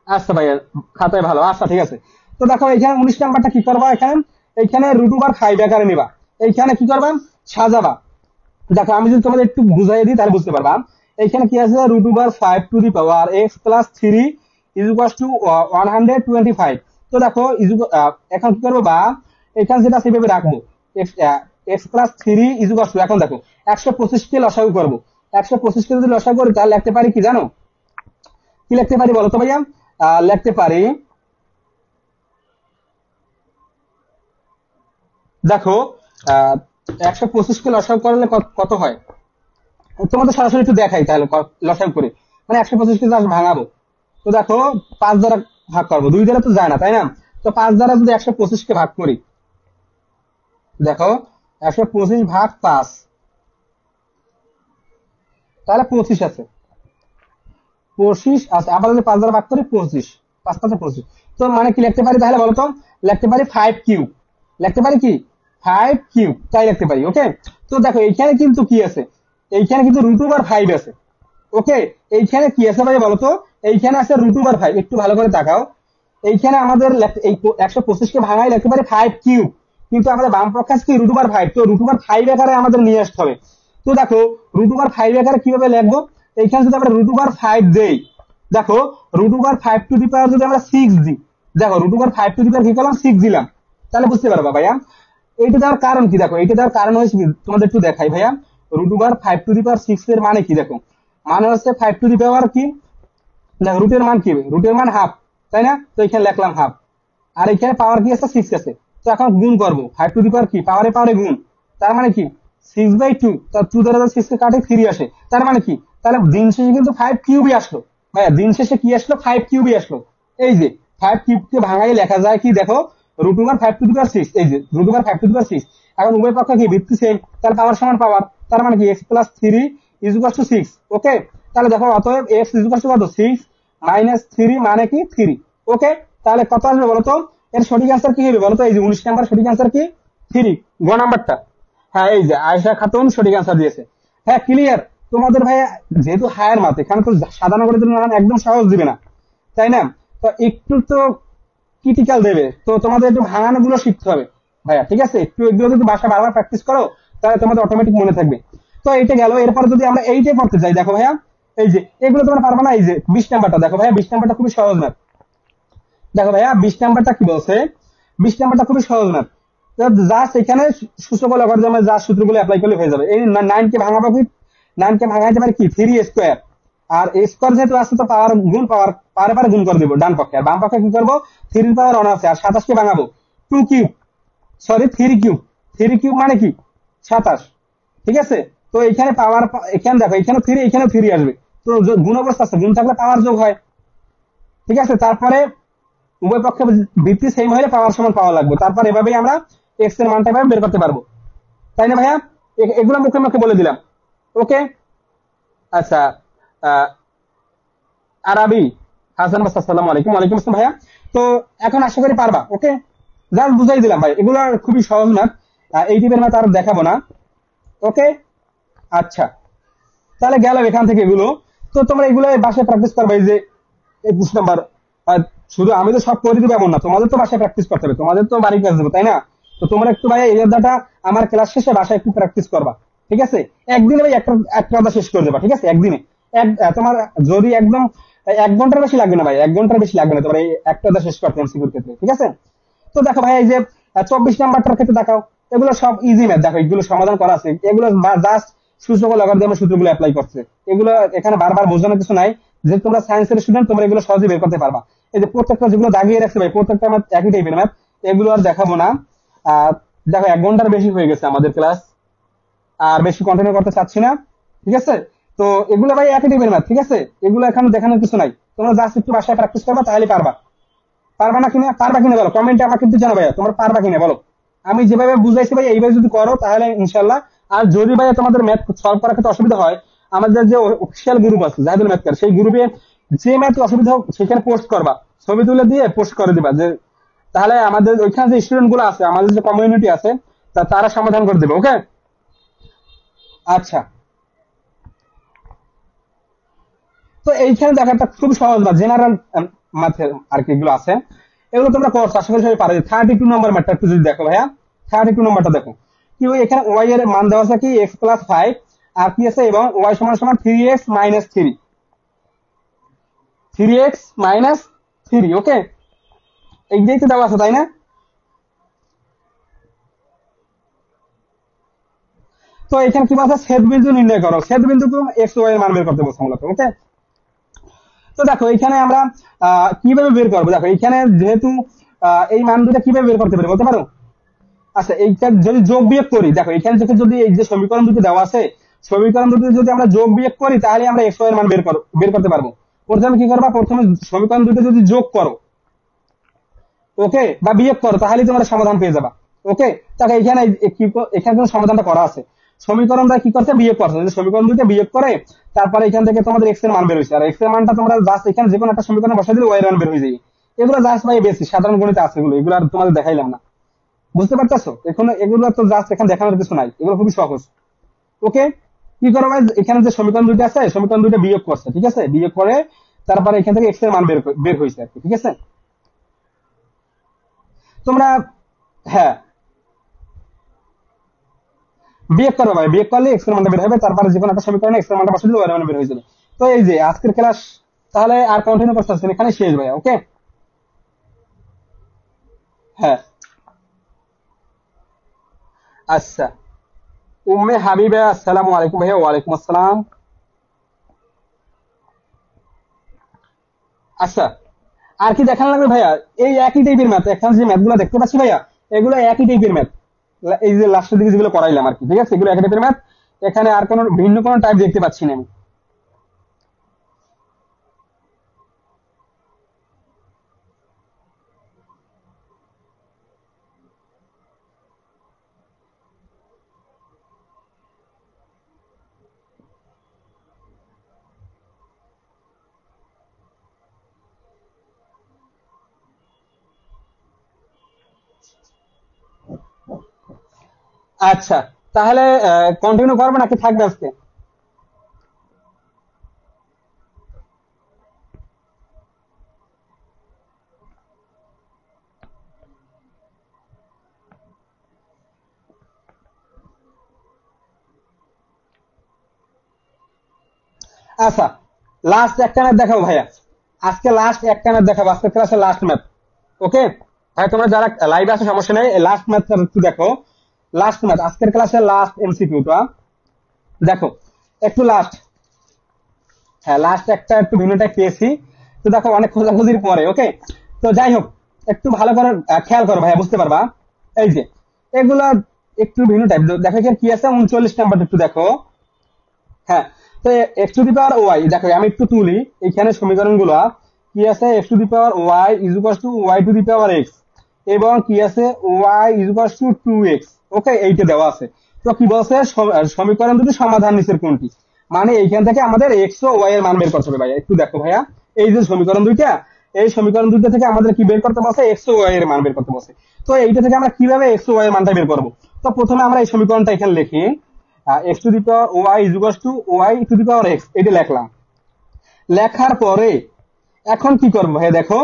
আচ্ছা ভাইয়া, খাতায় ভালো, আচ্ছা ঠিক আছে। তো দেখো এখানে 19 নাম্বারটা কি করবা, এখানে এইখানে √5 আকারে নিবা, এইখানে কি করবা, সাজাবা। দেখো আমি যদি তোমাদের একটু বুঝাই দিই তাহলে বুঝতে পারবা। এখানে কি আছে, √5 ইজ ইকুয়াল টু 125। তো দেখো এখন কি করবো, বা এখানে যেটা সেভাবে রাখবো, x+3 ইজ ইকুয়াল টু, এখন দেখো 125 কে লসাগু করবো। 125 কে যদি লসাগু করি তাহলে লিখতে পারি কি জানো, কি লিখতে পারি বলো তো ভাইয়া? লিখতে পারি, দেখো 125 কে লসাগু করলে কত হয়, তোমাদের সরাসরি একটু দেখাই তাহলে লসাগু করে। মানে 125 কে জাস্ট ভাঙাবো। তো দেখো 5 দ্বারা ভাগ করবো, 2 দ্বারা তো যায় না তাই না। তো 5 দ্বারা যদি 125 কে ভাগ করি, দেখো 125 ভাগ 5, তাহলে 25 আছে। 25 আছে, আবার যদি 5 দ্বারা ভাগ করি 25, 5 5 25। তো মানে কি লিখতে পারি তাহলে বলো তো? লিখতে পারি 5 কিউব, লিখতে পারি কি 5 কিউব, তাই লিখতে পারি। ওকে, তো দেখো এইখানে কিন্তু কি আছে, এইখানে কিন্তু √5 আছে। ওকে, এইখানে কি আছে ভাই বলো তো? এইখানে আছে √5। একটু ভালো করে তাকাও, এইখানে আমাদের এই 125 কে ভাঙাই লিখতে পারি 5 কিউব, কিন্তু আমাদের বাম পক্ষে আছে কি √5। তো √5 আকারে আমাদের নিয়ে আসতে হবে। তো দেখো √5 আকারে কিভাবে লিখবো, এইখানে যদি আমরা √5 দেই, দেখো √5 যদি আমরা 6 দিই, দেখো √5 কি করলাম, 6 দিলাম, তাহলে বুঝতে পারবা ভাইয়া এইটা দেওয়ার কারণ কি। দেখো এইটা দেওয়ার কারণ হয়েছে কি, তোমাদের একটু দেখাই ভাইয়া। √5 এর মানে কি, দেখো মানে হচ্ছে 5 কি, দেখো রুটের মান কি, রুটের মান হাফ, তাই না। তো এখানে লিখলাম হাফ, আর এখানে পাওয়ার কি আছে, 6 আছে। তো এখন গুণ করবো, 5 কি পাওয়ারে পাওয়ারে গুণ, তার মানে কি 6/2, তার 2 দ্বারা 6 কে কাটে 3 আসে, তার মানে কি, তাহলে দিন শেষে কিন্তু 5 কিউবই আসলো। ভাইয়া দিন শেষে কি আসলো, 5 কিউবই আসলো। এই যে 5 কিউবকে ভাঙাই লেখা যায় কি, দেখো √5 এই যে √5 এখন উভয় পক্ষ কি ভিত্তি সেম, তাহলে পাওয়ার সমান পাওয়ার, তার মানে কি x+3 ইজ ইকুয়াল টু 6। ওকে, তাহলে দেখো অতএব x ইজ ইকুয়াল টু কত, 6 - 3 মানে কি 3। ওকে, তাহলে কত আসবে বলতো? এর সঠিক অ্যান্সার কি হবে বলতো? এই যে 19 নাম্বার সঠিক অ্যান্সার কি, 3, গ নাম্বারটা। হ্যাঁ, এই যে আয়েশা খাতুন সঠিক অ্যান্সার দিয়েছে। হ্যাঁ ক্লিয়ার তোমাদের ভাই, যেহেতু হায়ার মাত্রা এখানে তো সাধারণ করে দিলে একদম সহজ দিবে না, তাই না। তো একটু তো ক্রিটিক্যাল দেবে, তো তোমাদের একটু ভাঙানো গুলো শিখতে হবে ভাইয়া, ঠিক আছে। একটু এগুলো যদি বাসা বারবার প্র্যাকটিস করো তাহলে তোমাদের অটোমেটিক মনে থাকবে। তো এইটা গেল, এরপরে যদি আমরা এইটাই পড়তে যাই, দেখো ভাইয়া এই যে এগুলো তোমরা পারবা না। এই যে 20 নাম্বারটা দেখো ভাইয়া, 20 নাম্বারটা খুবই সহজ ম্যাথ। দেখো ভাইয়া 20 নাম্বারটা কি বলছে, 20 নাম্বারটা খুবই সহজ ম্যাথ। জাস্ট এখানে সূচক লগারিদমের যা সূত্রগুলো অ্যাপ্লাই করলে হয়ে যাবে। এই 9 কে ভাঙাবো কি, 9 কে ভাঙাইতে পারি কি 3 স্কয়ার, আর স্কয়ার যেহেতু আছে তো পাওয়ার গুণ পাওয়ার পারে গুণ করে দেবো ডান পক্ষে, আর বাম পক্ষে কি করবো 3 পাওয়ার 1 আছে, আর 27 কে ভাঙাবো 2 কিউব, সরি 3 কিউব, 3 কিউব মানে কি 27, ঠিক আছে। তো এখানে পাওয়ার, এখানে দেখো এখানে 3 এখানে 3 আসবে, তো গুণ অবস্থা আছে, গুণ থাকলে পাওয়ার যোগ হয়, ঠিক আছে। তারপরে উভয় পক্ষে ভিত্তি সেম হলে পাওয়ার সমান পাওয়া লাগবে, তারপর এভাবেই আমরা এক্স এর মানটা এভাবে বের করতে পারবো, তাই না ভাইয়া। এগুলো মুখে মুখে বলে দিলাম। ওকে, আচ্ছা, আহ, আরবি হাসান বাস, আসসালামু আলাইকুম। ওয়ালাইকুম আসসালাম ভাইয়া। তো এখন আশা করি পারবা। ওকে, জাস্ট বুঝাই দিলাম ভাই, এগুলো খুবই সহজ ম্যাথ, এই টিপের ম্যাথ আর দেখাবো না। ওকে, আচ্ছা, তাহলে গেল এখান থেকে এগুলো। তো তোমরা এগুলো বাসায় প্র্যাকটিস করবে, এই যে 21 নাম্বার। আর শুধু আমি তো সব করে দিব এমন না, তোমাদের তো বাসায় প্র্যাকটিস করতে হবে, তোমাদের তো বাড়ি ক্লাস দেবো তাই না। তো তোমরা একটু ভাই এই অধ্যায়টা আমার ক্লাস শেষে বাসায় একটু প্র্যাকটিস করবা, ঠিক আছে। একদিনে ভাই একটা অধ্যায় শেষ করে দেবা, ঠিক আছে। একদিনে তোমার যদি একদম 1 ঘন্টার বেশি লাগবে না ভাই, 1 ঘন্টার বেশি লাগবে না তোমার এই একটা অধ্যায় শেষ করতে এমসিকিউর ক্ষেত্রে, ঠিক আছে। তো দেখো ভাই এই যে 24 নাম্বারটার ক্ষেত্রে দেখাও, এগুলো সব ইজি ম্যাথ, দেখো এগুলো সমাধান করা আছে, এগুলো জাস্ট সূচক লগারিদমের সূত্রগুলো অ্যাপ্লাই করছে, এগুলো এখানে বারবার বোঝানোর কিছু নাই। যে তোমরা সায়েন্সের স্টুডেন্ট, তোমরা এগুলো সহজে বের করতে পারবা। এই যে প্রত্যেকটা যেগুলো দাগিয়ে রাখছে ভাই, প্রত্যেকটা ম্যাথ একই টাইপের ম্যাথ, এগুলো আর দেখাবো না। দেখো 1 ঘন্টার বেশি হয়ে গেছে আমাদের ক্লাস, আর বেশি কন্টিনিউ করতে চাচ্ছি না, ঠিক আছে। তো এগুলো ভাই একই টাইপের ম্যাথ, ঠিক আছে, এগুলো এখানে দেখানোর কিছু নাই, তোমরা জাস্ট একটু বাসায় প্র্যাকটিস করবা তাহলে পারবা। পারবা না কিনা, পারবা কিনা বলো কমেন্টে আমাকে কিন্তু জানো ভাইয়া, তোমরা পারবা কিনা বলো। আমি যেভাবে বুঝাইছি ভাই এইভাবে যদি করো তাহলে ইনশাল্লাহ। আর যদি ভাইয়া তোমাদের ম্যাথ সলভ করার ক্ষেত্রে অসুবিধা হয়, আমাদের যে অফিসিয়াল গ্রুপ আছে জাহিদুল ম্যাথকার, সেই গ্রুপে যে ম্যাথ অসুবিধা হোক সেখানে পোস্ট করবা, ছবি তুলে দিয়ে পোস্ট করে দিবা, যে তাহলে আমাদের ওইখানে যে স্টুডেন্ট গুলো আছে, আমাদের যে কমিউনিটি আছে, তারা সমাধান করে দেবে। ওকে, আচ্ছা, তো এইখানে দেখো একটা খুব সহজ না, জেনারেল ম্যাথের আর কি এগুলো আছে, এগুলো তোমরা করছো আশা করি সবাই পারো। 32 নম্বর ম্যাথটা একটু যদি দেখো ভাইয়া, 32 নম্বরটা দেখো। কি হয়, এখানে ওয়াই এর মান দেওয়া আছে কি x+5 আর কি আছে, এবং ওয়াই সমান সমান 3x - 3, 3x - 3। ওকে, এইটাই তো দেওয়া আছে তাই না? তো এখানে কি বলছে, ছেদ বিন্দু নির্ণয় করো, ছেদ বিন্দু এক্স ওয়াই এর মান বের করতে বলছে মূলত। ওকে, তো দেখো এখানে আমরা কিভাবে বের করবো, দেখো এখানে যেহেতু এই মান দুটা কিভাবে বের করতে পারি বলতে পারো? আচ্ছা, এইটা যদি যোগ বিয়োগ করি, দেখো এখানে থেকে যদি এই যে সমীকরণ দুটো দেওয়া আছে, সমীকরণ দুটো যদি আমরা যোগ বিয়োগ করি তাহলে আমরা এক্স ওয়াই এর মান বের করতে পারবো। প্রথমে কি করবা, প্রথমে সমীকরণ দুটো যদি যোগ করো, ওকে, বা বিয়োগ করো, তাহলে তোমরা সমাধান পেয়ে যাবা। ওকে, তাহলে এখানে এখানে কিন্তু সমাধানটা করা আছে, সমীকরণটা কি করছে, বিয়োগ করছে, যদি সমীকরণ দুটো বিয়োগ করে তারপরে এখান থেকে তোমাদের এক্স এর মান বের হয়েছে, আর এক্স এর মানটা তোমরা জাস্ট এখানে যে কোনো একটা সমীকরণ বসাই দিলে ওয়াই এর মান বের হয়ে যায়। এগুলো জাস্ট ভাই বেশি সাধারণ গণিতে আছে, এগুলো আর তোমাদের দেখাইলাম না, বুঝতে পারতেছো? এখন এগুলো তো জাস্ট এখানে দেখানোর কিছু নাই, এগুলো খুবই সহজ। ওকে, কি করো ভাই, এখানে যে সমীকরণ দুটো আছে, সমীকরণ দুটো বিয়োগ করছে, ঠিক আছে, বিয়োগ করে তারপরে এখান থেকে এক্স এর মান বের হয়েছে আর কি, ঠিক আছে তোমরা। হ্যাঁ, বিয়োগ করো ভাই, বিয়োগ করলে এক্স এর মানটা বের হবে, তারপরে যে কোনো একটা সমীকরণে এক্স এর মানটা বসিয়ে দিলে ওয়াই এর মান বের হয়ে যাবে। তো এই যে আজকের ক্লাস তাহলে আর কন্টিনিউ করতে আসছেন, এখানে শেষ ভাই। ওকে, হ্যাঁ, আচ্ছা, উম্মে হাবিবা আসসালামু আলাইকুম ভাইয়া। ওয়ালাইকুম আসসালাম। আচ্ছা, আর কি দেখানো লাগবে ভাইয়া? এই একই টাইপের ম্যাথ, এখানে যে ম্যাথ গুলো দেখতে পাচ্ছি ভাইয়া, এগুলো একই টাইপের ম্যাথ, এই যে লাস্টের দিকে যেগুলো করাইলাম আর কি, ঠিক আছে, এগুলো একই টাইপের ম্যাথ, এখানে আর কোনো ভিন্ন কোনো টাইপ দেখতে পাচ্ছি না আমি। আচ্ছা, তাহলে কন্টিনিউ করবো নাকি থাকবে আজকে? আচ্ছা, লাস্ট একটা ম্যাথ দেখাবো ভাইয়া, আজকে লাস্ট একটা ম্যাথ দেখাবো, আজকে ক্লাসে লাস্ট ম্যাথ। ওকে ভাই, তোমরা যারা লাইভ আছে সমস্যা নেই, লাস্ট ম্যাথটা একটু দেখো, লাস্ট ম্যাথ আজকের ক্লাসে লাস্ট এমসিকিউটা দেখো একটু লাস্ট। হ্যাঁ, লাস্ট একটা একটু ভিন্ন টাইপ পেয়েছি, তো দেখো অনেক খোঁজাখুঁজির পরে। ওকে, তো যাই হোক, একটু ভালো করে খেয়াল করো ভাইয়া, বুঝতে পারবা। এই যে এগুলা একটু ভিন্ন টাইপ, দেখো এখানে কি আছে, 39 নাম্বার একটু দেখো। হ্যাঁ, তো x to the power y, দেখো আমি একটু তুলি এখানে সমীকরণ গুলা, কি আছে, x to the power y is equal to y to the power x, এবং কি আছে, y is equal to 2x। Okay, এইটা দেওয়া আছে। তো কি বলছে, সমীকরণ দুটি সমাধান নিচের কোনটি, মানে এইখান থেকে আমাদের এক্স ও ওয়াই এর মান বের করতে হবে ভাইয়া। একটু দেখো ভাইয়া, এই যে সমীকরণ দুইটা, এই সমীকরণ দুইটা থেকে আমাদের কি বের করতে বলছে, এক্স ও ওয়াই এর মান বের করতে বলছে। তো এইটা থেকে আমরা কিভাবে এক্স ও ওয়াই এর মানটা বের করবো? তো প্রথমে আমরা এই সমীকরণটা এখানে লিখি, x to the power y is equal to y to the power x, এটা লিখলাম। লেখার পরে এখন কি করবো ভাই, দেখো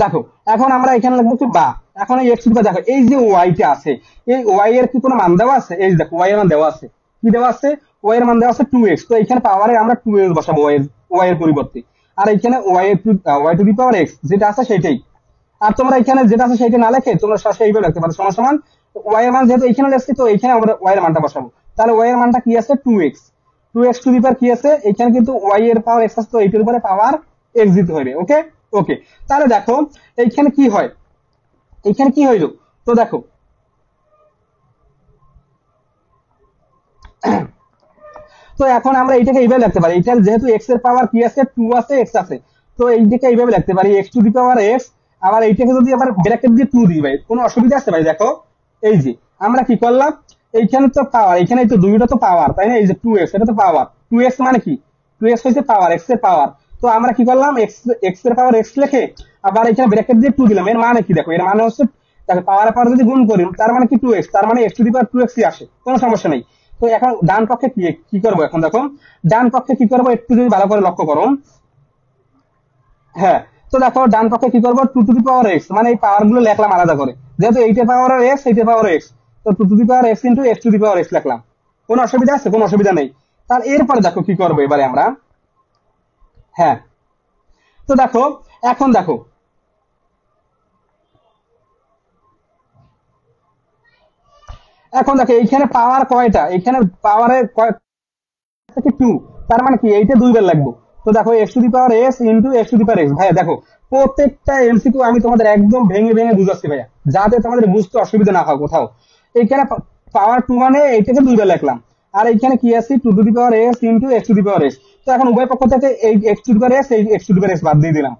দেখো এখন আমরা এখানে লিখবো কি, বা এখন এই এক্স দেখো, এই যে ওয়াইটা আছে, এই ওয়াই এর কি কোনো মান দেওয়া আছে? এই দেখো ওয়াই এর মান দেওয়া আছে, কি দেওয়া আছে, ওয়াই এর মান দেওয়া আছে 2x। তো এখানে পাওয়ারে আমরা 2x বসাবো ওয়াই এর পরিবর্তে, আর এখানে y to the power x যেটা আছে সেটাই। আর তোমরা এখানে যেটা আছে সেটা না লিখে তোমরা সরাসরি এইভাবে লিখতে পারো, সমান সমান ওয়াই এর মান যেহেতু এখানে লিখছি, তো এখানে আমরা ওয়াই এর মানটা বসাবো। তাহলে ওয়াই এর মানটা কি আছে, 2x, 2x টু দি পাওয়ার কি আছে, এখানে কিন্তু ওয়াই এর পাওয়ার এক্স আছে, তো এইটার উপরে পাওয়ার এক্স দিতে হবে। ওকে, ওকে, তাহলে দেখো এইখানে কি হয়, এইখানে কি হইলো, তো দেখো তো এখন আমরা এইটাকে এইভাবে লিখতে পারি, এটা যেহেতু এক্স এর পাওয়ার কি আছে, 2 আছে, এক্স আছে, তো এইটাকে এইভাবে লিখতে পারি, x to the power x. আবার এইটাকে যদি আবার ব্র্যাকেট দিয়ে 2 দিই ভাই, কোনো অসুবিধা আছে ভাই? দেখো এই যে আমরা কি করলাম, এইখানে তো পাওয়ার, এখানে তো দুইটা তো পাওয়ার তাই না, এই যে 2x, এটা তো পাওয়ার, 2x মানে কি, 2x হচ্ছে পাওয়ার, এক্স এর পাওয়ার। তো আমরা কি করলাম, এক্স এক্স এর পাওয়ার এক্স লিখে আবার এখানে ব্র্যাকেট দিয়ে 2 দিলাম। এর মানে কি, দেখো এর মানে হচ্ছে, দেখো পাওয়ার পাওয়ার যদি গুণ করি তার মানে কি 2x, তার মানে x to the power 2x ই আসে, কোনো সমস্যা নেই। তো এখন ডান পক্ষে কি কি করবো, এখন দেখো ডান পক্ষে কি করবো, একটু যদি ভালো করে লক্ষ্য করো। হ্যাঁ, তো দেখো ডান পক্ষে কি করবো, 2 টু দি পাওয়ার এক্স, মানে এই পাওয়ার গুলো লেখলাম আলাদা করে, যেহেতু এইটার পাওয়ার এক্স, এইটার পাওয়ার এক্স, তো two to the power x into x to the power x লিখলাম। কোনো অসুবিধা আছে? কোনো অসুবিধা নেই। তার এরপরে দেখো কি করবো এবারে আমরা। হ্যাঁ, তো দেখো, এখন দেখো এইখানে পাওয়ার কয়টা, এখানে পাওয়ারের থেকে টু, তার মানে কি এইটা দুইবার লাগবে। তো দেখো x to the power s into x to the power x. ভাইয়া দেখো, প্রত্যেকটা এমসিকিউ আমি তোমাদের একদম ভেঙে ভেঙে বুঝাচ্ছি ভাইয়া, যাতে তোমাদের বুঝতে অসুবিধা না হয় কোথাও। এইখানে পাওয়ার টু মানে এইটাকে দুইবার লিখলাম, আর এইখানে কি আছে, two to the power s into x to the power x. তো এখন উভয় পক্ষ থেকে এই x to the power x, এই x to the power x বাদ দিয়ে দিলাম।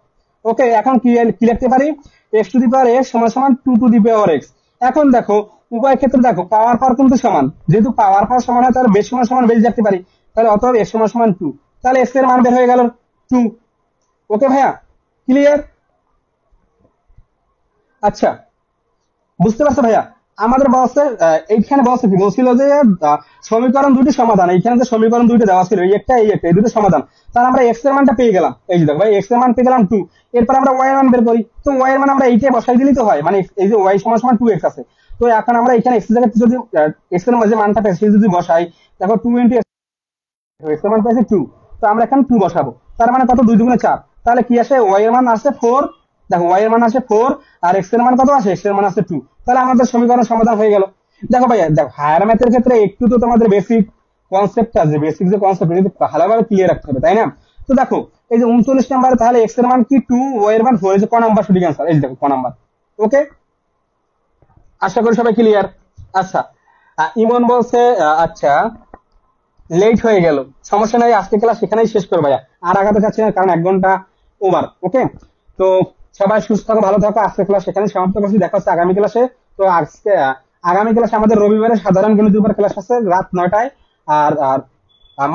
ওকে, এখন কি কি লিখতে পারি, x to the power x সমান সমান two to the power x. এখন দেখো উভয় ক্ষেত্রে দেখো পাওয়ার পাওয়ার কিন্তু সমান, যেহেতু পাওয়ার পাওয়ার সমান হয় তাহলে বেশ সমান সমান বেশ রাখতে পারি, তাহলে অতএব এক্স সমান সমান টু। তাহলে এক্স এর মান বের হয়ে গেল টু। ওকে ভাইয়া, ক্লিয়ার? আচ্ছা, বুঝতে পারছো ভাইয়া? আমাদের বসে এইখানে বসে কি বলছিল যে সমীকরণ দুটি সমাধান, এইখানে যে সমীকরণ দুইটা দেওয়া ছিল, এই একটা এই একটা, এই দুটো সমাধান। তাহলে আমরা এক্স এর মানটা পেয়ে গেলাম, এই যে দেখো ভাই এক্স এর মান পেয়ে গেলাম টু। এরপর আমরা ওয়াই এর মান বের করি, তো ওয়াই এর মান আমরা এইটাই বসাই দিলেই তো হয়, মানে এই যে ওয়াই সমান সমান টু এক্স আছে। তো এখন আমরা এখানে এক্স এর জায়গায় যদি এক্স এর মাঝে মানটা পেয়েছি যদি বসাই, দেখো টু ইন্টু এক্স এর মান পেয়েছি টু। তো আমরা এখানে টু বসাবো, তার মানে কত, দুই দুগুণে চার। তাহলে কি আসে, ওয়াই এর মান আসে ফোর। দেখো ওয়াই এর মান আসে ফোর, আর এক্স এর মান কত আসে, এক্স এর মান আসে টু। তাহলে আমাদের সমীকরণ সমাধান হয়ে গেল। দেখো ভাইয়া, দেখো হায়ার ম্যাথের ক্ষেত্রে একটু তো তোমাদের বেসিক কনসেপ্ট আছে, বেসিক যে কনসেপ্ট কিন্তু ভালোভাবে ক্লিয়ার রাখতে হবে, তাই না? তো দেখো এই যে 39 নাম্বার, তাহলে এক্স এর মান কি টু, ওয়াই এর মান ফোর, এই যে ক নাম্বার সঠিক অ্যান্সার, এই যে দেখো ক নাম্বার। ওকে, আশা করি সবাই ক্লিয়ার। আচ্ছা, ইমন বলছে আচ্ছা লেট হয়ে গেল, সমস্যা নাই, আজকে ক্লাস এখানেই শেষ করবো ভাইয়া, আর আগাতে চাচ্ছি না, কারণ 1 ঘন্টা ওভার। ওকে, তো সবাই সুস্থ থাকো, ভালো থাকো, আজকে ক্লাস এখানেই সমাপ্ত করছি, দেখা হচ্ছে আগামী ক্লাসে। তো আজকে আগামী ক্লাসে আমাদের রবিবারে সাধারণ গণিতের উপর ক্লাস আছে রাত 9টায়, আর আর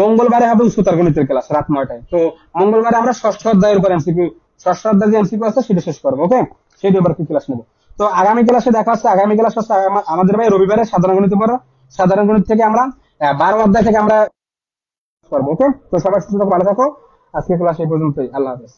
মঙ্গলবারে হবে উচ্চতর গণিতের ক্লাস রাত 9টায়। তো মঙ্গলবারে আমরা ষষ্ঠ অধ্যায়ের উপর এমসিকিউ, ষষ্ঠ অধ্যায় যে এমসিকিউ আছে সেটা শেষ করবো। ওকে, সেইটার উপর ক্লাস নেবো। তো আগামী ক্লাসে দেখা হচ্ছে, আগামী ক্লাস হচ্ছে আমাদের ভাই রবিবারে সাধারণ গণিত উপর, সাধারণ গণিত থেকে আমরা 12 অধ্যায় থেকে আমরা করবো। ওকে, তো সবাই সুস্থ থাকো, ভালো থাকো, আজকে ক্লাস এই পর্যন্তই, আল্লাহ হাফেজ।